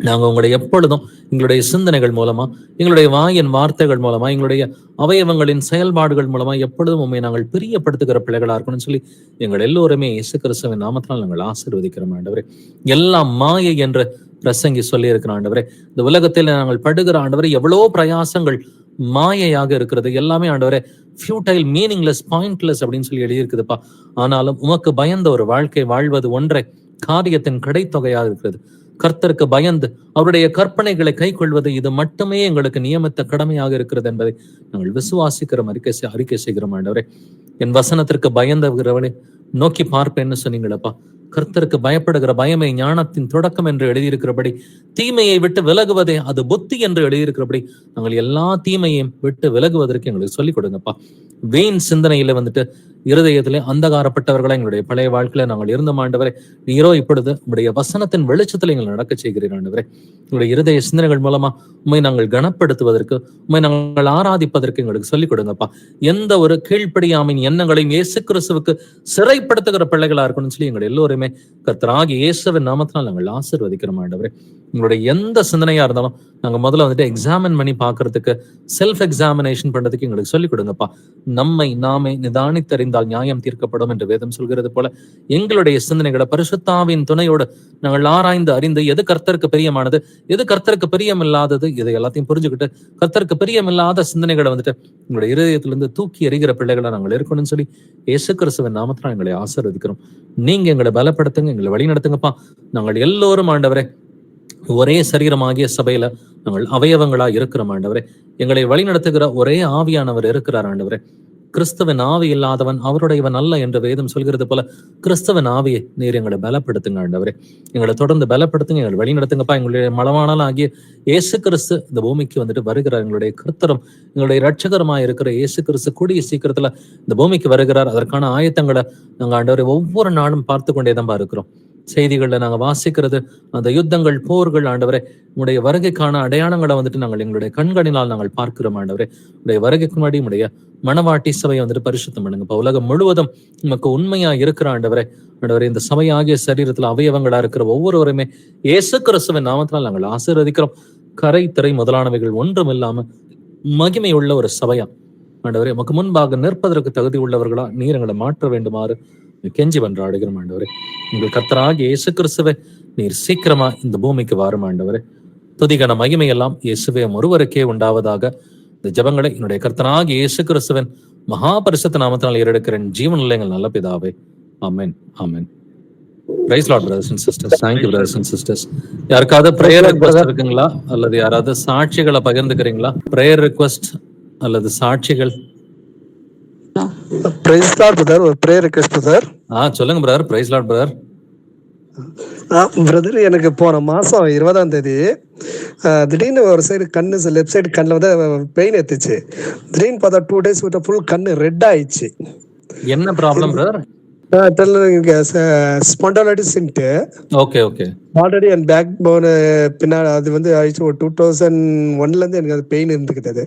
நாங்க உங்களை எப்பொழுதும் எங்களுடைய சிந்தனைகள் மூலமா, எங்களுடைய வாயின் வார்த்தைகள் மூலமா, எங்களுடைய அவயவங்களின் செயல்பாடுகள் மூலமா எப்பொழுதும் உண்மை நாங்கள் பிரியப்படுத்துகிற பிள்ளைகளா இருக்கணும்னு சொல்லி எங்கள் எல்லோருமே இயேசு கிறிஸ்துவின் நாமத்தினால் நாங்கள் ஆசீர்வதிக்கிறோம் ஆண்டவரே. எல்லாம் மாயை என்று பிரசங்கி சொல்லி இருக்கிற ஆண்டவரே. இந்த உலகத்தில் நாங்கள் படுகிற ஆண்டவரே எவ்வளோ பிரயாசங்கள் மாயையாக இருக்கிறது. எல்லாமே ஆண்டவரே ஃபியூட்டைல், மீனிங்லெஸ், பாயிண்ட்லெஸ் அப்படின்னு சொல்லி எழுதியிருக்குதுப்பா. ஆனாலும் உமக்கு பயந்த ஒரு வாழ்க்கை வாழ்வது ஒன்றை காரியத்தின் கிடைத்தொகையாக இருக்கிறது. கர்த்தருக்கு பயந்து அவருடைய கற்பனைகளை கை கொள்வது இது மட்டுமே எங்களுக்கு நியமித்த கடமையாக இருக்கிறது என்பதை நாங்கள் விசுவாசிக்கிறோம், அறிக்கை செய்கிறோம் ஆண்டவரே. என் வசனத்திற்கு பயந்தவர்களே நோக்கி பார்ப்பேன்னு சொன்னீங்களப்பா. கர்த்தருக்கு பயப்படுகிற பயமே ஞானத்தின் தொடக்கம் என்று எழுதியிருக்கிறபடி, தீமையை விட்டு விலகுவதே அது புத்தி என்று எழுதியிருக்கிறபடி, நாங்கள் எல்லா தீமையையும் விட்டு விலகுவதற்கு எங்களுக்கு சொல்லிக் கொடுங்கப்பா. வீண் சிந்தனையில வந்துட்டு இருதயத்திலே அந்தகாரப்பட்டவர்களை எங்களுடைய பழைய வாழ்க்கையில நாங்கள் இருந்த ஆண்டவரே. நீரோ இப்பொழுது உங்களுடைய வசனத்தின் வெளிச்சத்தில் எங்களை நடக்க செய்கிறீர் ஆண்டவரே. உங்களுடைய இருதய சிந்தனைகள் மூலமா உண்மை நாங்கள் கனப்படுத்துவதற்கு, உண்மை நாங்கள் ஆராதிப்பதற்கு எங்களுக்கு சொல்லிக் கொடுங்கப்பா. எந்த ஒரு கீழ்ப்படியாமையின் எண்ணங்களையும் இயேசு கிறிஸ்துவுக்கு சிறைப்படுத்துகிற பிள்ளைகளா இருக்கணும்னு சொல்லி எங்கள் எல்லோருமே கர்த்தராகிய இயேசுவின் நாமத்தினால் நாங்கள் ஆசீர்வதிக்கிறோம் ஆண்டவரே. உங்களுடைய எந்த சிந்தனையா இருந்தாலும் நாங்க முதல்ல வந்துட்டு எக்ஸாமின் பண்ணி பாக்குறதுக்கு, செல்ஃப் எக்ஸாமினேஷன் பண்றதுக்கு எங்களுக்கு சொல்லிக் கொடுங்கப்பா. நம்மை நாமே நிதானித்தறிந்தால் நியாயம் தீர்க்கப்படும் என்று வேதம் சொல்கிறது போல எங்களுடைய சிந்தனைகளை பரிசுத்தாவின் துணையோடு நாங்கள் ஆராய்ந்து அறிந்து எது கர்த்தருக்கு பிரியமானது, எது கர்த்தருக்கு பிரியமில்லாதது, இதை எல்லாத்தையும் புரிஞ்சுக்கிட்டு கர்த்தருக்கு பிரியமில்லாத சிந்தனைகளை வந்துட்டு உங்களுடைய இருதயத்திலிருந்து தூக்கி எறிகிற பிள்ளைகளை நாங்கள் இருக்கணும்னு சொல்லி இயேசு கிறிஸ்துவின் நாமத்தினால் எங்களை ஆசீர்வதிக்கிறோம். நீங்க எங்களை பலப்படுத்துங்க, எங்களை வழி நடத்துங்கப்பா. நாங்கள் எல்லோரும் ஆண்டவரே ஒரே சரீரமாகிய சபையில நாங்கள் அவயவங்களா இருக்கிறோம் ஆண்டவரே. எங்களை வழி நடத்துகிற ஒரே ஆவியானவர் இருக்கிறார் ஆண்டவரே. கிறிஸ்துவன் ஆவி இல்லாதவன் அவருடையவன் அல்ல என்று வேதம் சொல்கிறது போல கிறிஸ்தவன் ஆவியை நீர் எங்களை பலப்படுத்துங்க ஆண்டவரே. எங்களை தொடர்ந்து பலப்படுத்துங்க, எங்களை வழி நடத்துங்கப்பா. எங்களுடைய மலவானால் ஆகிய இயேசு கிறிஸ்து இந்த பூமிக்கு வந்துட்டு வருகிறார். எங்களுடைய கர்த்தரும் எங்களுடைய இரட்சகரமா இருக்கிற இயேசு கிறிஸ்து கூடிய சீக்கிரத்துல இந்த பூமிக்கு வருகிறார். அதற்கான ஆயத்தங்களை நாங்க ஆண்டவரை ஒவ்வொரு நாளும் பார்த்து கொண்டேதான் இருக்கிறோம். செய்திகள்ல நாங்க வாசிக்கிறது அந்த யுத்தங்கள், போர்கள் ஆண்டவரே, உங்களுடைய வருகைக்கான அடையாளங்களை வந்துட்டு நாங்கள் எங்களுடைய கண்களினால் நாங்கள் பார்க்கிறோம் ஆண்டவரே. உடைய வருகைக்கு முன்னாடி உடைய மணவாட்டி சபையை வந்துட்டு பரிசுத்தம் பண்ணுங்க. உலகம் முழுவதும் நமக்கு உண்மையா இருக்கிற ஆண்டவரே. ஆண்டவரே, இந்த சபையாகிய சரீரத்துல அவயவங்களா இருக்கிற ஒவ்வொருவருமே இயேசு கிறிஸ்துவின் நாமத்தினால் நாங்கள் ஆசீர்வதிக்கிறோம். கரை திரை முதலானவைகள் ஒன்றும் இல்லாம மகிமை உள்ள ஒரு சபையா ஆண்டவரே, நமக்கு முன்பாக நிற்பதற்கு தகுதி உள்ளவர்களா நீர் எங்களை மாற்ற வேண்டுமாறு கெஞ்சி வென்றாடுகிறோம் ஆண்டவரே. உங்கள் கர்த்தராகிய இயேசு கிறிஸ்துவே நீர் சீக்கிரமா இந்த பூமிக்கு வாரும் ஆண்டவரே. துதிகன மகிமை எல்லாம் இயேசுவே ஒருவருக்கே உண்டாவதாக. இந்த ஜெபங்களை என்னுடைய கர்த்தராகிய இயேசு கிறிஸ்துவின் மகா பரிசுத்த நாமத்தினால் ஏறெடுக்கிறேன் ஜீவனில் எங்கள் நல்ல பிதாவே. ஆமென், ஆமென். Praise Lord brothers and sisters. Thank you brothers and sisters. யாருக்காவது பிரேயர் ரிக்வெஸ்ட் இருக்குங்களா, அல்லது யாராவது சாட்சிகளை பகிர்ந்துக்கிறீங்களா? பிரேயர் ரிக்வெஸ்ட் அல்லது சாட்சிகள்? பிரைஸ் லார்ட் பிரதர், ஒரு பிரேயர் ரிக்வெஸ்ட் பிரதர். சொல்லுங்க brother. Praise Lord brother. Brother, எனக்கு போன மாசம் 20ஆம் தேதி திடீர்னு ஒரு சைடு கண்ணு, லெஃப்ட் சைடு கண்ணில் வந்து பெயின் எடுத்துச்சு. திடீர்னு பார்த்தா 2 days விட்ட ஃபுல் கண்ணு ரெட் ஆயிடுச்சு. என்ன problem brother? Spondylitis. Okay okay. Already என் பேக் போன் பின்னாடி அது வந்து ஆயிடுச்சு. ஒரு 2001ல இருந்து எனக்கு அது பெயின் இருந்துக்கிட்டது.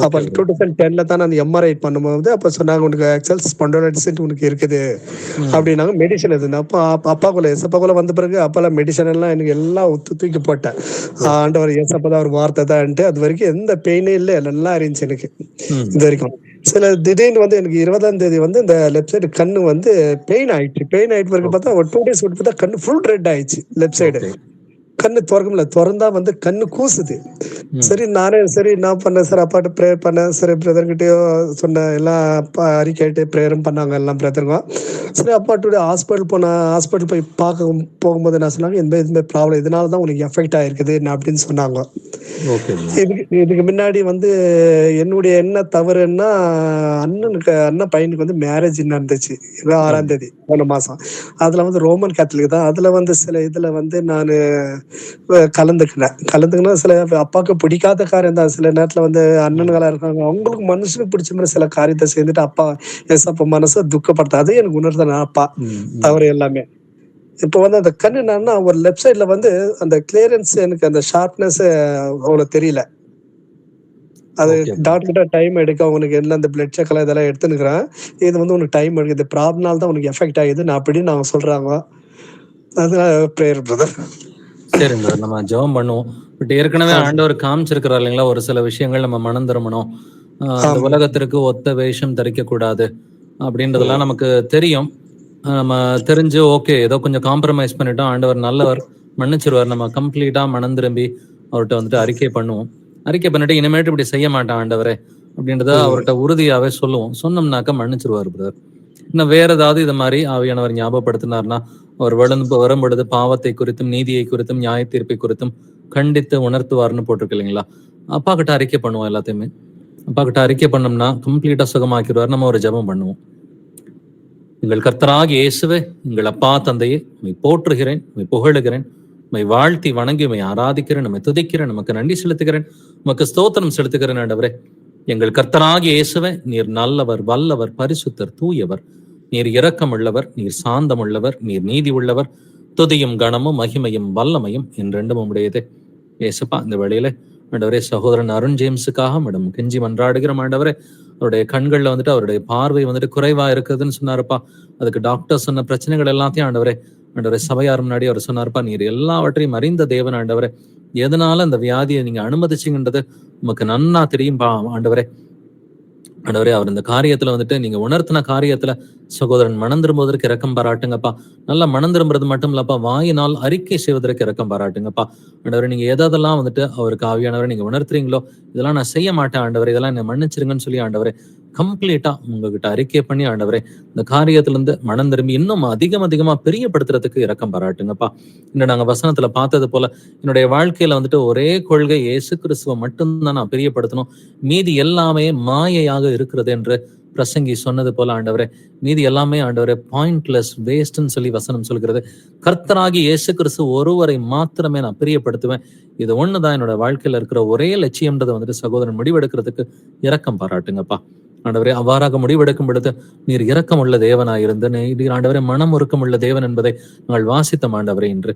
அப்ப 2010ல தான் நான் எம்ஆர்ஐ பண்ணும்போது அப்ப சொன்னாங்க, உனக்கு ஆக்சுவல் ஸ்பாண்டலைட்டிஸ் உனக்கு இருக்குது அப்படின்னாங்க. மெடிசன் இருந்தது. அப்போ எசப்பாக்குள்ள வந்த பிறகு அப்பெல்லாம் மெடிசன் எல்லாம் எனக்கு எல்லாம் தூக்கி போட்டேன். ஆண்டவர் எசப்பதான் ஒரு வார்த்தை தான். அது வரைக்கும் எந்த பெயினே இல்லை, நல்லா இருந்துச்சு எனக்கு இது வரைக்கும். சில திடீர்னு வந்து எனக்கு 20ஆம் தேதி வந்து இந்த லெஃப்ட் சைடு கண்ணு வந்து பெயின் ஆயிடுச்சு. பெயின் ஆயிட்டு வரைக்கும் பார்த்தா ஒரு 2 days விட்டு பார்த்தா கண்ணு ஃபுல் ரெட் ஆயிடுச்சு. லெஃப்ட் சைடு கண்ணு திறக்கல, திறந்தா வந்து கண்ணு கூசுது. சரி, நான் பண்ணேன் சார், அப்பாட்ட ப்ரேயர் பண்ணேன். சரி, பிரதர்கிட்டயோ சொன்னேன், எல்லாம் அப்பா அறிக்கைட்டு ப்ரேயரும் பண்ணாங்க எல்லாம் பிரதருங்க. சரி, அப்பாட்டுடைய ஹாஸ்பிட்டல் போய் போகும்போது என்ன சொன்னாங்க, இந்த ப்ராப்ளம் இதனால தான் உனக்கு எஃபெக்ட் ஆயிருக்குது அப்படின்னு சொன்னாங்க. ஓகே. இதுக்கு முன்னாடி வந்து என்னுடைய என்ன தவறுன்னா, அண்ணன் பையனுக்கு வந்து மேரேஜ் நடந்துச்சு 6ஆம் தேதி போன மாசம். அதுல வந்து ரோமன் கேத்தலிக் தான். அதுல வந்து சில இதுல வந்து நானு கலந்துக்கினா சில அப்பாவுக்கு பிடிக்காத காரியம் தான். சில நேரத்துல வந்து அண்ணனுங்களா இருக்காங்க, அவங்களுக்கு மனசுக்கு பிடிச்ச மாதிரி சில காரியத்தை செய்துட்டு அப்பா அப்பா மனசை துக்கப்படுத்த அது எனக்கு உணர்ந்தேன் அப்பா தவறு எல்லாமே. இப்போ வந்து அந்த கண் என்னன்னா ஒரு லெஃப்ட் சைட்ல வந்து அந்த கிளியரன்ஸ் எனக்கு அந்த ஷார்ப்னஸ் அவ்வளவு தெரியல. அது டாக்டர்கிட்ட டைம் எடுக்க உனக்கு எல்லாம் இந்த பிளட் செக் எல்லாம் இதெல்லாம் எடுத்துனுக்குறேன். இது வந்து உனக்கு டைம் எடுக்குது, ப்ராப்ளம்னால தான் உனக்கு எஃபெக்ட் ஆகுது நான் அப்படின்னு அவங்க சொல்றாங்க. அதனால பிரேயர் பிரதர். சரி பிரதர், நம்ம ஜெபம் பண்ணுவோம். பட் ஏற்கனவே ஆண்டவர் காமிச்சிருக்கிறார் இல்லைங்களா, ஒரு சில விஷயங்கள் நம்ம மனம் திரும்பணும், இந்த உலகத்திற்கு ஒத்த வேஷம் தரிக்க கூடாது அப்படின்றதெல்லாம் நமக்கு தெரியும். நம்ம தெரிஞ்சு ஓகே ஏதோ கொஞ்சம் காம்ப்ரமைஸ் பண்ணிட்டோம், ஆண்டவர் நல்லவர் மன்னிச்சிருவார், நம்ம கம்ப்ளீட்டா மனம் திரும்பி அவர்கிட்ட வந்துட்டு அறிக்கை பண்ணுவோம். அறிக்கை பண்ணிட்டு இனிமேட்டு இப்படி செய்ய மாட்டான் ஆண்டவரே அப்படின்றத அவர்கிட்ட உறுதியாவே சொல்லுவோம். சொன்னோம்னாக்க மன்னிச்சிருவார் பிரதர். இன்னும் வேற ஏதாவது இது மாதிரி ஆவியானவர் ஞாபகப்படுத்தினார்னா, அவர் வரும்பொழுது பாவத்தை குறித்தும் நீதியை குறித்தும் நியாய தீர்ப்பை குறித்தும் கண்டித்து உணர்த்துவார்னு போட்டிருக்கு இல்லைங்களா, அப்பா கிட்ட அறிக்கை பண்ணுவோம். எல்லாத்தையுமே அப்பா கிட்ட அறிக்கை பண்ணோம்னா கம்ப்ளீட்டா சுகமாக்கிடுவார். நம்ம ஒரு ஜெபம் பண்ணுவோம். எங்கள் கர்த்தராகிய இயேசுவே, எங்கள் அப்பா தந்தையே, உம்மை போற்றுகிறேன், உம்மை புகழுகிறேன், உம்மை வாழ்த்தி வணங்கி உம்மை ஆராதிக்கிறேன், நம்மை துதிக்கிறேன், நமக்கு நன்றி செலுத்துகிறேன், உமக்கு ஸ்தோத்திரம் செலுத்துகிறேன். ஆண்டவரே, எங்கள் கர்த்தராகிய இயேசுவே, நீர் நல்லவர், வல்லவர், பரிசுத்தர், தூயவர், நீர் இரக்கமுள்ளவர், நீர் சாந்தமுள்ளவர், நீர் நீதி உள்ளவர், துதியும் கனமும் மகிமையும் வல்லமையும் என்றென்றும் உம்முடையதே. இயேசுப்பா, இந்த வேளையில ஆண்டவரே சகோதரன் அருண் ஜேம்ஸுக்காக மேடம் கெஞ்சி மன்றாடுகிறோம். ஆண்டவரே, அவருடைய கண்கள்ல வந்துட்டு அவருடைய பார்வை வந்துட்டு குறைவா இருக்குதுன்னு சொன்னாருப்பா. அதுக்கு டாக்டர் சொன்ன பிரச்சனைகள் எல்லாத்தையும் ஆண்டவரே சபையார் முன்னாடி அவர் சொன்னாருப்பா, நீர் எல்லாவற்றையும் அறிந்த தேவன் ஆண்டவரே, எதனால அந்த வியாதியை நீங்க அனுமதிச்சிங்கன்றது உமக்கு நன்னா தெரியும்பா. ஆண்டவரே அவர் இந்த காரியத்துல வந்துட்டு நீங்க உணர்த்தின காரியத்துல சகோதரன் மனம் திரும்புவதற்கு இரக்கம் பாராட்டுங்கப்பா. நல்லா மனம் திரும்புறது மட்டும் இல்லப்பா, வாயினால் அறிக்கை செய்வதற்கு இரக்கம் பாராட்டுங்கப்பா. ஆண்டவரை, நீங்க எதெல்லாம் வந்துட்டு அவருக்கு ஆவியானவரை நீங்க உணர்த்துறீங்களோ, இதெல்லாம் நான் செய்ய மாட்டேன் ஆண்டவரை, இதெல்லாம் என்ன மன்னிச்சிருங்கன்னு சொல்லி ஆண்டவரை கம்ப்ளீட்டா உங்ககிட்ட அறிக்கை பண்ணி ஆண்டவரே இந்த காரியத்துல இருந்து மனம் திரும்பி இன்னும் அதிகமா பெரியப்படுத்துறதுக்கு இரக்கம் பாராட்டுங்கப்பா. இன்னும் நாங்க வசனத்துல பார்த்தது போல என்னுடைய வாழ்க்கையில வந்துட்டு ஒரே கொள்கை, இயேசு கிறிஸ்துவ மட்டும்தான் நான் பிரியப்படுத்தணும், மீதி எல்லாமே மாயையாக இருக்கிறது என்று பிரசங்கி சொன்னது போல ஆண்டவரே, மீதி எல்லாமே ஆண்டவரே பாயிண்ட்லெஸ், வேஸ்ட்ன்னு சொல்லி வசனம் சொல்கிறது. கர்த்தராகி இயேசு கிறிஸ்து ஒருவரை மாத்திரமே நான் பிரியப்படுத்துவேன், இது ஒண்ணுதான் என்னோட வாழ்க்கையில இருக்கிற ஒரே லட்சியம்ன்றதை வந்துட்டு சகோதரன் முடிவெடுக்கிறதுக்கு இரக்கம் பாராட்டுங்கப்பா. ஆண்டவரே, அவ்வாறாக முடிவெடுக்கும் பொழுது நீர் இரக்கம் உள்ள தேவனாயிருந்து நீர் ஆண்டவரே மனம் உருக்கம் உள்ள தேவன் என்பதை நாங்கள் வாசித்தோம் ஆண்டவரே. இன்று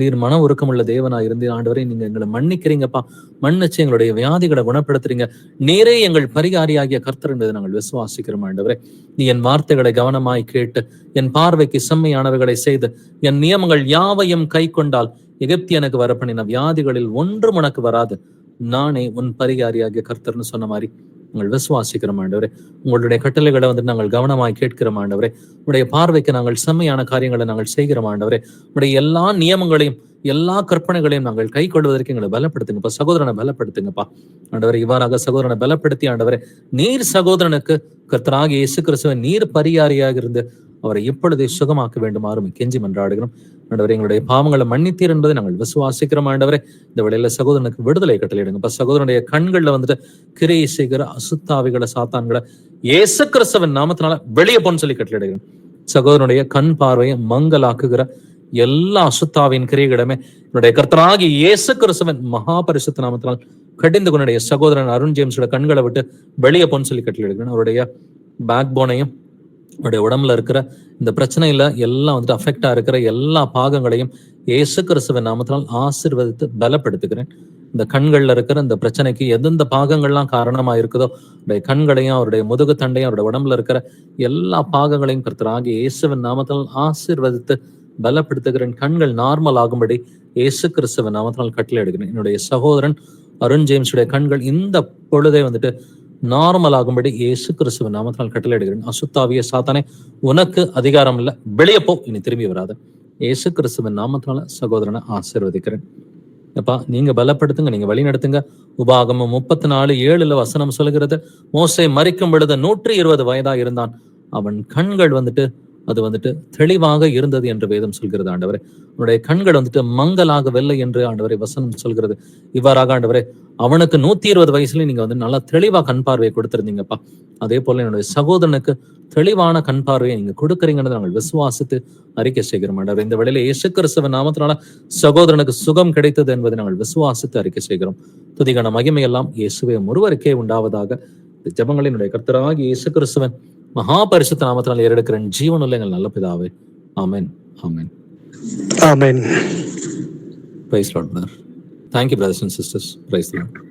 நீர் மன உருக்கம் உள்ள தேவனாயிருந்து ஆண்டவரே நீங்க எங்களை மன்னிக்கிறீங்கப்பா, மன்னிச்சு எங்களுடைய வியாதிகளை குணப்படுத்துறீங்க, நீரே எங்கள் பரிகாரியாகிய கர்த்தர் என்பதை நாங்கள் விசுவாசிக்கிறோம் ஆண்டவரே. நீ என் வார்த்தைகளை கவனமாய் கேட்டு என் பார்வைக்கு செம்மையானவைகளை செய்து என் நியமங்கள் யாவையும் கை கொண்டால் எகிப்தியனுக்கு வரப்பண்ணின வியாதிகளில் ஒன்றும் உனக்கு வராது, நானே உன் பரிகாரியாகிய கர்த்தர்னு சொன்ன மாதிரி நாங்கள் விசுவாசிக்கிறோம் ஆண்டவரே. உங்களுடைய கட்டளைகளை வந்துட்டு நாங்கள் கவனமாய் கேட்கிறோம் ஆண்டவரே. உடைய பார்வைக்கு நாங்கள் செம்மையான காரியங்களை நாங்கள் செய்கிறோம் ஆண்டவரே. உடைய எல்லா நியமங்களையும் எல்லா கற்பனைகளையும் நாங்கள் கை கொள்வதற்கு எங்களை பலப்படுத்துங்கப்பா, சகோதரனை பலப்படுத்துங்கப்பா ஆண்டவரே. இவ்வாறாக சகோதரனை பலப்படுத்தி ஆண்டவரே, நீர் சகோதரனுக்கு கர்த்தராகிய இயேசு கிறிஸ்துவை நீர் பரிகாரியாக இருந்து அவரை எப்பொழுதே சுகமாக்க வேண்டுமாறும் கெஞ்சி மன்றாடுகிறோம் ஆண்டவரே. எங்களுடைய பாவங்களை மன்னித்தீர் என்பதை நாங்கள் விசுவாசிக்கிறோம் ஆண்டவரே. இந்த வேளையில சகோதரனுக்கு விடுதலை கட்டளையிடுங்கப்பா. சகோதரனுடைய கண்கள்ல வந்துட்டு கிரியை செய்கிற அசுத்தாவிகளை, சாத்தான்களை இயேசு கிறிஸ்துவின் நாமத்தினால வெளியே போன்னு சொல்லி கட்டளையிடுகிறோம். சகோதரனுடைய கண் பார்வையை மங்கலாக்குகிற எல்லா அசுத்தாவின் கிரியைகளிடமே என்னுடைய கர்த்தராகிய இயேசு கிறிஸ்துவின் மகா பரிசுத்த நாமத்தினால் கடிந்து கொண்டுடைய சகோதரன் அருண் ஜேம்ஸோட கண்களை விட்டு வெளியே போன்னு சொல்லி கட்டளையிடுகிறேன். அவருடைய பேக் போனையும் அவருடைய உடம்புல இருக்கிற இந்த பிரச்சனையில எல்லாம் வந்துட்டு அஃபெக்டா இருக்கிற எல்லா பாகங்களையும் இயேசு கிறிஸ்துவின் நாமத்தினால் ஆசீர்வதித்து பலப்படுத்துகிறேன். இந்த கண்கள்ல இருக்கிற இந்த பிரச்சனைக்கு எந்தெந்த பாகங்கள்லாம் காரணமா இருக்குதோ அவருடைய கண்களையும் அவருடைய முதுகு தண்டையும் அவருடைய உடம்புல இருக்கிற எல்லா பாகங்களையும் கர்த்தராகிய இயேசுவின் நாமத்தினால் ஆசீர்வதித்து பலப்படுத்துகிறேன். கண்கள் நார்மல் ஆகும்படி இயேசு கிறிஸ்துவின் நாமத்தினால் கட்டளை எடுக்கிறேன். என்னுடைய சகோதரன் அருண் ஜேம்ஸுடைய கண்கள் இந்த பொழுதே வந்துட்டு நார்மல் ஆகும்படி இயேசு கிறிஸ்துவின் நாமத்தினால் கட்டளை எடுக்கிறேன். அசுத்தாவிய சாத்தானே, உனக்கு அதிகாரம் இல்லை, வெளியே போ, இனி திரும்பி வராது. இயேசு கிறிஸ்துவின் நாமத்தினால சகோதரனை ஆசீர்வதிக்கிறேன். அப்பா, நீங்க பலப்படுத்துங்க, நீங்க வழி நடத்துங்க. உபாகமம் 34:7 வசனம் சொல்கிறது, மோசே மரிக்கும் பொழுது 120 வயதா இருந்தான், அவன் கண்கள் வந்துட்டு அது வந்துட்டு தெளிவாக இருந்தது என்று வேதம் சொல்கிறது. ஆண்டவரே, உன்னுடைய கண்கள் வந்துட்டு மங்கலாகவில்லை என்று ஆண்டவரே வசனம் சொல்கிறது. இவ்வாறாக ஆண்டவரே, அவனுக்கு 120 வயசுல நீங்க வந்து நல்லா தெளிவா கண் பார்வையை கொடுத்திருந்தீங்கப்பா. அதே போல என்னுடைய சகோதரனுக்கு தெளிவான கண் பார்வையை நீங்க கொடுக்குறீங்கன்னு நாங்கள் விசுவாசித்து அறிக்கை செய்கிறோம் ஆண்டவரே. இந்த வேளையில இயேசு கிறிஸ்துவின் நாமத்தினால சகோதரனுக்கு சுகம் கிடைத்தது என்பதை நாங்கள் விசுவாசித்து அறிக்கை செய்கிறோம். துதிகான மகிமையெல்லாம் இயேசுவே ஒருவருக்கே உண்டாவதாக. இந்த ஜெபங்களினுடைய கர்த்தராகிய இயேசு கிறிஸ்துவின் மகா பரிசுத்த நாமத்தினால் ஏறெடுக்கிறேன் ஜீவனுள்ள எங்கள் நல்ல பிதாவே. ஆமென். ஆமென். ஆமென். Praise Lord, brother. Thank you, brothers and sisters. Praise the Lord.